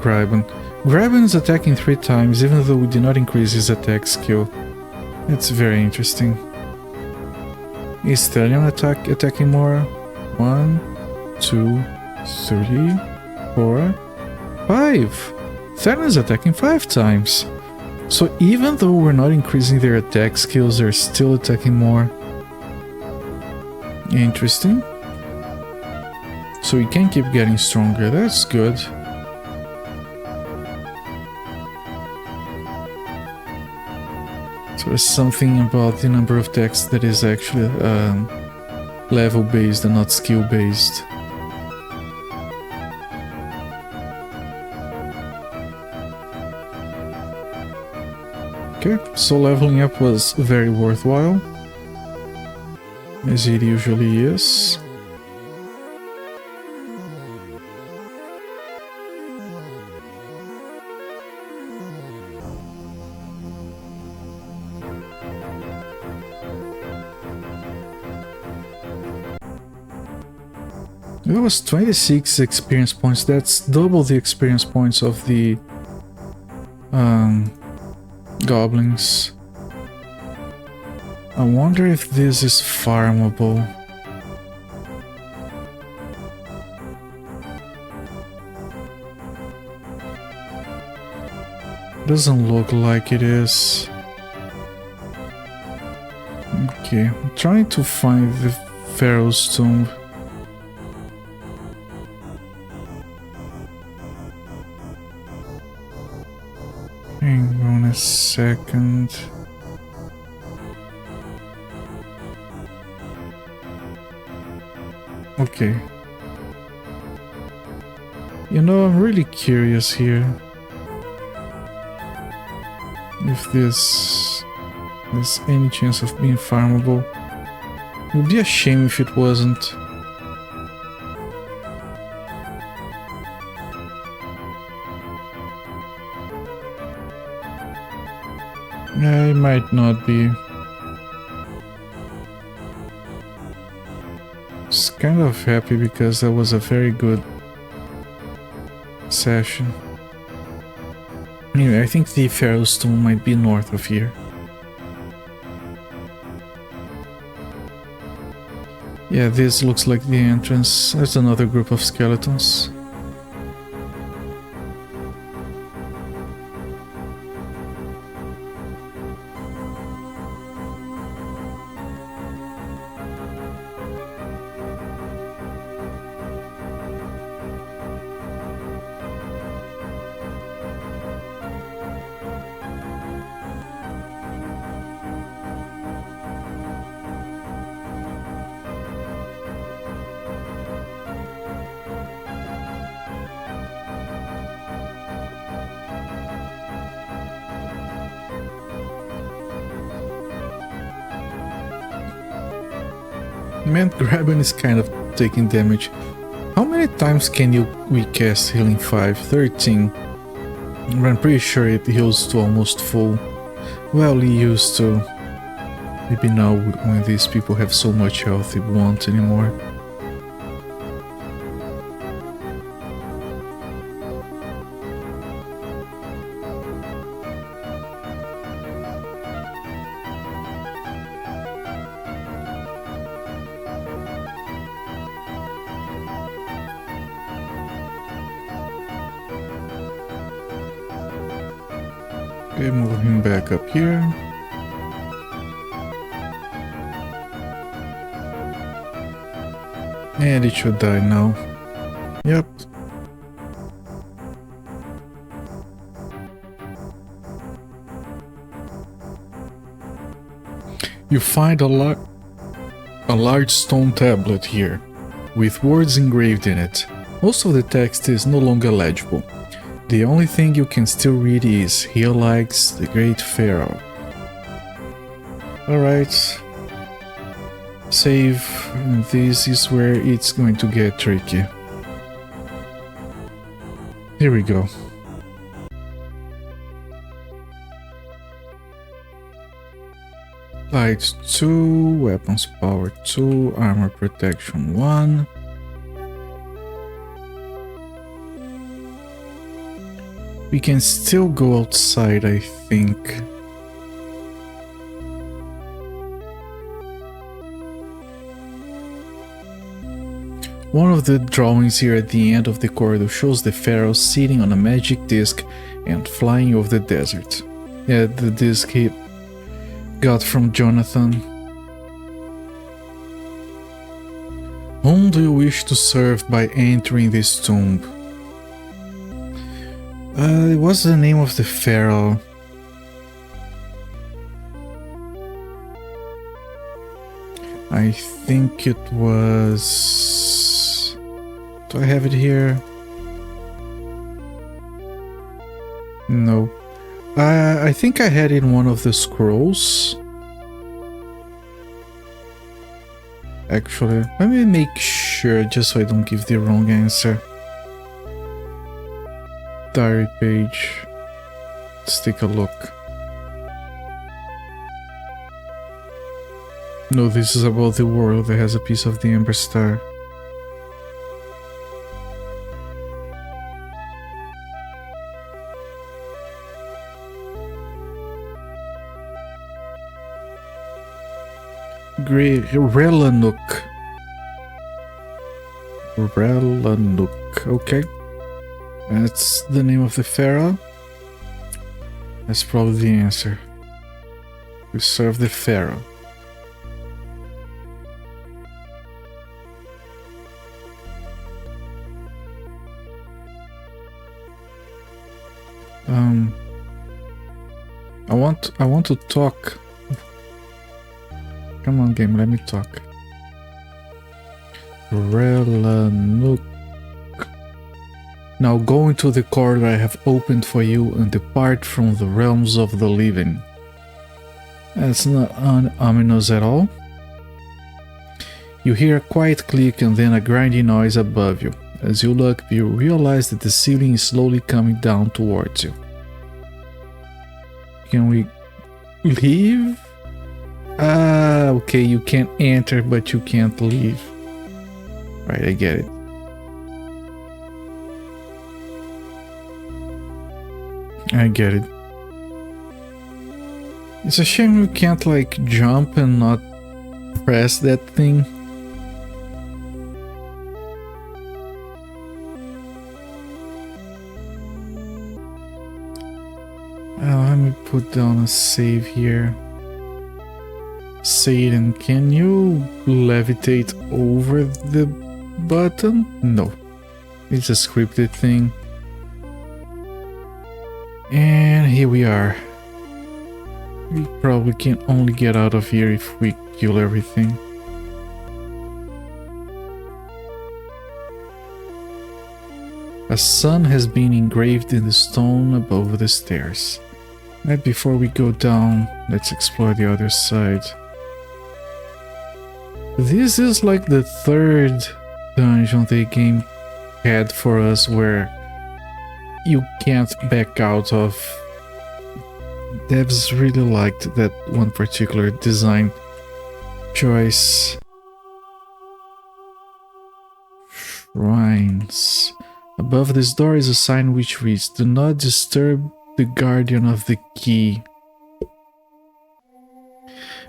Graben. Graben is attacking 3 times, even though we did not increase his attack skill. That's very interesting. Is Stallion attacking more? 1, 2, 3, 4, 5. Stallion is attacking 5 times. So even though we're not increasing their attack skills, they're still attacking more. Interesting. So we can keep getting stronger, that's good. So there's something about the number of attacks that is actually level based and not skill based. Okay, so leveling up was very worthwhile, as it usually is. It was 26 experience points. That's double the experience points of the goblins. I wonder if this is farmable. Doesn't look like it is. Okay, I'm trying to find the Pharaoh's tomb. Hang on a second. Okay. You know, I'm really curious here. If this has any chance of being farmable. It would be a shame if it wasn't. Yeah, it might not be. Just kind of happy because that was a very good session. Anyway, I think the Pharaoh's tomb might be north of here. Yeah, this looks like the entrance. There's another group of skeletons. Man, Graben is kind of taking damage. How many times can we cast Healing 5? 13. I'm pretty sure it heals to almost full. Well, he used to. Maybe now when these people have so much health, it won't anymore. Okay, move him back up here. And it should die now. Yep. You find a large stone tablet here, with words engraved in it. Most of the text is no longer legible. The only thing you can still read is "Here lies the great pharaoh." Alright. Save. And this is where it's going to get tricky. Here we go. Light 2, weapons power 2, armor protection 1. We can still go outside, I think. One of the drawings here at the end of the corridor shows the pharaoh sitting on a magic disc and flying over the desert. Yeah, the disc he got from Jonathan. Whom do you wish to serve by entering this tomb? What's the name of the pharaoh? I think it was... Do I have it here? No. I think I had it in one of the scrolls. Actually, let me make sure just so I don't give the wrong answer. Diary page. Let's take a look. No, this is about the world that has a piece of the Amberstar. Relanuk. Relanuk, okay. That's the name of the pharaoh. That's probably the answer. We serve the pharaoh. I want to talk. Come on, game, let me talk. Relanuk. Now go into the corridor I have opened for you and depart from the realms of the living. That's not ominous at all. You hear a quiet click and then a grinding noise above you. As you look, you realize that the ceiling is slowly coming down towards you. Can we leave? Ah, okay, you can't enter, but you can't leave. Right, I get it. I get it. It's a shame you can't like jump and not press that thing. Let me put down a save here. Satan, can you levitate over the button? No, it's a scripted thing. And here we are. We probably can only get out of here if we kill everything. A sun has been engraved in the stone above the stairs. Right before we go down, let's explore the other side. This is like the third dungeon the game had for us where you can't back out of. Devs really liked that one particular design choice. Shrines. Above this door is a sign which reads, "Do not disturb the guardian of the key."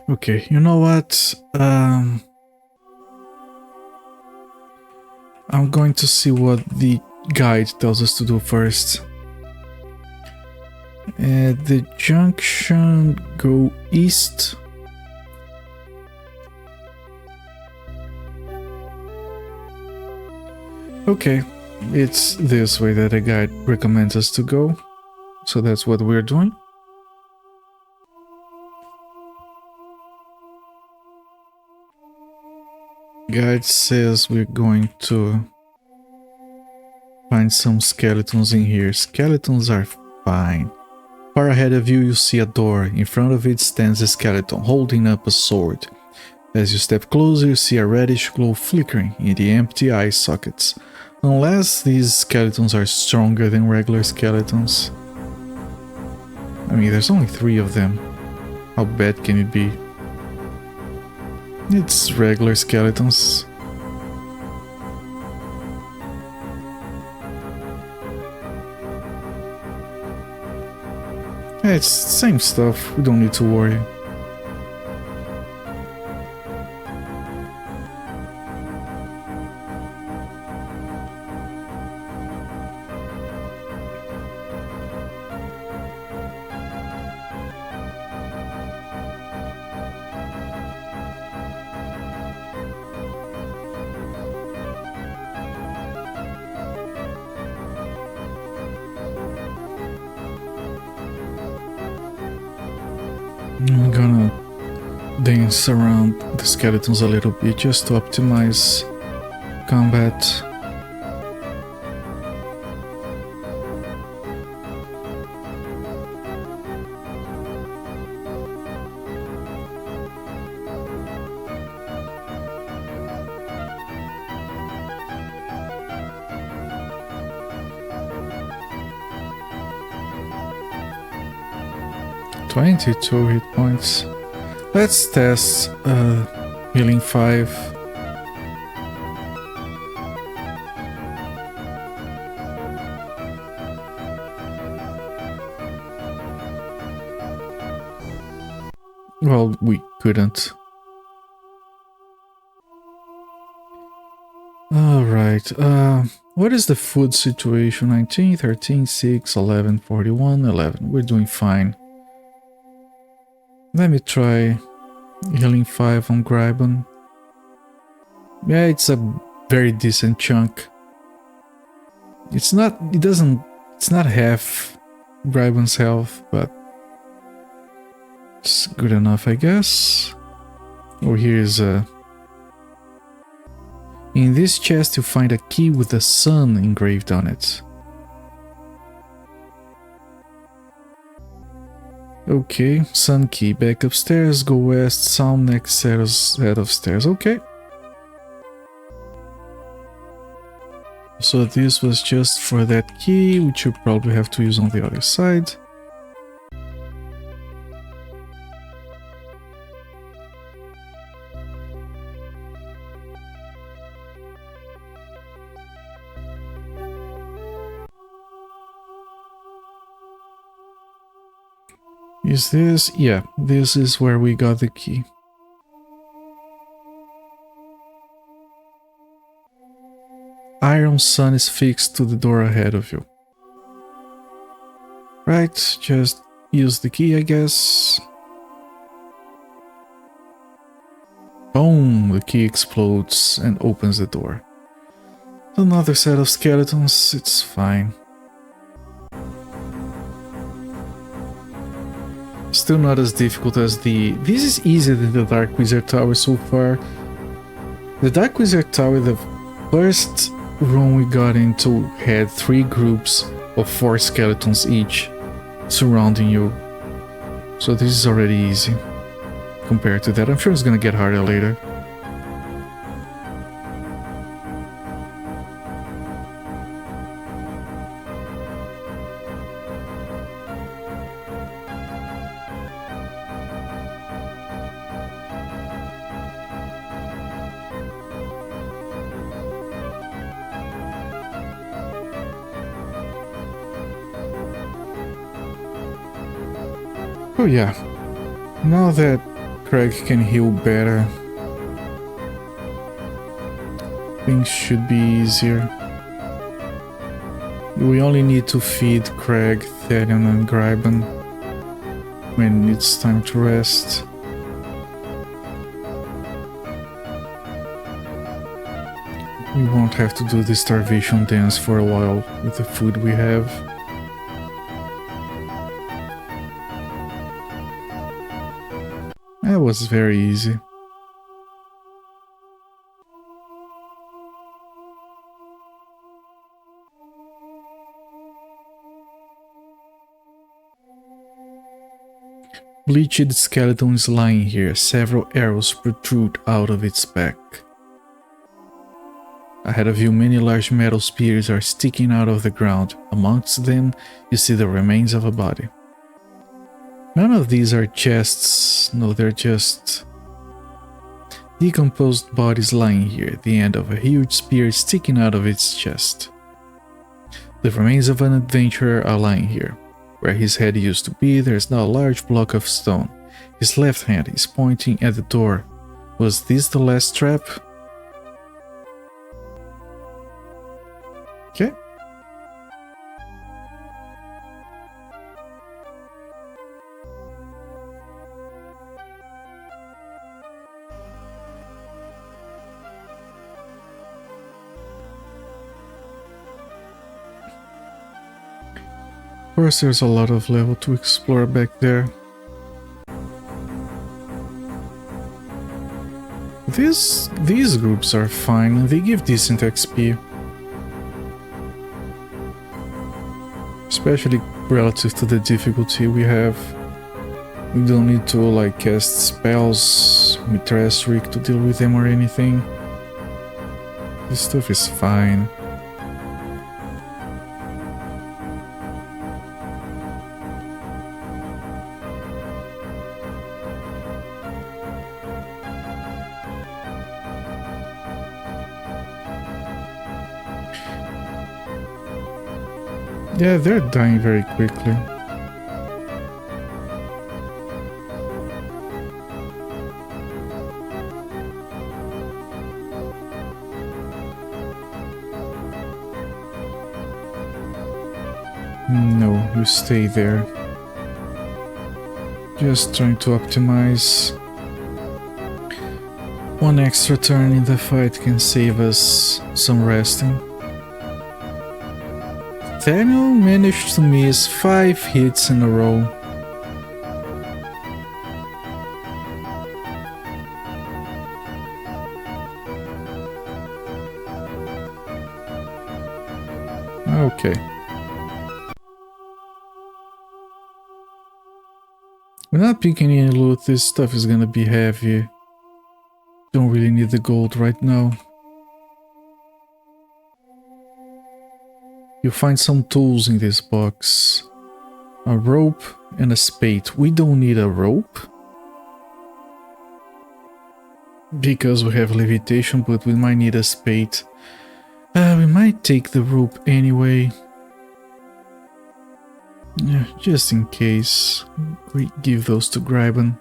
Okay, you know what? I'm going to see what the guide tells us to do first. At the junction, go east. Okay, it's this way that the guide recommends us to go. So that's what we're doing. Guide says we're going to find some skeletons in here. Skeletons are fine. Far ahead of you, you see a door. In front of it stands a skeleton, holding up a sword. As you step closer, you see a reddish glow flickering in the empty eye sockets. Unless these skeletons are stronger than regular skeletons. I mean, there's only 3 of them. How bad can it be? It's regular skeletons. Yeah, it's the same stuff, we don't need to worry. I'm gonna dance around the skeletons a little bit just to optimize combat. "22 hit points. Let's test healing 5. Well, we couldn't. Alright, what is the food situation? 19, 13, 6, 11, 41, 11. We're doing fine. Let me try healing 5 on Gribon. Yeah, it's a very decent chunk. It's not half Gribon's health, but it's good enough, I guess. Oh, here's a... In this chest you find a key with the sun engraved on it. Okay, sun key. Back upstairs, go west, sound next set of stairs. Okay. So this was just for that key, which you probably have to use on the other side. Is this? Yeah, this is where we got the key. Iron sun is fixed to the door ahead of you. Right, just use the key, I guess. Boom! The key explodes and opens the door. Another set of skeletons, it's fine. Still not as difficult as the... This is easier than the Dark Wizard Tower so far. The Dark Wizard Tower, the first room we got into, had 3 groups of 4 skeletons each surrounding you. So this is already easy compared to that. I'm sure it's gonna get harder later. Oh yeah, now that Craig can heal better, things should be easier. We only need to feed Craig, Therion and Gribon when it's time to rest. We won't have to do the starvation dance for a while with the food we have. That was very easy. Bleached skeleton is lying here. Several arrows protrude out of its back. Ahead of you, many large metal spears are sticking out of the ground. Amongst them, you see the remains of a body. None of these are chests, no, they're just decomposed bodies lying here, the end of a huge spear sticking out of its chest. The remains of an adventurer are lying here. Where his head used to be, there is now a large block of stone. His left hand is pointing at the door. Was this the last trap? Okay. Of course, there's a lot of level to explore back there. These groups are fine and they give decent XP. Especially relative to the difficulty we have. We don't need to like cast spells with Terrestric to deal with them or anything. This stuff is fine. Yeah, they're dying very quickly. No, you stay there. Just trying to optimize. One extra turn in the fight can save us some resting. Daniel managed to miss 5 hits in a row. Okay. We're not picking any loot, this stuff is gonna be heavy. Don't really need the gold right now. You find some tools in this box. A rope and a spade. We don't need a rope because we have levitation, but we might need a spade. We might take the rope anyway. Yeah, just in case. We give those to Griben.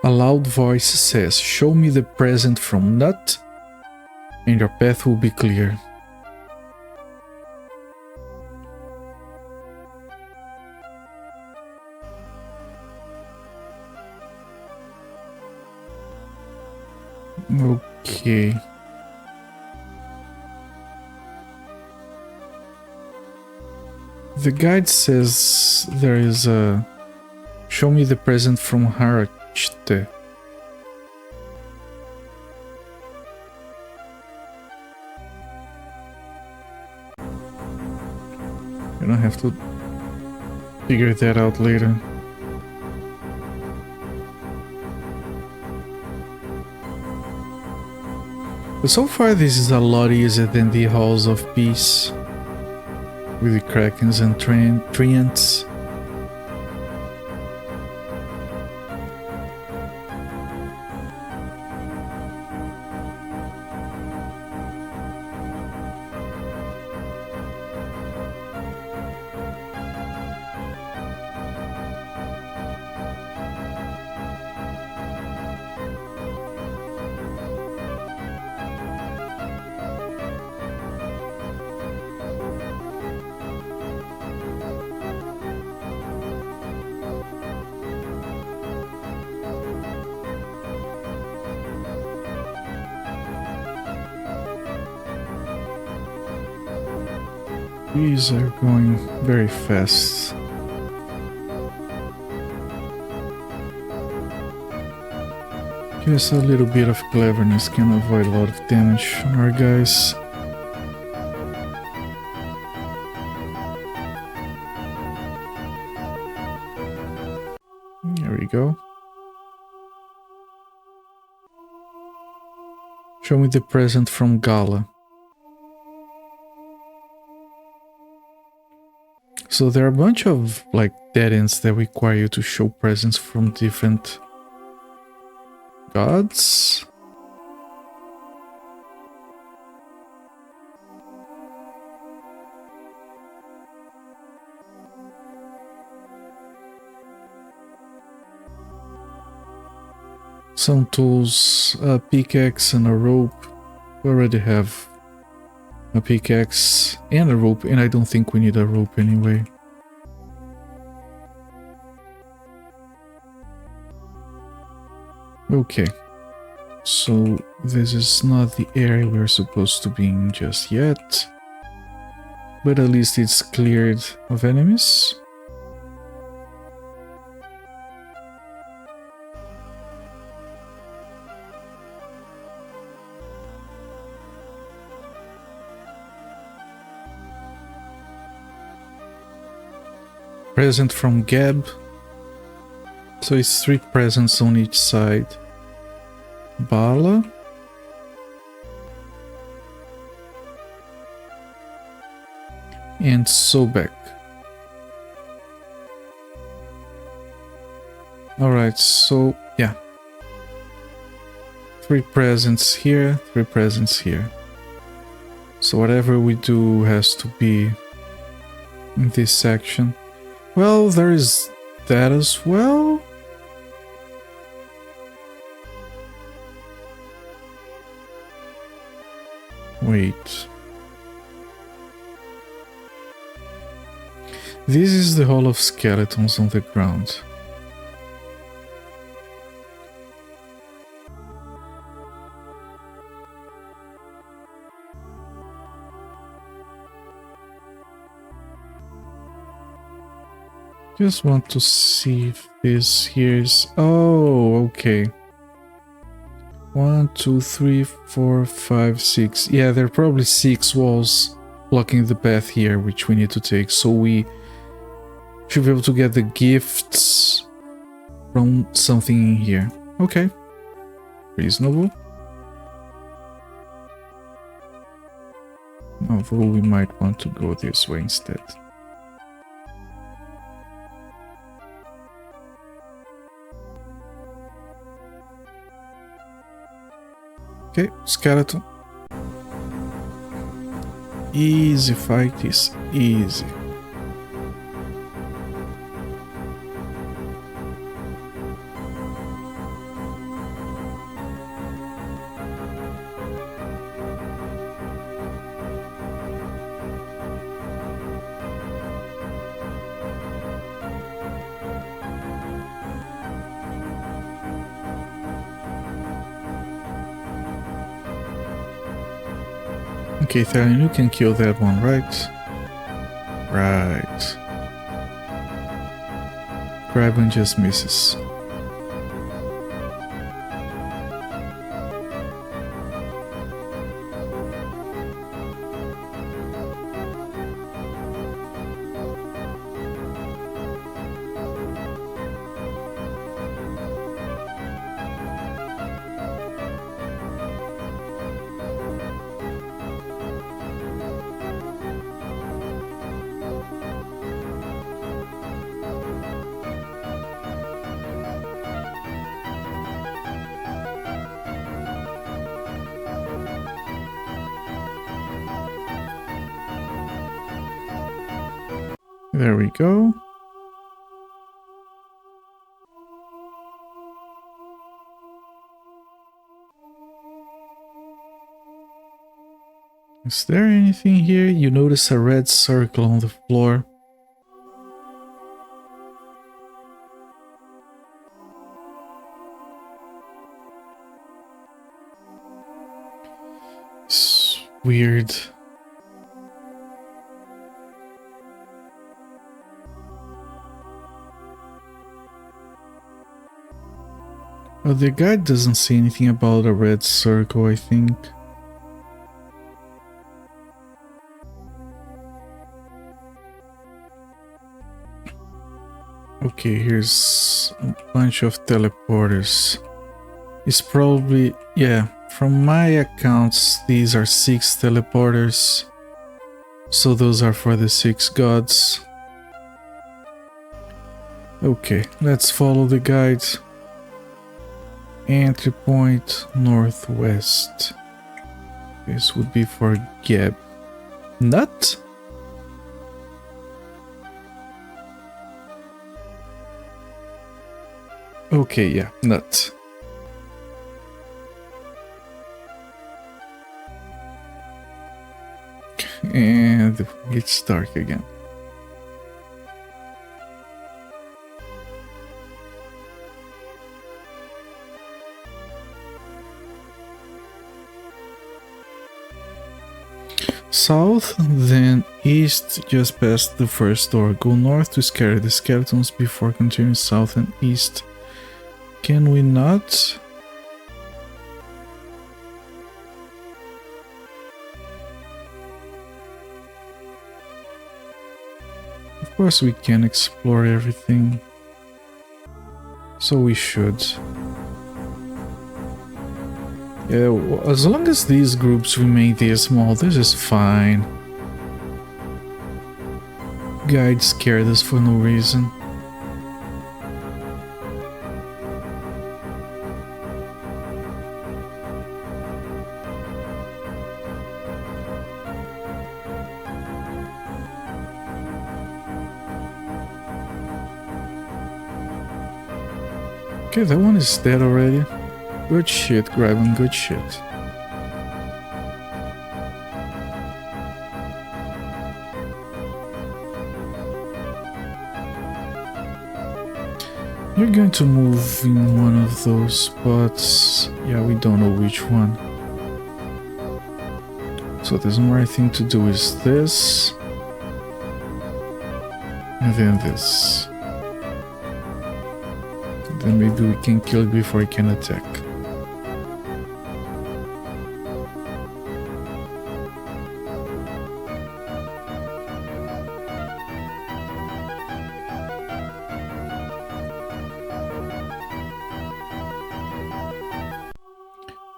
A loud voice says, "Show me the present from Nut, and your path will be clear." Okay. The guide says there is a "Show me the present from Harachte." You don't have to figure that out later. But so far this is a lot easier than the Halls of Peace with the Krakens and Treants. These are going very fast. Just a little bit of cleverness can avoid a lot of damage on our guys. There we go. Show me the present from Gala. So there are a bunch of like dead ends that require you to show presents from different gods. Some tools, a pickaxe and a rope. We already have a pickaxe and a rope, and I don't think we need a rope anyway. Okay, so this is not the area we're supposed to be in just yet, but at least it's cleared of enemies. Present from Gab. So it's 3 presents on each side. Bala. And Sobek. Alright, so yeah. 3 presents here, 3 presents here. So whatever we do has to be in this section. Well, there is that as well. Wait. This is the hall of skeletons on the ground. Just want to see if this here is... Oh, okay. 1, 2, 3, 4, 5, 6. Yeah, there are probably 6 walls blocking the path here, which we need to take. So we should be able to get the gifts from something in here. Okay. Reasonable. Although we might want to go this way instead. Okay, skeleton. Easy fight is easy. Okay, Thalion, you can kill that one, right? Right. Graben just misses. There we go. Is there anything here? You notice a red circle on the floor. It's weird. Well, the guide doesn't say anything about a red circle, I think. Okay, here's a bunch of teleporters. It's probably... yeah, from my accounts, these are 6 teleporters. So those are for the 6 gods. Okay, let's follow the guide. Entry point northwest. This would be for Geb. Nut? Okay, yeah, nut. And it's dark again. South, then east just past the first door. Go north to scare the skeletons before continuing south and east. Can we not? Of course we can explore everything. So we should. Yeah, as long as these groups remain this small, this is fine. Guide scared us for no reason. Okay, that one is dead already. Good shit, Graben, good shit. You're going to move in one of those spots. Yeah, we don't know which one. So the right thing to do is this. And then this. Then maybe we can kill it before it can attack.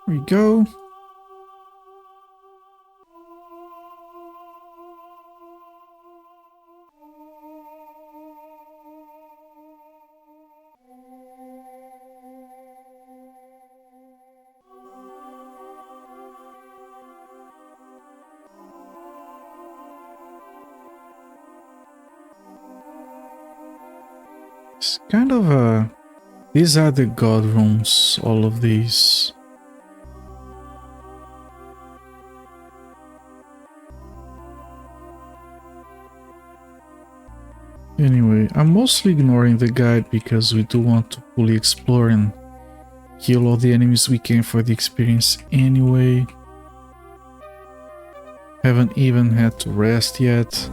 There we go. It's kind of a... These are the god rooms, all of these. Anyway, I'm mostly ignoring the guide because we do want to fully explore and kill all the enemies we can for the experience anyway. Haven't even had to rest yet.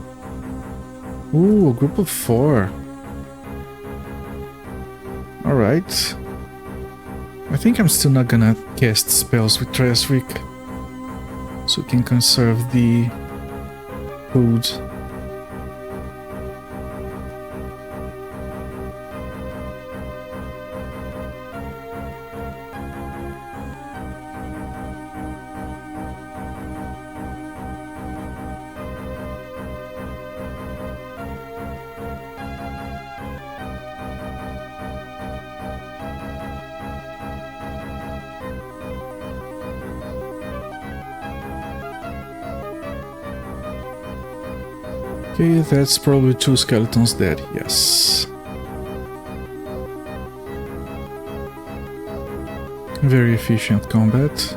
Ooh, a group of 4. Alright. I think I'm still not gonna cast spells with Tresrick, so we can conserve the food. Okay, that's probably 2 skeletons dead, yes. Very efficient combat.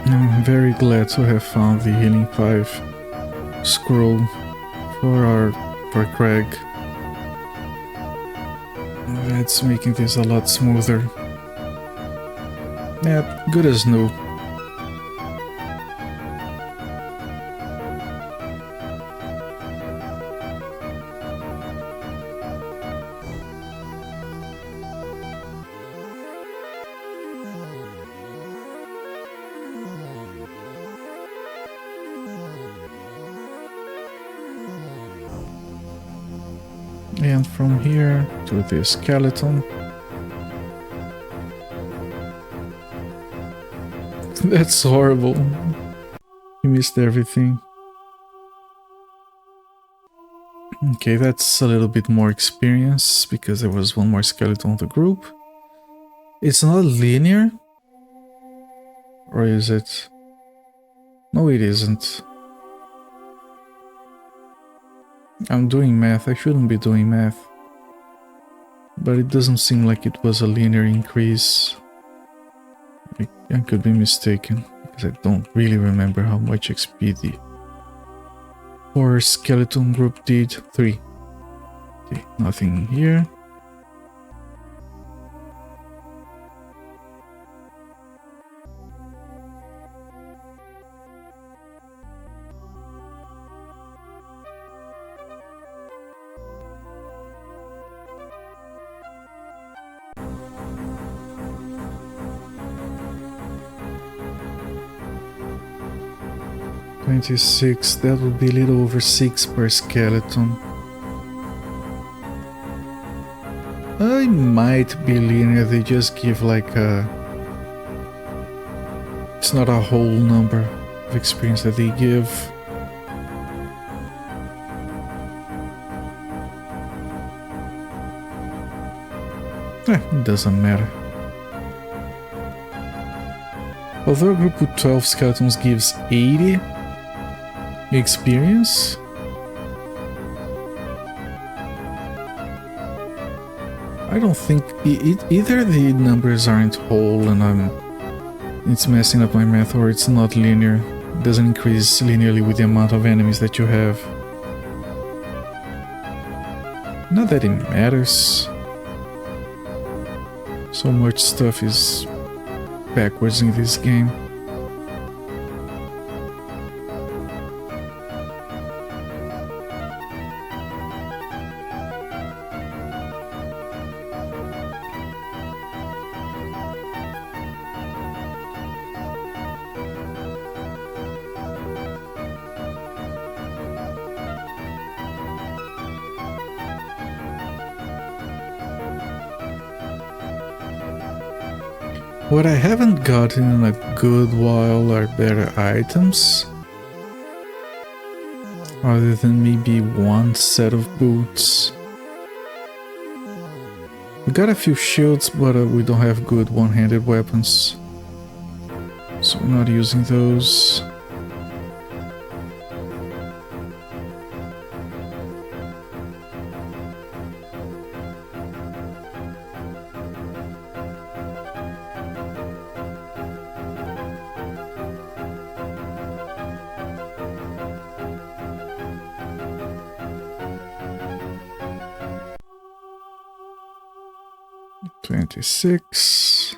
I'm very glad to have found the Healing 5 scroll for Craig. That's making this a lot smoother. Yep, good as new. And from here to the skeleton. That's horrible. You missed everything. Okay, that's a little bit more experience because there was one more skeleton in the group. It's not linear. Or is it? No, it isn't. I'm doing math, I shouldn't be doing math. But it doesn't seem like it was a linear increase. I could be mistaken, because I don't really remember how much XP the horror skeleton group did. 3. Okay, nothing here. $26, that would be a little over 6 per skeleton. I might be linear, they just give like a... It's not a whole number of experience that they give. It doesn't matter. Although a group with 12 skeletons gives 80 experience, I don't think either the numbers aren't whole and it's messing up my math, or it's not linear. It doesn't increase linearly with the amount of enemies that you have. Not that it matters. So much stuff is backwards in this game. What I haven't gotten in a good while are better items. Other than maybe one set of boots. We got a few shields, but we don't have good one-handed weapons. So we're not using those. $26.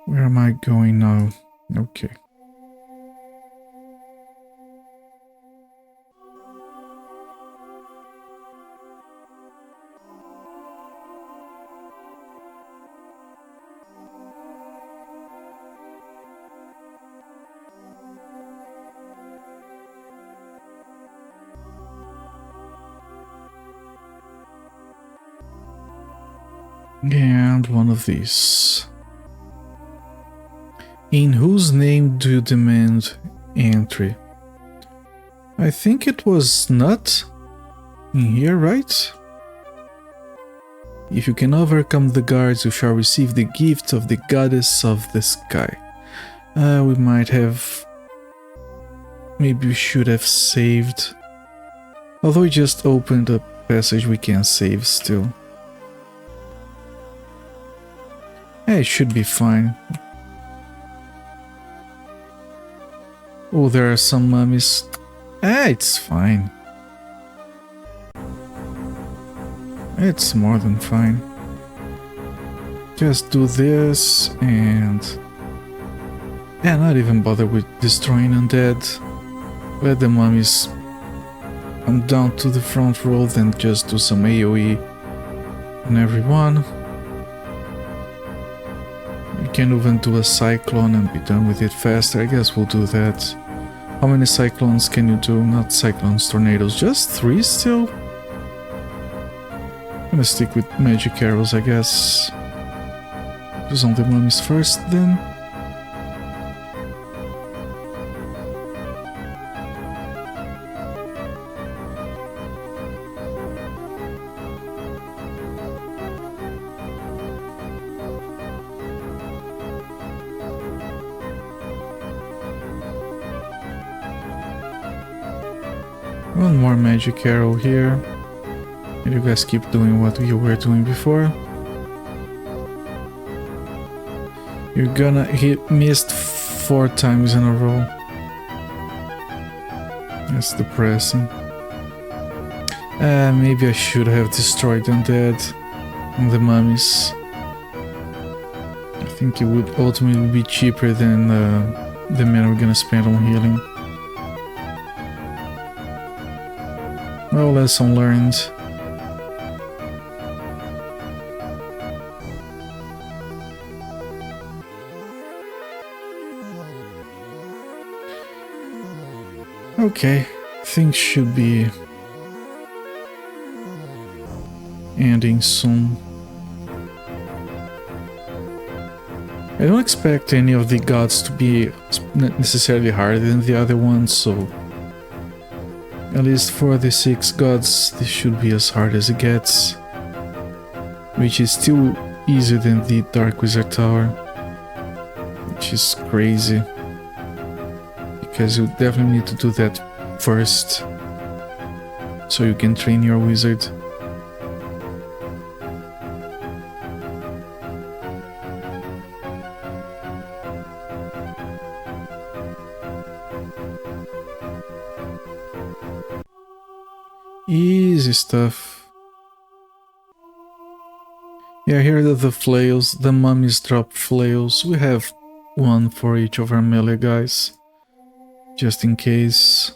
Where am I going now? Okay. And one of these. In whose name do you demand entry? I think it was Nut in here, right? If you can overcome the guards, you shall receive the gift of the goddess of the sky. We might have... Maybe we should have saved. Although we just opened a passage, we can save still. It should be fine. Oh, there are some mummies. It's fine. It's more than fine. Just do this and... Yeah, not even bother with destroying undead. Let the mummies come down to the front row, then just do some AoE on everyone. We can even do a cyclone and be done with it faster. I guess we'll do that. How many cyclones can you do? Not cyclones, tornadoes. Just 3 still? I'm gonna stick with magic arrows, I guess. Use on the mummies first, then. One more magic arrow here. And you guys keep doing what you were doing before. You're gonna hit missed 4 times in a row. That's depressing. Maybe I should have destroyed undead and the mummies. I think it would ultimately be cheaper than the mana we're gonna spend on healing. Well, lesson learned. Okay, things should be ending soon. I don't expect any of the gods to be necessarily harder than the other ones, so At least for the 6 gods, this should be as hard as it gets. Which is still easier than the Dark Wizard Tower. Which is crazy. Because you definitely need to do that first. So you can train your wizard. Easy stuff. Yeah, here are the flails. The mummies drop flails. We have one for each of our melee guys. Just in case.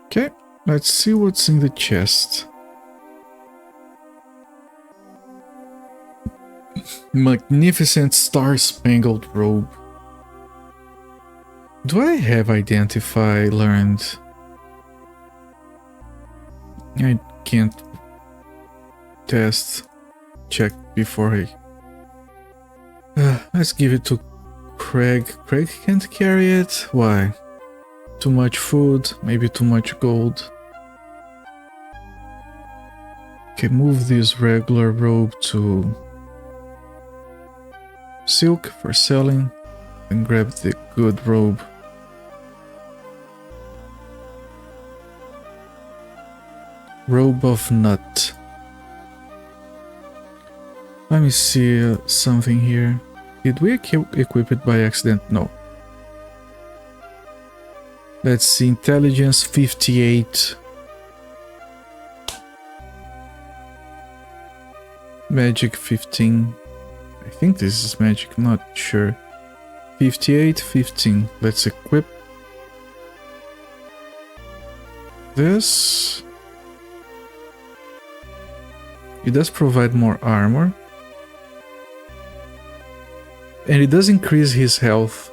Okay, let's see what's in the chest. Magnificent star-spangled robe. Do I have identify learned? I can't test. Check before I... let's give it to Craig. Craig can't carry it? Why? Too much food, maybe too much gold. Okay, move this regular robe to silk for selling, and grab the good robe. Robe of Nut. Let me see something here. Did we equip it by accident? No. Let's see, intelligence 58. Magic 15. I think this is magic, I'm not sure. 58, 15. Let's equip this. It does provide more armor. And it does increase his health.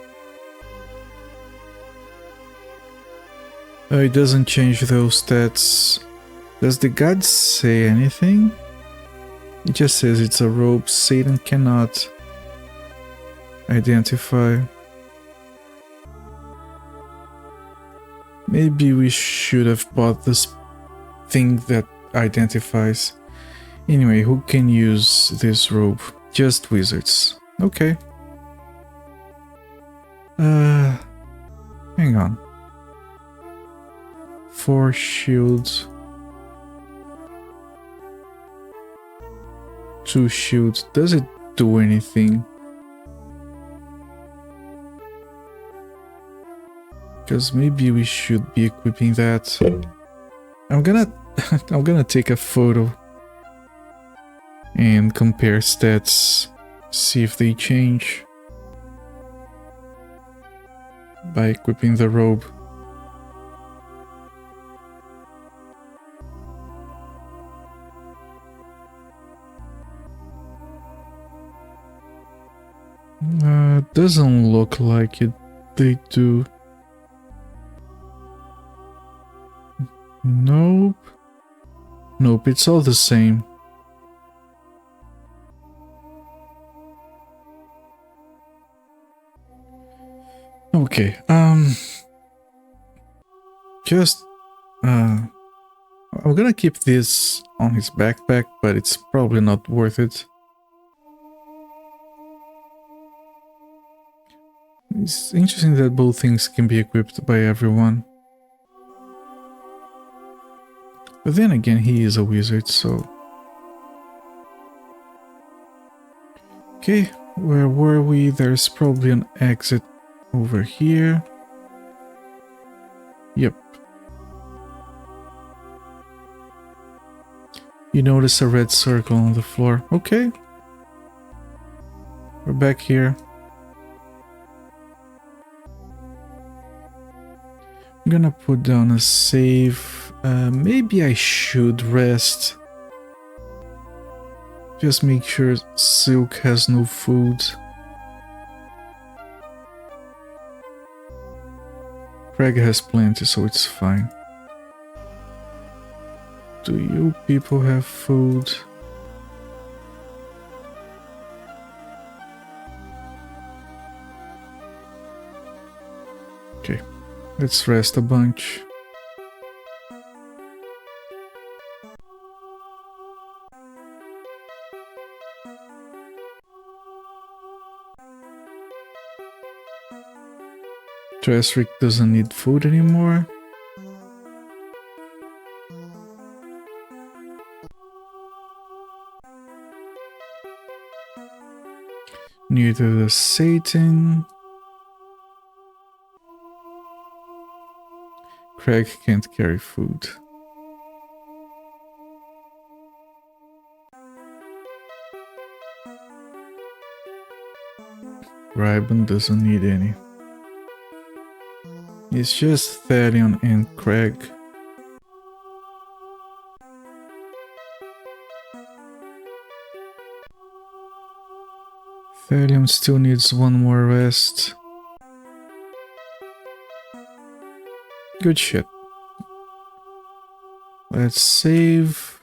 It doesn't change those stats. Does the god say anything? It just says it's a robe Satan cannot identify. Maybe we should have bought this thing that identifies. Anyway, who can use this robe? Just wizards. Okay. Hang on. 4 shields. 2 shields. Does it do anything? Because maybe we should be equipping that. I'm gonna take a photo and compare stats, see if they change by equipping the robe. Doesn't look like it. They do. Nope. Nope, it's all the same. Okay, I'm gonna keep this on his backpack, but it's probably not worth it. It's interesting that both things can be equipped by everyone. But then again, he is a wizard, so... Okay, where were we? There's probably an exit over here. Yep. You notice a red circle on the floor. Okay. We're back here. I'm gonna put down a save. Maybe I should rest. Just make sure Silk has no food. Craig has plenty, so it's fine. Do you people have food? Okay, let's rest a bunch. Tristric doesn't need food anymore. Neither does Satan. Craig can't carry food. Ryban doesn't need any. It's just Thalion and Craig. Thalion still needs one more rest. Good shit. Let's save.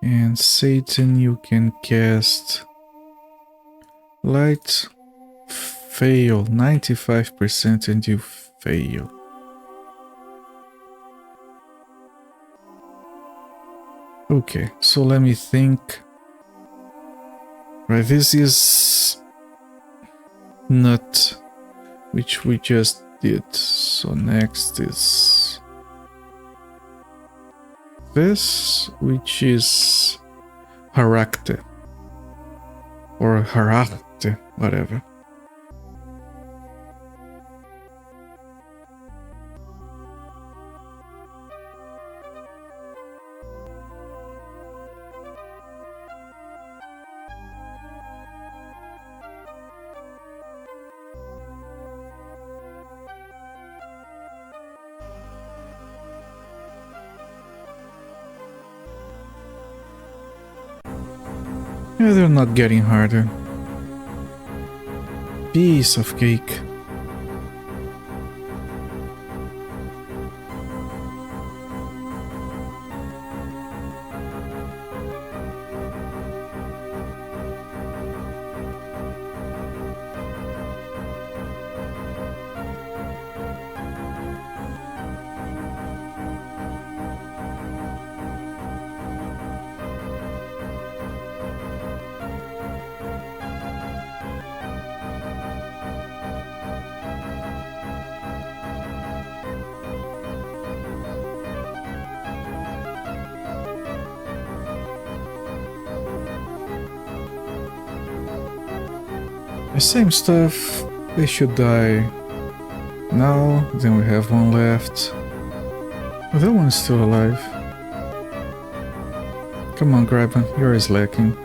And Satan, you can cast Light. Fail 95% and you fail. Okay, so let me think. Right, this is nut, which we just did. So next is this, which is Harakte or Harakte, whatever. Yeah, they're not getting harder. Piece of cake. The same stuff, they should die now, then we have one left. Oh, that one's still alive. Come on, Graben, you're slacking.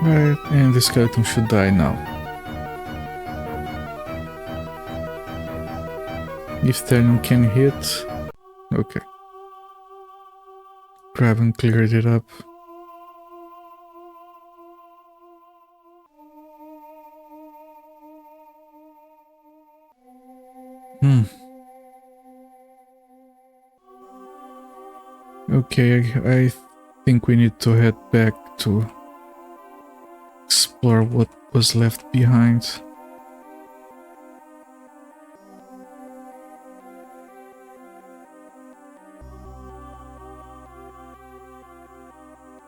Right, and the skeleton should die now. If Thalion can hit... Okay. Graben cleared it up. Okay, I think we need to head back to explore what was left behind.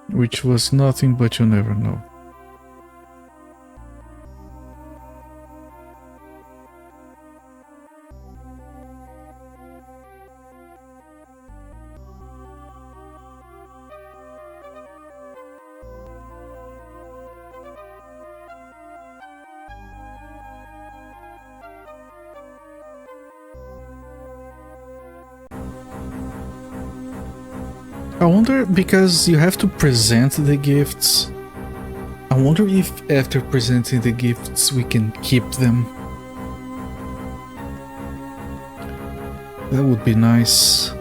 Which was nothing, but you never know. I wonder, because you have to present the gifts, I wonder if after presenting the gifts we can keep them. That would be nice.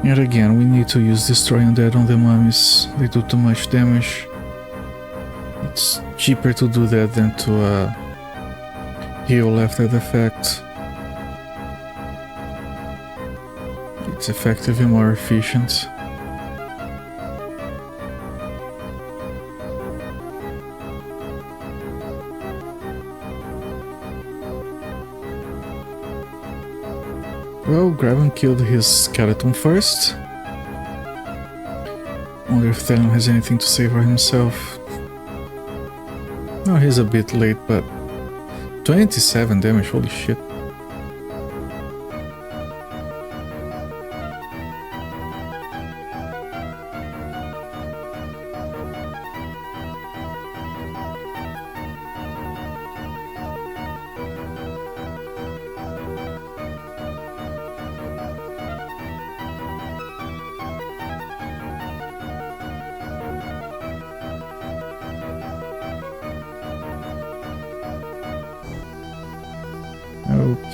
And again, we need to use Destroy Undead on the mummies. They do too much damage. It's cheaper to do that than to heal after the fact. It's effective and more efficient. Well, Graben killed his skeleton first. Wonder if Thelion has anything to say for himself. No, he's a bit late, but 27 damage, holy shit.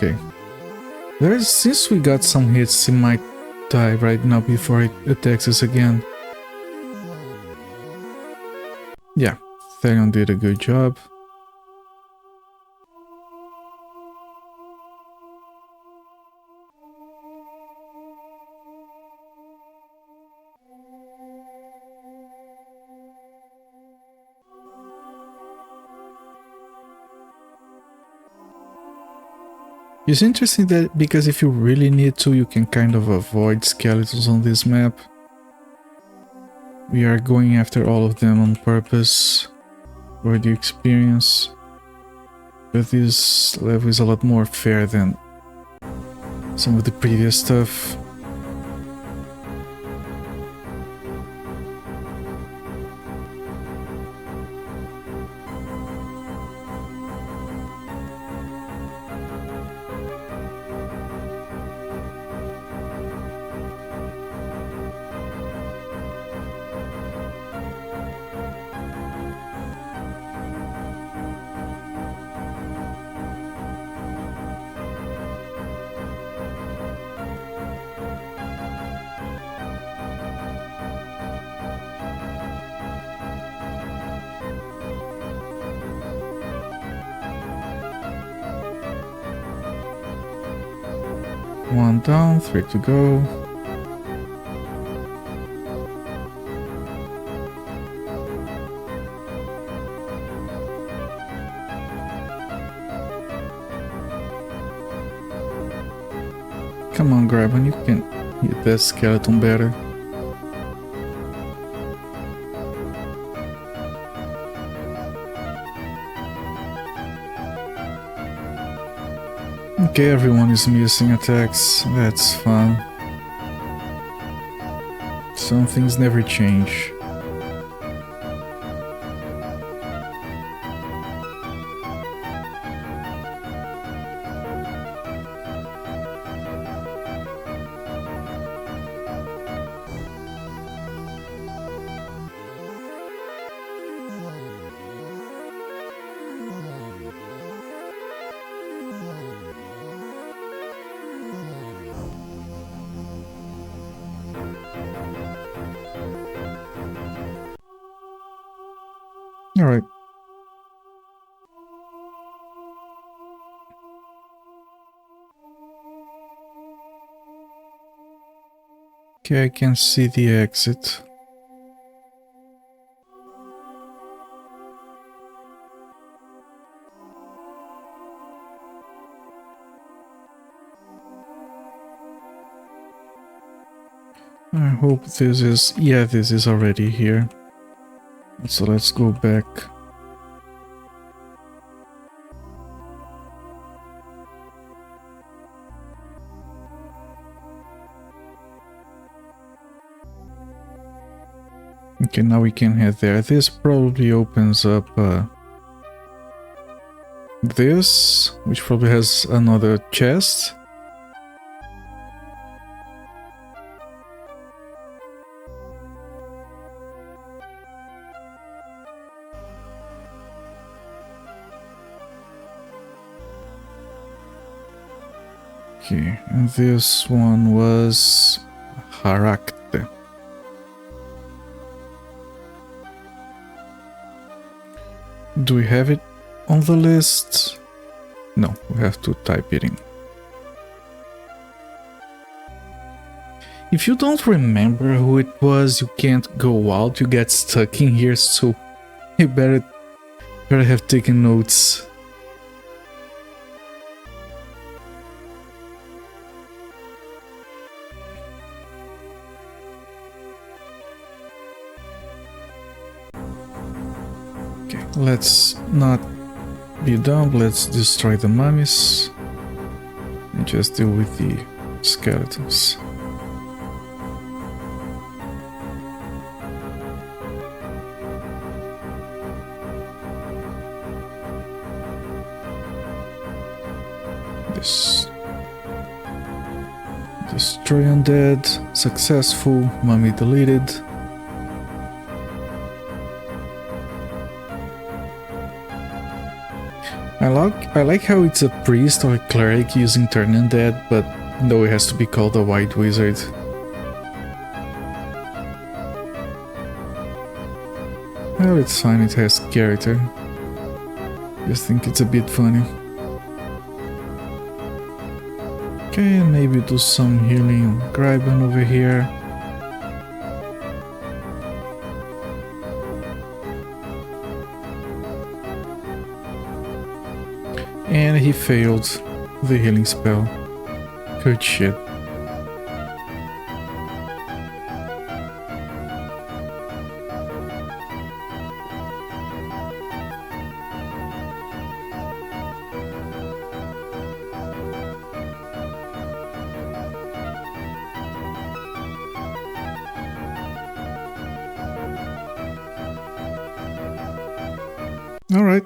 Okay. Since we got some hits, he might die right now before it attacks us again. Yeah, Thelion did a good job. It's interesting that because if you really need to, you can kind of avoid skeletons on this map. We are going after all of them on purpose for the experience. But this level is a lot more fair than some of the previous stuff. One down, 3 to go. Come on, Graben, you can hit that skeleton better. Okay, everyone is missing attacks. That's fun. Some things never change. Alright. Okay, I can see the exit. I hope this is... yeah, this is already here. So let's go back. Okay, now we can head there. This probably opens up this, which probably has another chest. Okay, and this one was Harakte. Do we have it on the list? No, we have to type it in. If you don't remember who it was, you can't go out, you get stuck in here, so you better have taken notes. Okay, let's not be dumb, let's destroy the mummies and just deal with the skeletons. Destroy undead, successful, mummy deleted. I like how it's a priest or a cleric using turn undead, but no, it has to be called a white wizard. Well, it's fine, it has character. Just think it's a bit funny. Okay, and maybe do some healing on Gryban over here. And he failed the healing spell. Good shit. Alright.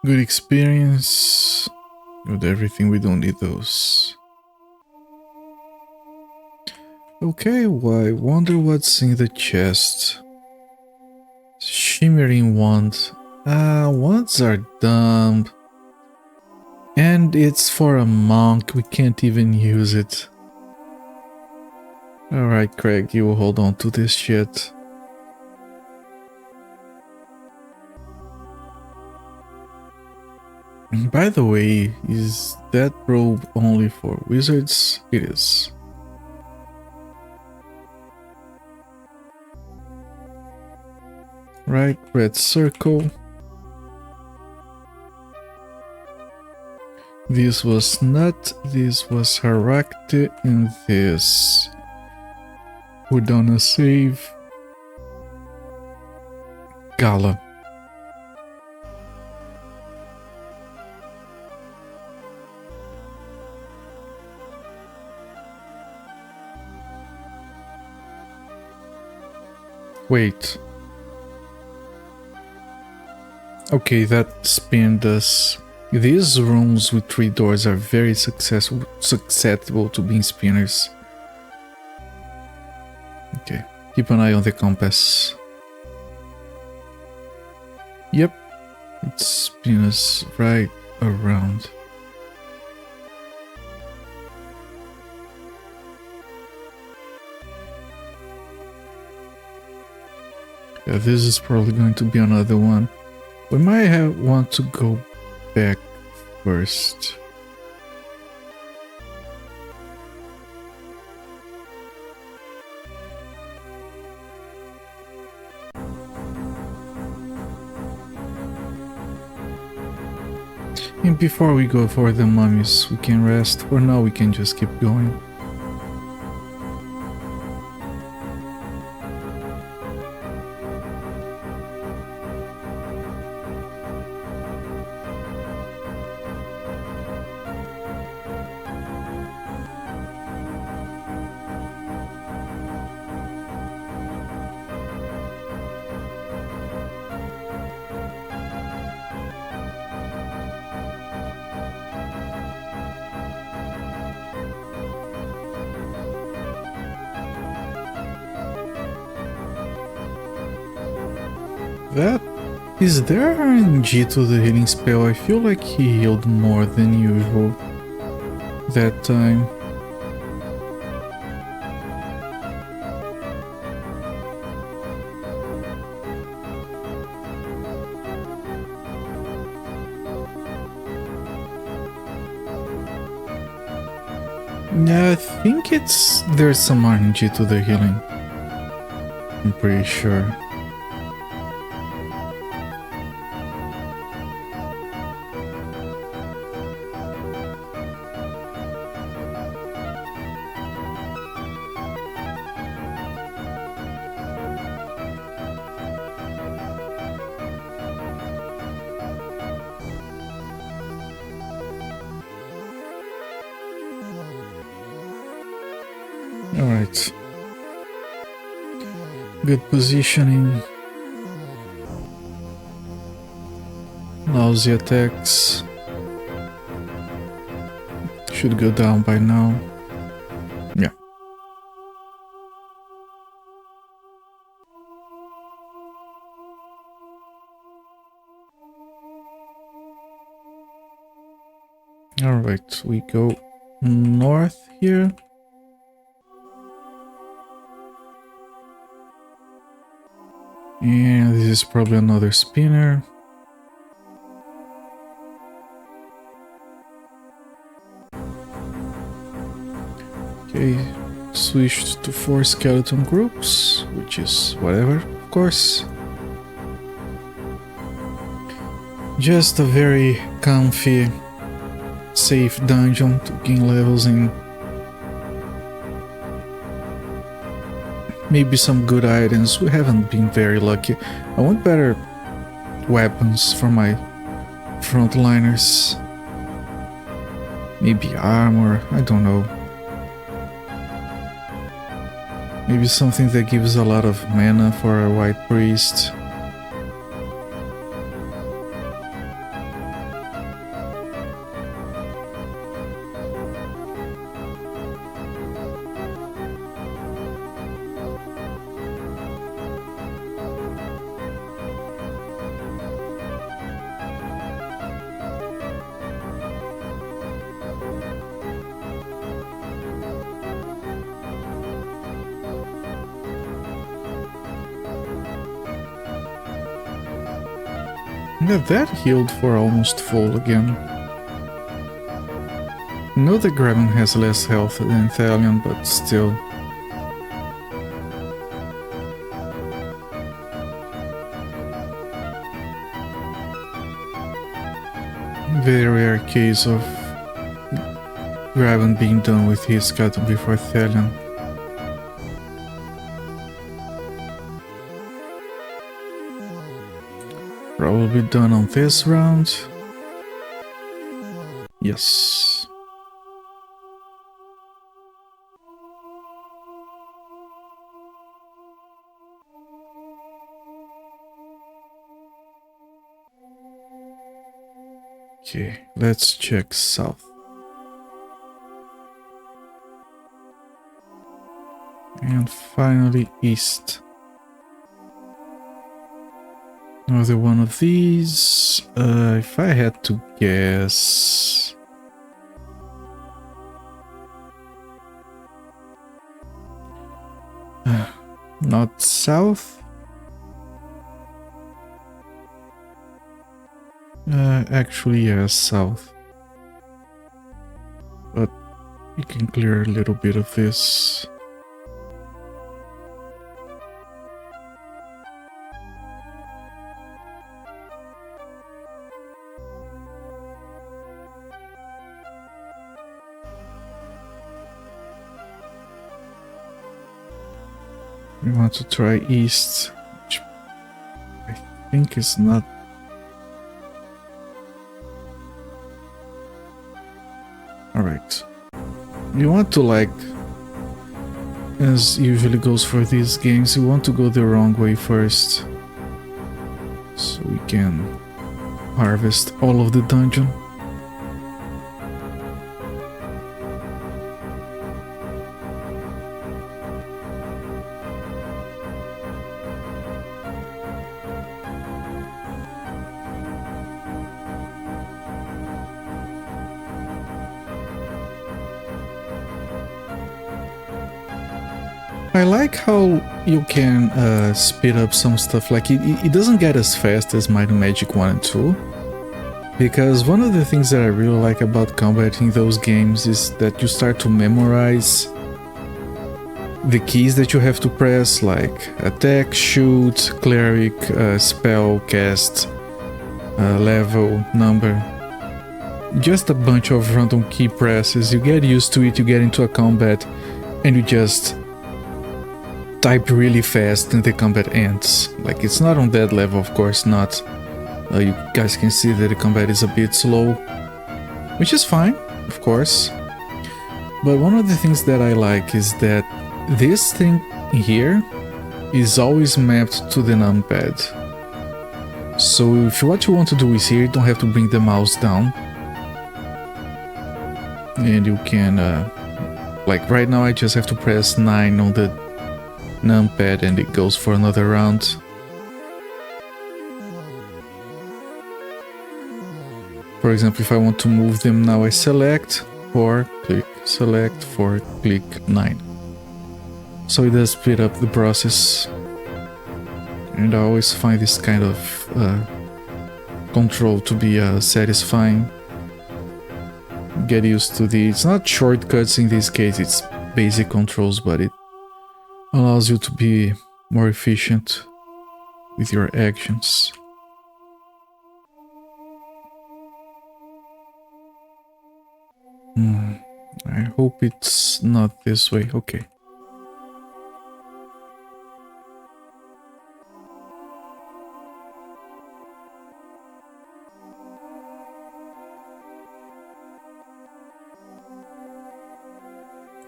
Good experience. Good everything, we don't need those. Okay, well, I wonder what's in the chest. Shimmering wand. Wands are dumb. And it's for a monk, we can't even use it. Alright, Craig, you hold on to this shit. By the way, is that robe only for wizards? It is. Right, red circle. This was Nut, this was Harakte, and this. We're gonna save Gala. Wait. Okay, that spin does. These rooms with 3 doors are very susceptible to being spinners. Okay, keep an eye on the compass. Yep, it spins right around. Yeah, this is probably going to be another one. We might want to go back first. And before we go for the mummies, we can rest. For now, we can just keep going. Is there RNG to the healing spell? I feel like he healed more than usual that time. Yeah, I think there's some RNG to the healing. I'm pretty sure. Alright. Good positioning. Lousy attacks. Should go down by now. Yeah. Alright, we go north here. And this is probably another spinner. Okay, switched to 4 skeleton groups, which is whatever, of course. Just a very comfy, safe dungeon to gain levels in. Maybe some good items. We haven't been very lucky. I want better weapons for my frontliners. Maybe armor, I don't know. Maybe something that gives a lot of mana for a white priest. Yeah, that healed for almost full again. I know that Graven has less health than Thalion, but still. Very rare case of Graven being done with his cut before Thalion. Probably done on this round. Yes. Okay, let's check south. And finally east. Another one of these. If I had to guess... not south? Actually, yes, south. But you can clear a little bit of this. We want to try east, which I think is not... Alright. You want to, like, as usually goes for these games, you want to go the wrong way first. So we can harvest all of the dungeon. I like how you can speed up some stuff, like it doesn't get as fast as Might and Magic 1 and 2, Because one of the things that I really like about combat in those games is that you start to memorize the keys that you have to press, like attack, shoot, cleric, spell, cast, level, number. Just a bunch of random key presses. You get used to it, you get into a combat, and you just type really fast and the combat ends. Like, it's not on that level, of course not. You guys can see that the combat is a bit slow, which is fine, of course. But one of the things that I like is that this thing here is always mapped to the numpad. So if what you want to do is here, you don't have to bring the mouse down. And you can, like right now I just have to press 9 on the numpad and it goes for another round. For example, if I want to move them now, I select 4, click, select 4, click 9. So it does speed up the process. And I always find this kind of control to be satisfying. Get used to it's not shortcuts in this case, it's basic controls, but it allows you to be more efficient with your actions. I hope it's not this way. Okay.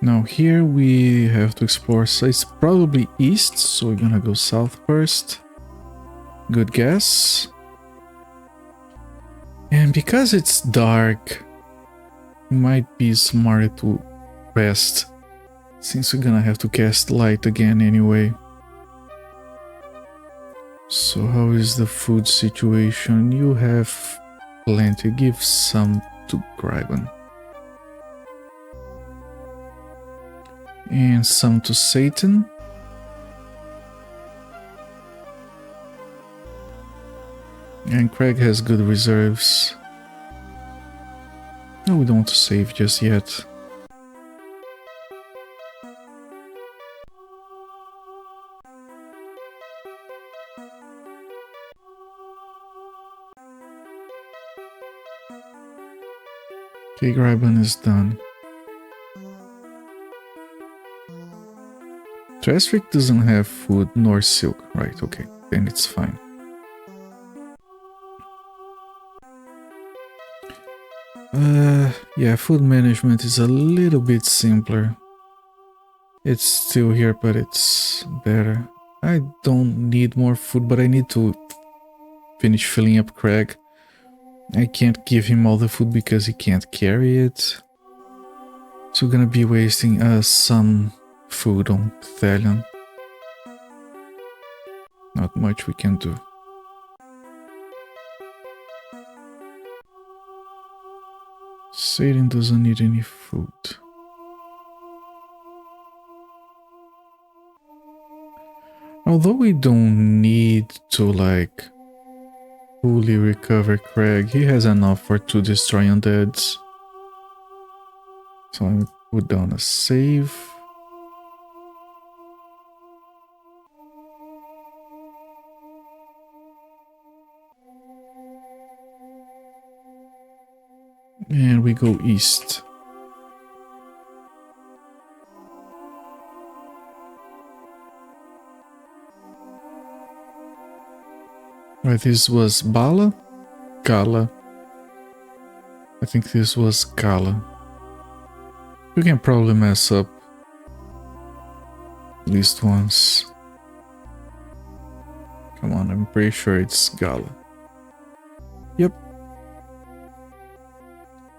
Now here we have to explore, so it's probably east, so we're gonna go south first. Good guess. And because it's dark, it might be smarter to rest, since we're gonna have to cast light again anyway. So how is the food situation? You have plenty, give some to Gryban. And some to Satan. And Craig has good reserves. No, we don't want to save just yet. Okay, Gryban is done. Trestrik doesn't have food nor silk, right? Okay, then it's fine. Yeah, food management is a little bit simpler. It's still here, but it's better. I don't need more food, but I need to finish filling up Craig. I can't give him all the food because he can't carry it. So we're gonna be wasting some food on Thalion. Not much we can do. Satan doesn't need any food. Although we don't need to like fully recover Craig, he has enough for 2 destroy undeads. So I put down a save. And we go east. Right, this was Bala? Gala. I think this was Gala. We can probably mess up at least once. Come on, I'm pretty sure it's Gala. Yep.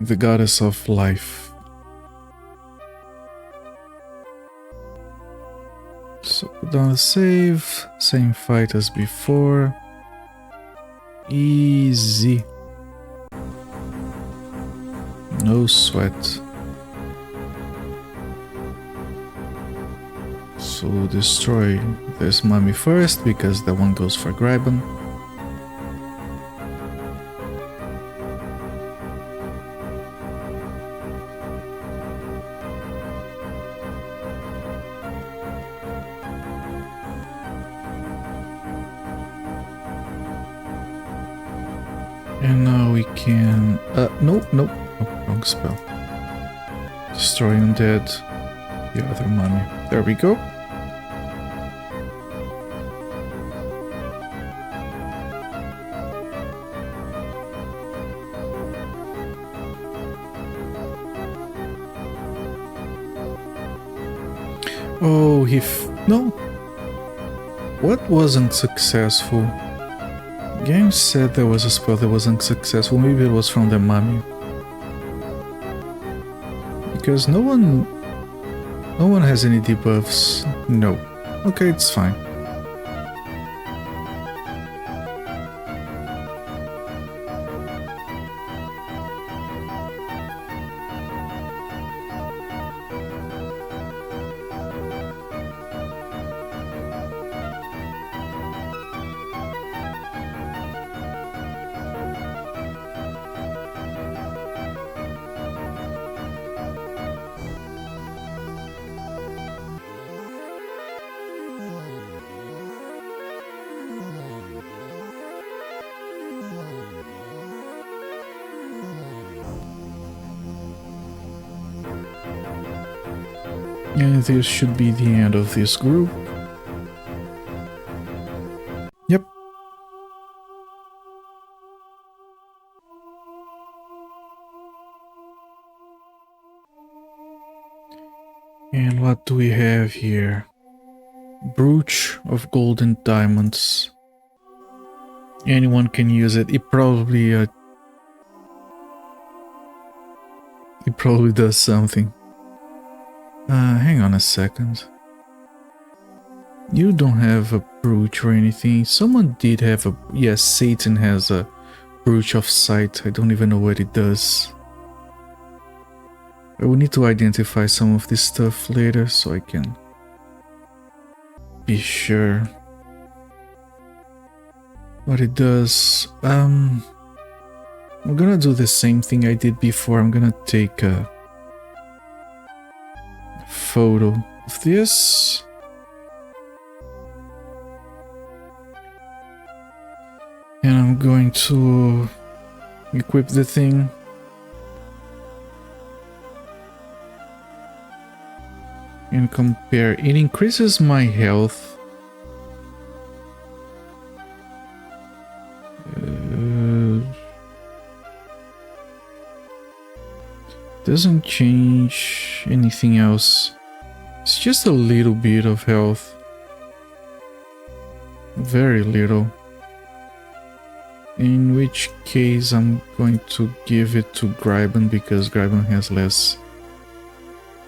The goddess of life. So put down a save. Same fight as before. Easy. No sweat. So destroy this mummy first because that one goes for Gryban. And now we can... nope, nope. Oh, wrong spell. Destroy undead. The other mummy. There we go. Oh, no. What wasn't successful? Game said there was a spell that was unsuccessful. Maybe it was from the mummy. Because no one has any debuffs. No. Okay, it's fine. And this should be the end of this group. Yep. And what do we have here? Brooch of gold and diamonds. Anyone can use it. It probably does something. Hang on a second. You don't have a brooch or anything. Someone did have a... Yes, Satan has a brooch of sight. I don't even know what it does. I will need to identify some of this stuff later so I can be sure what it does. I'm gonna do the same thing I did before. I'm gonna take a photo of this. And I'm going to equip the thing. And compare. It increases my health. Doesn't change anything else. It's just a little bit of health. Very little. In which case I'm going to give it to Gryban because Gryban has less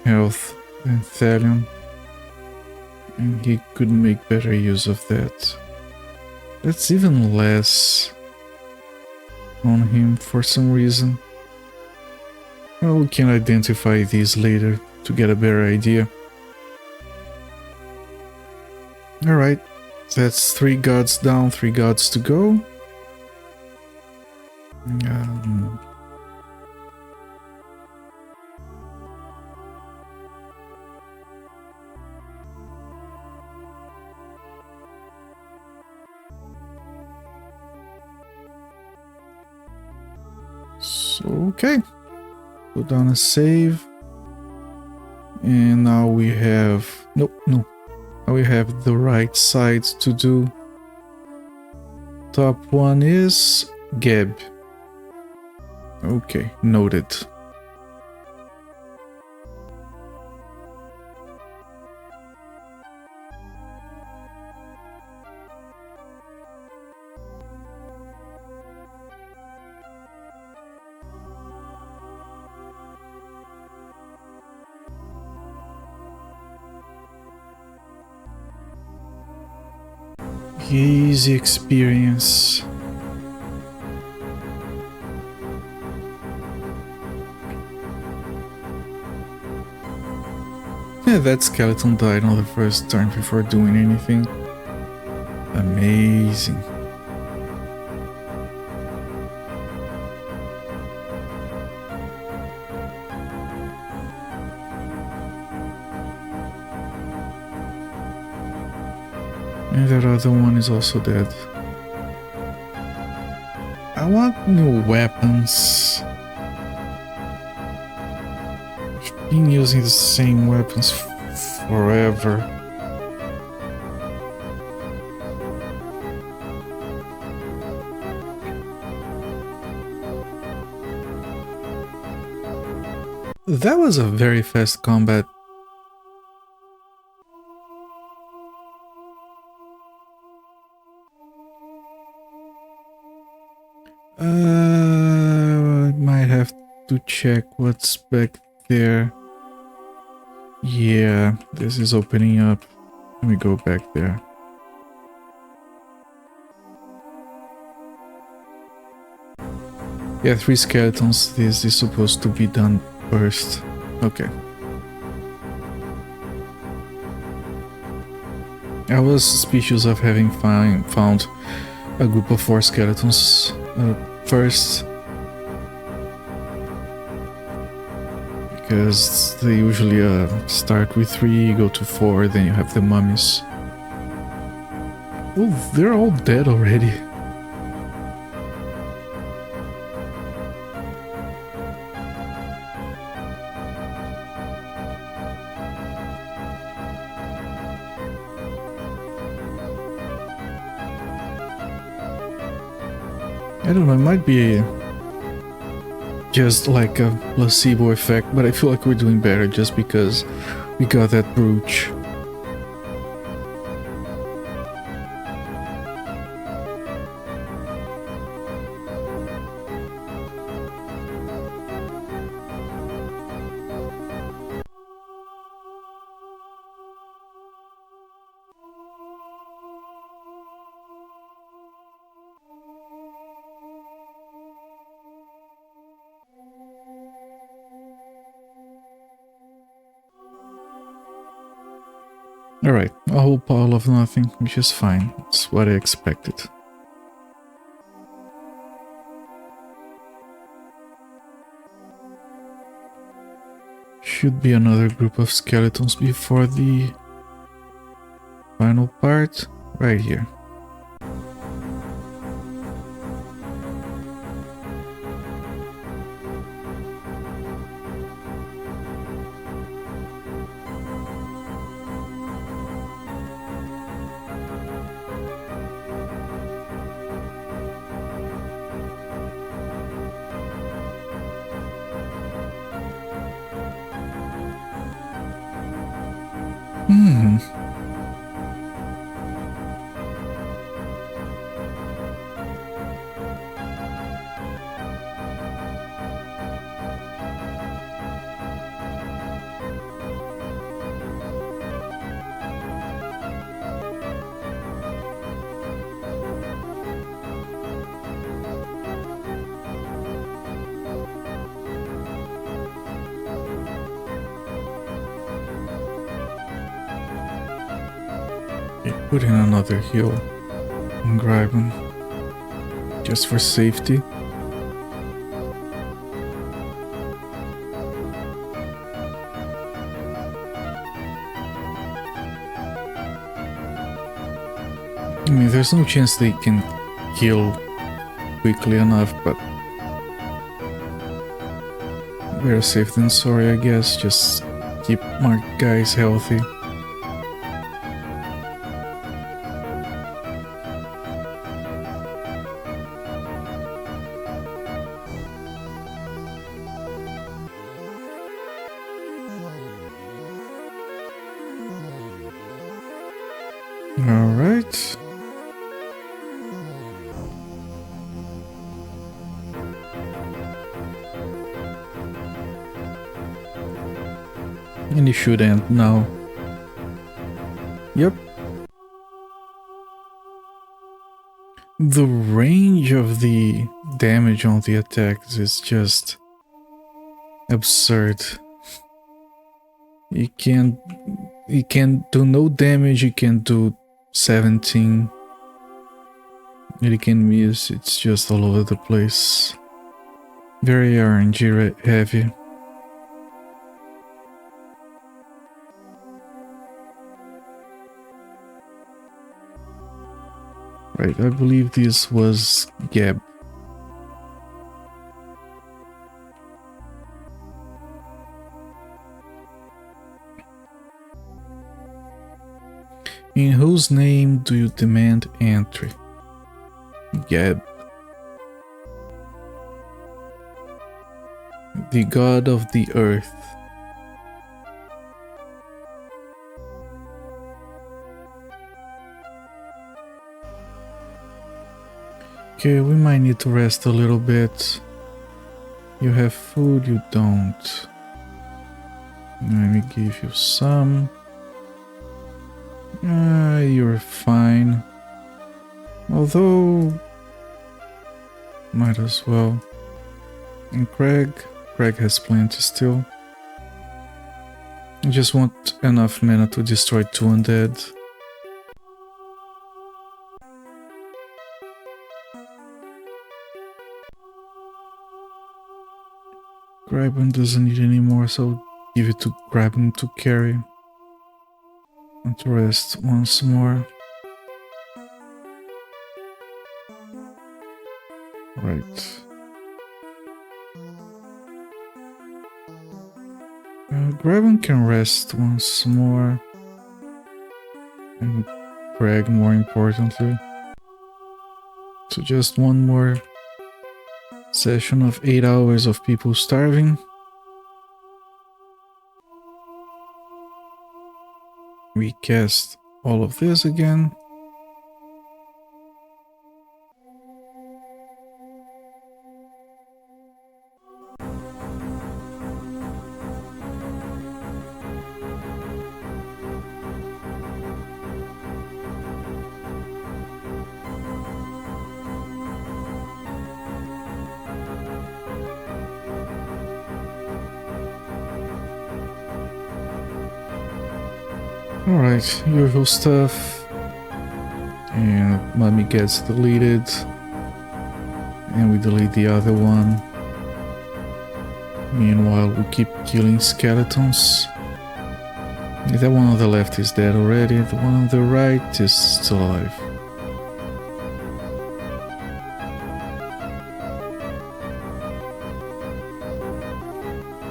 health than Thalion. And he could make better use of that. That's even less on him for some reason. Well, we can identify these later to get a better idea. Alright, that's 3 gods down, 3 gods to go. So, okay. Put down a save. And now we have... Nope, no. Now we have the right sides to do. Top one is Geb. Okay, noted. Easy experience. Yeah, that skeleton died on the first turn before doing anything. Amazing. And that other one is also dead. I want new weapons. I've been using the same weapons forever. That was a very fast combat. I might have to check what's back there. Yeah, this is opening up. Let me go back there. Yeah, 3 skeletons. This is supposed to be done first. Okay. I was suspicious of having found a group of 4 skeletons first. Because they usually start with 3, go to 4, then you have the mummies. Oh, they're all dead already. I don't know, it might be just like a placebo effect, but I feel like we're doing better just because we got that brooch. Alright, a whole pile of nothing, which is fine. It's what I expected. Should be another group of skeletons before the final part. Right here. Put in another heal and grab him just for safety. I mean, there's no chance they can heal quickly enough, but better safe than sorry, I guess. Just keep my guys healthy. Alright. And it should end now. Yep. The range of the damage on the attacks is just absurd. You can do no damage, you can do 17. You can miss, it's just all over the place. Very RNG heavy. Right, I believe this was Gab. In whose name do you demand entry? Geb. The god of the earth. Okay, we might need to rest a little bit. You have food, you don't. Let me give you some. You're fine. Although, might as well. And Craig has plenty still. I just want enough mana to destroy 2 undead. Graben doesn't need any more, so I'll give it to Graben to carry. And to rest once more. Right. Graben can rest once more. And Greg more importantly. So just one more session of 8 hours of people starving. We cast all of this again. Alright, usual stuff. And Mummy gets deleted. And we delete the other one. Meanwhile, we keep killing skeletons. That one on the left is dead already. The one on the right is still alive.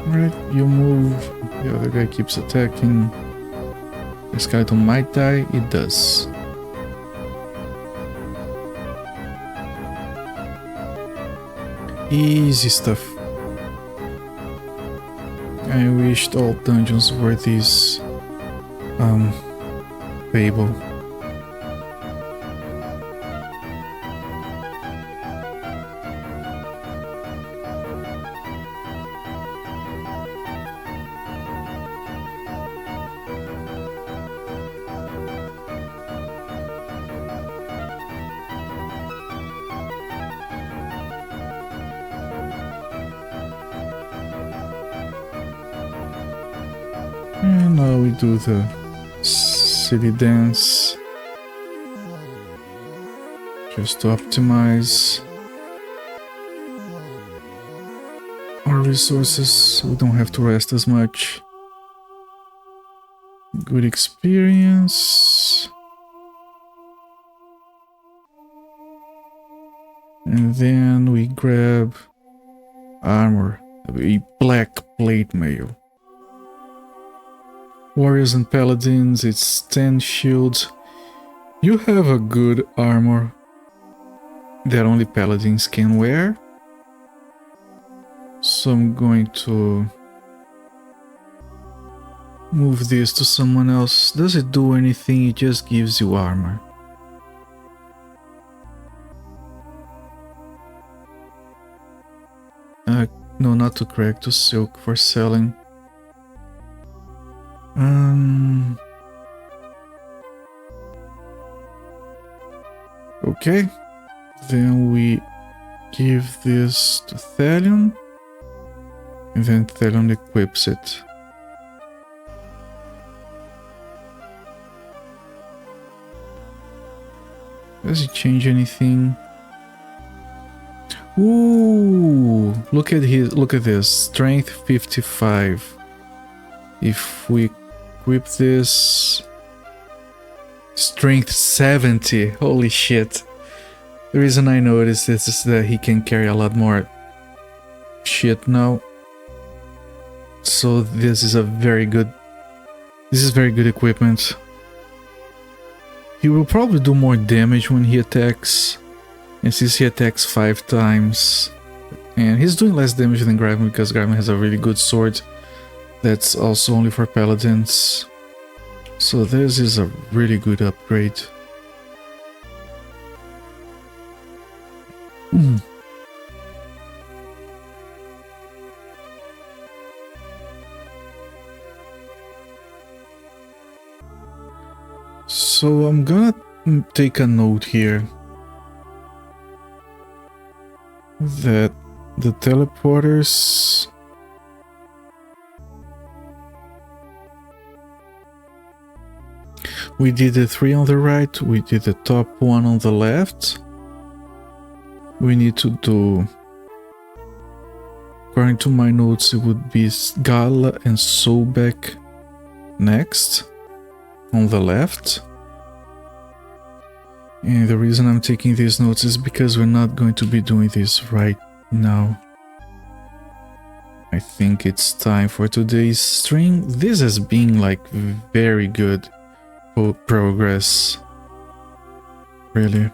Alright, you move. The other guy keeps attacking. The skeleton might die, it does. Easy stuff. I wished all dungeons were this Fable. And now we do the city dance just to optimize our resources so we don't have to rest as much. Good experience. And then we grab armor, a black plate mail. Warriors and Paladins, it's 10 shields. You have a good armor that only Paladins can wear. So I'm going to move this to someone else. Does it do anything? It just gives you armor. No, not to Craig, to Silk for selling. Okay, then we give this to Thalion, and then Thalion equips it. Does it change anything? Ooh, look at this, strength 55. If we equip this, strength 70. Holy shit. The reason I noticed this is that he can carry a lot more shit now. So this is very good equipment. He will probably do more damage when he attacks. And since he attacks 5 times, and he's doing less damage than Graven because Graven has a really good sword that's also only for paladins. So this is a really good upgrade. So I'm gonna take a note here that the teleporters we did the 3 on the right, we did the top 1 on the left. We need to do, according to my notes, it would be Gala and Sobek next on the left. And the reason I'm taking these notes is because we're not going to be doing this right now. I think it's time for today's stream. This has been like very good progress, really.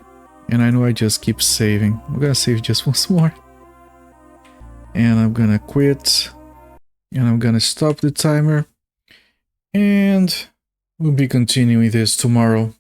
And I know I just keep saving. I'm gonna save just once more. And I'm gonna quit. And I'm gonna stop the timer. And we'll be continuing this tomorrow.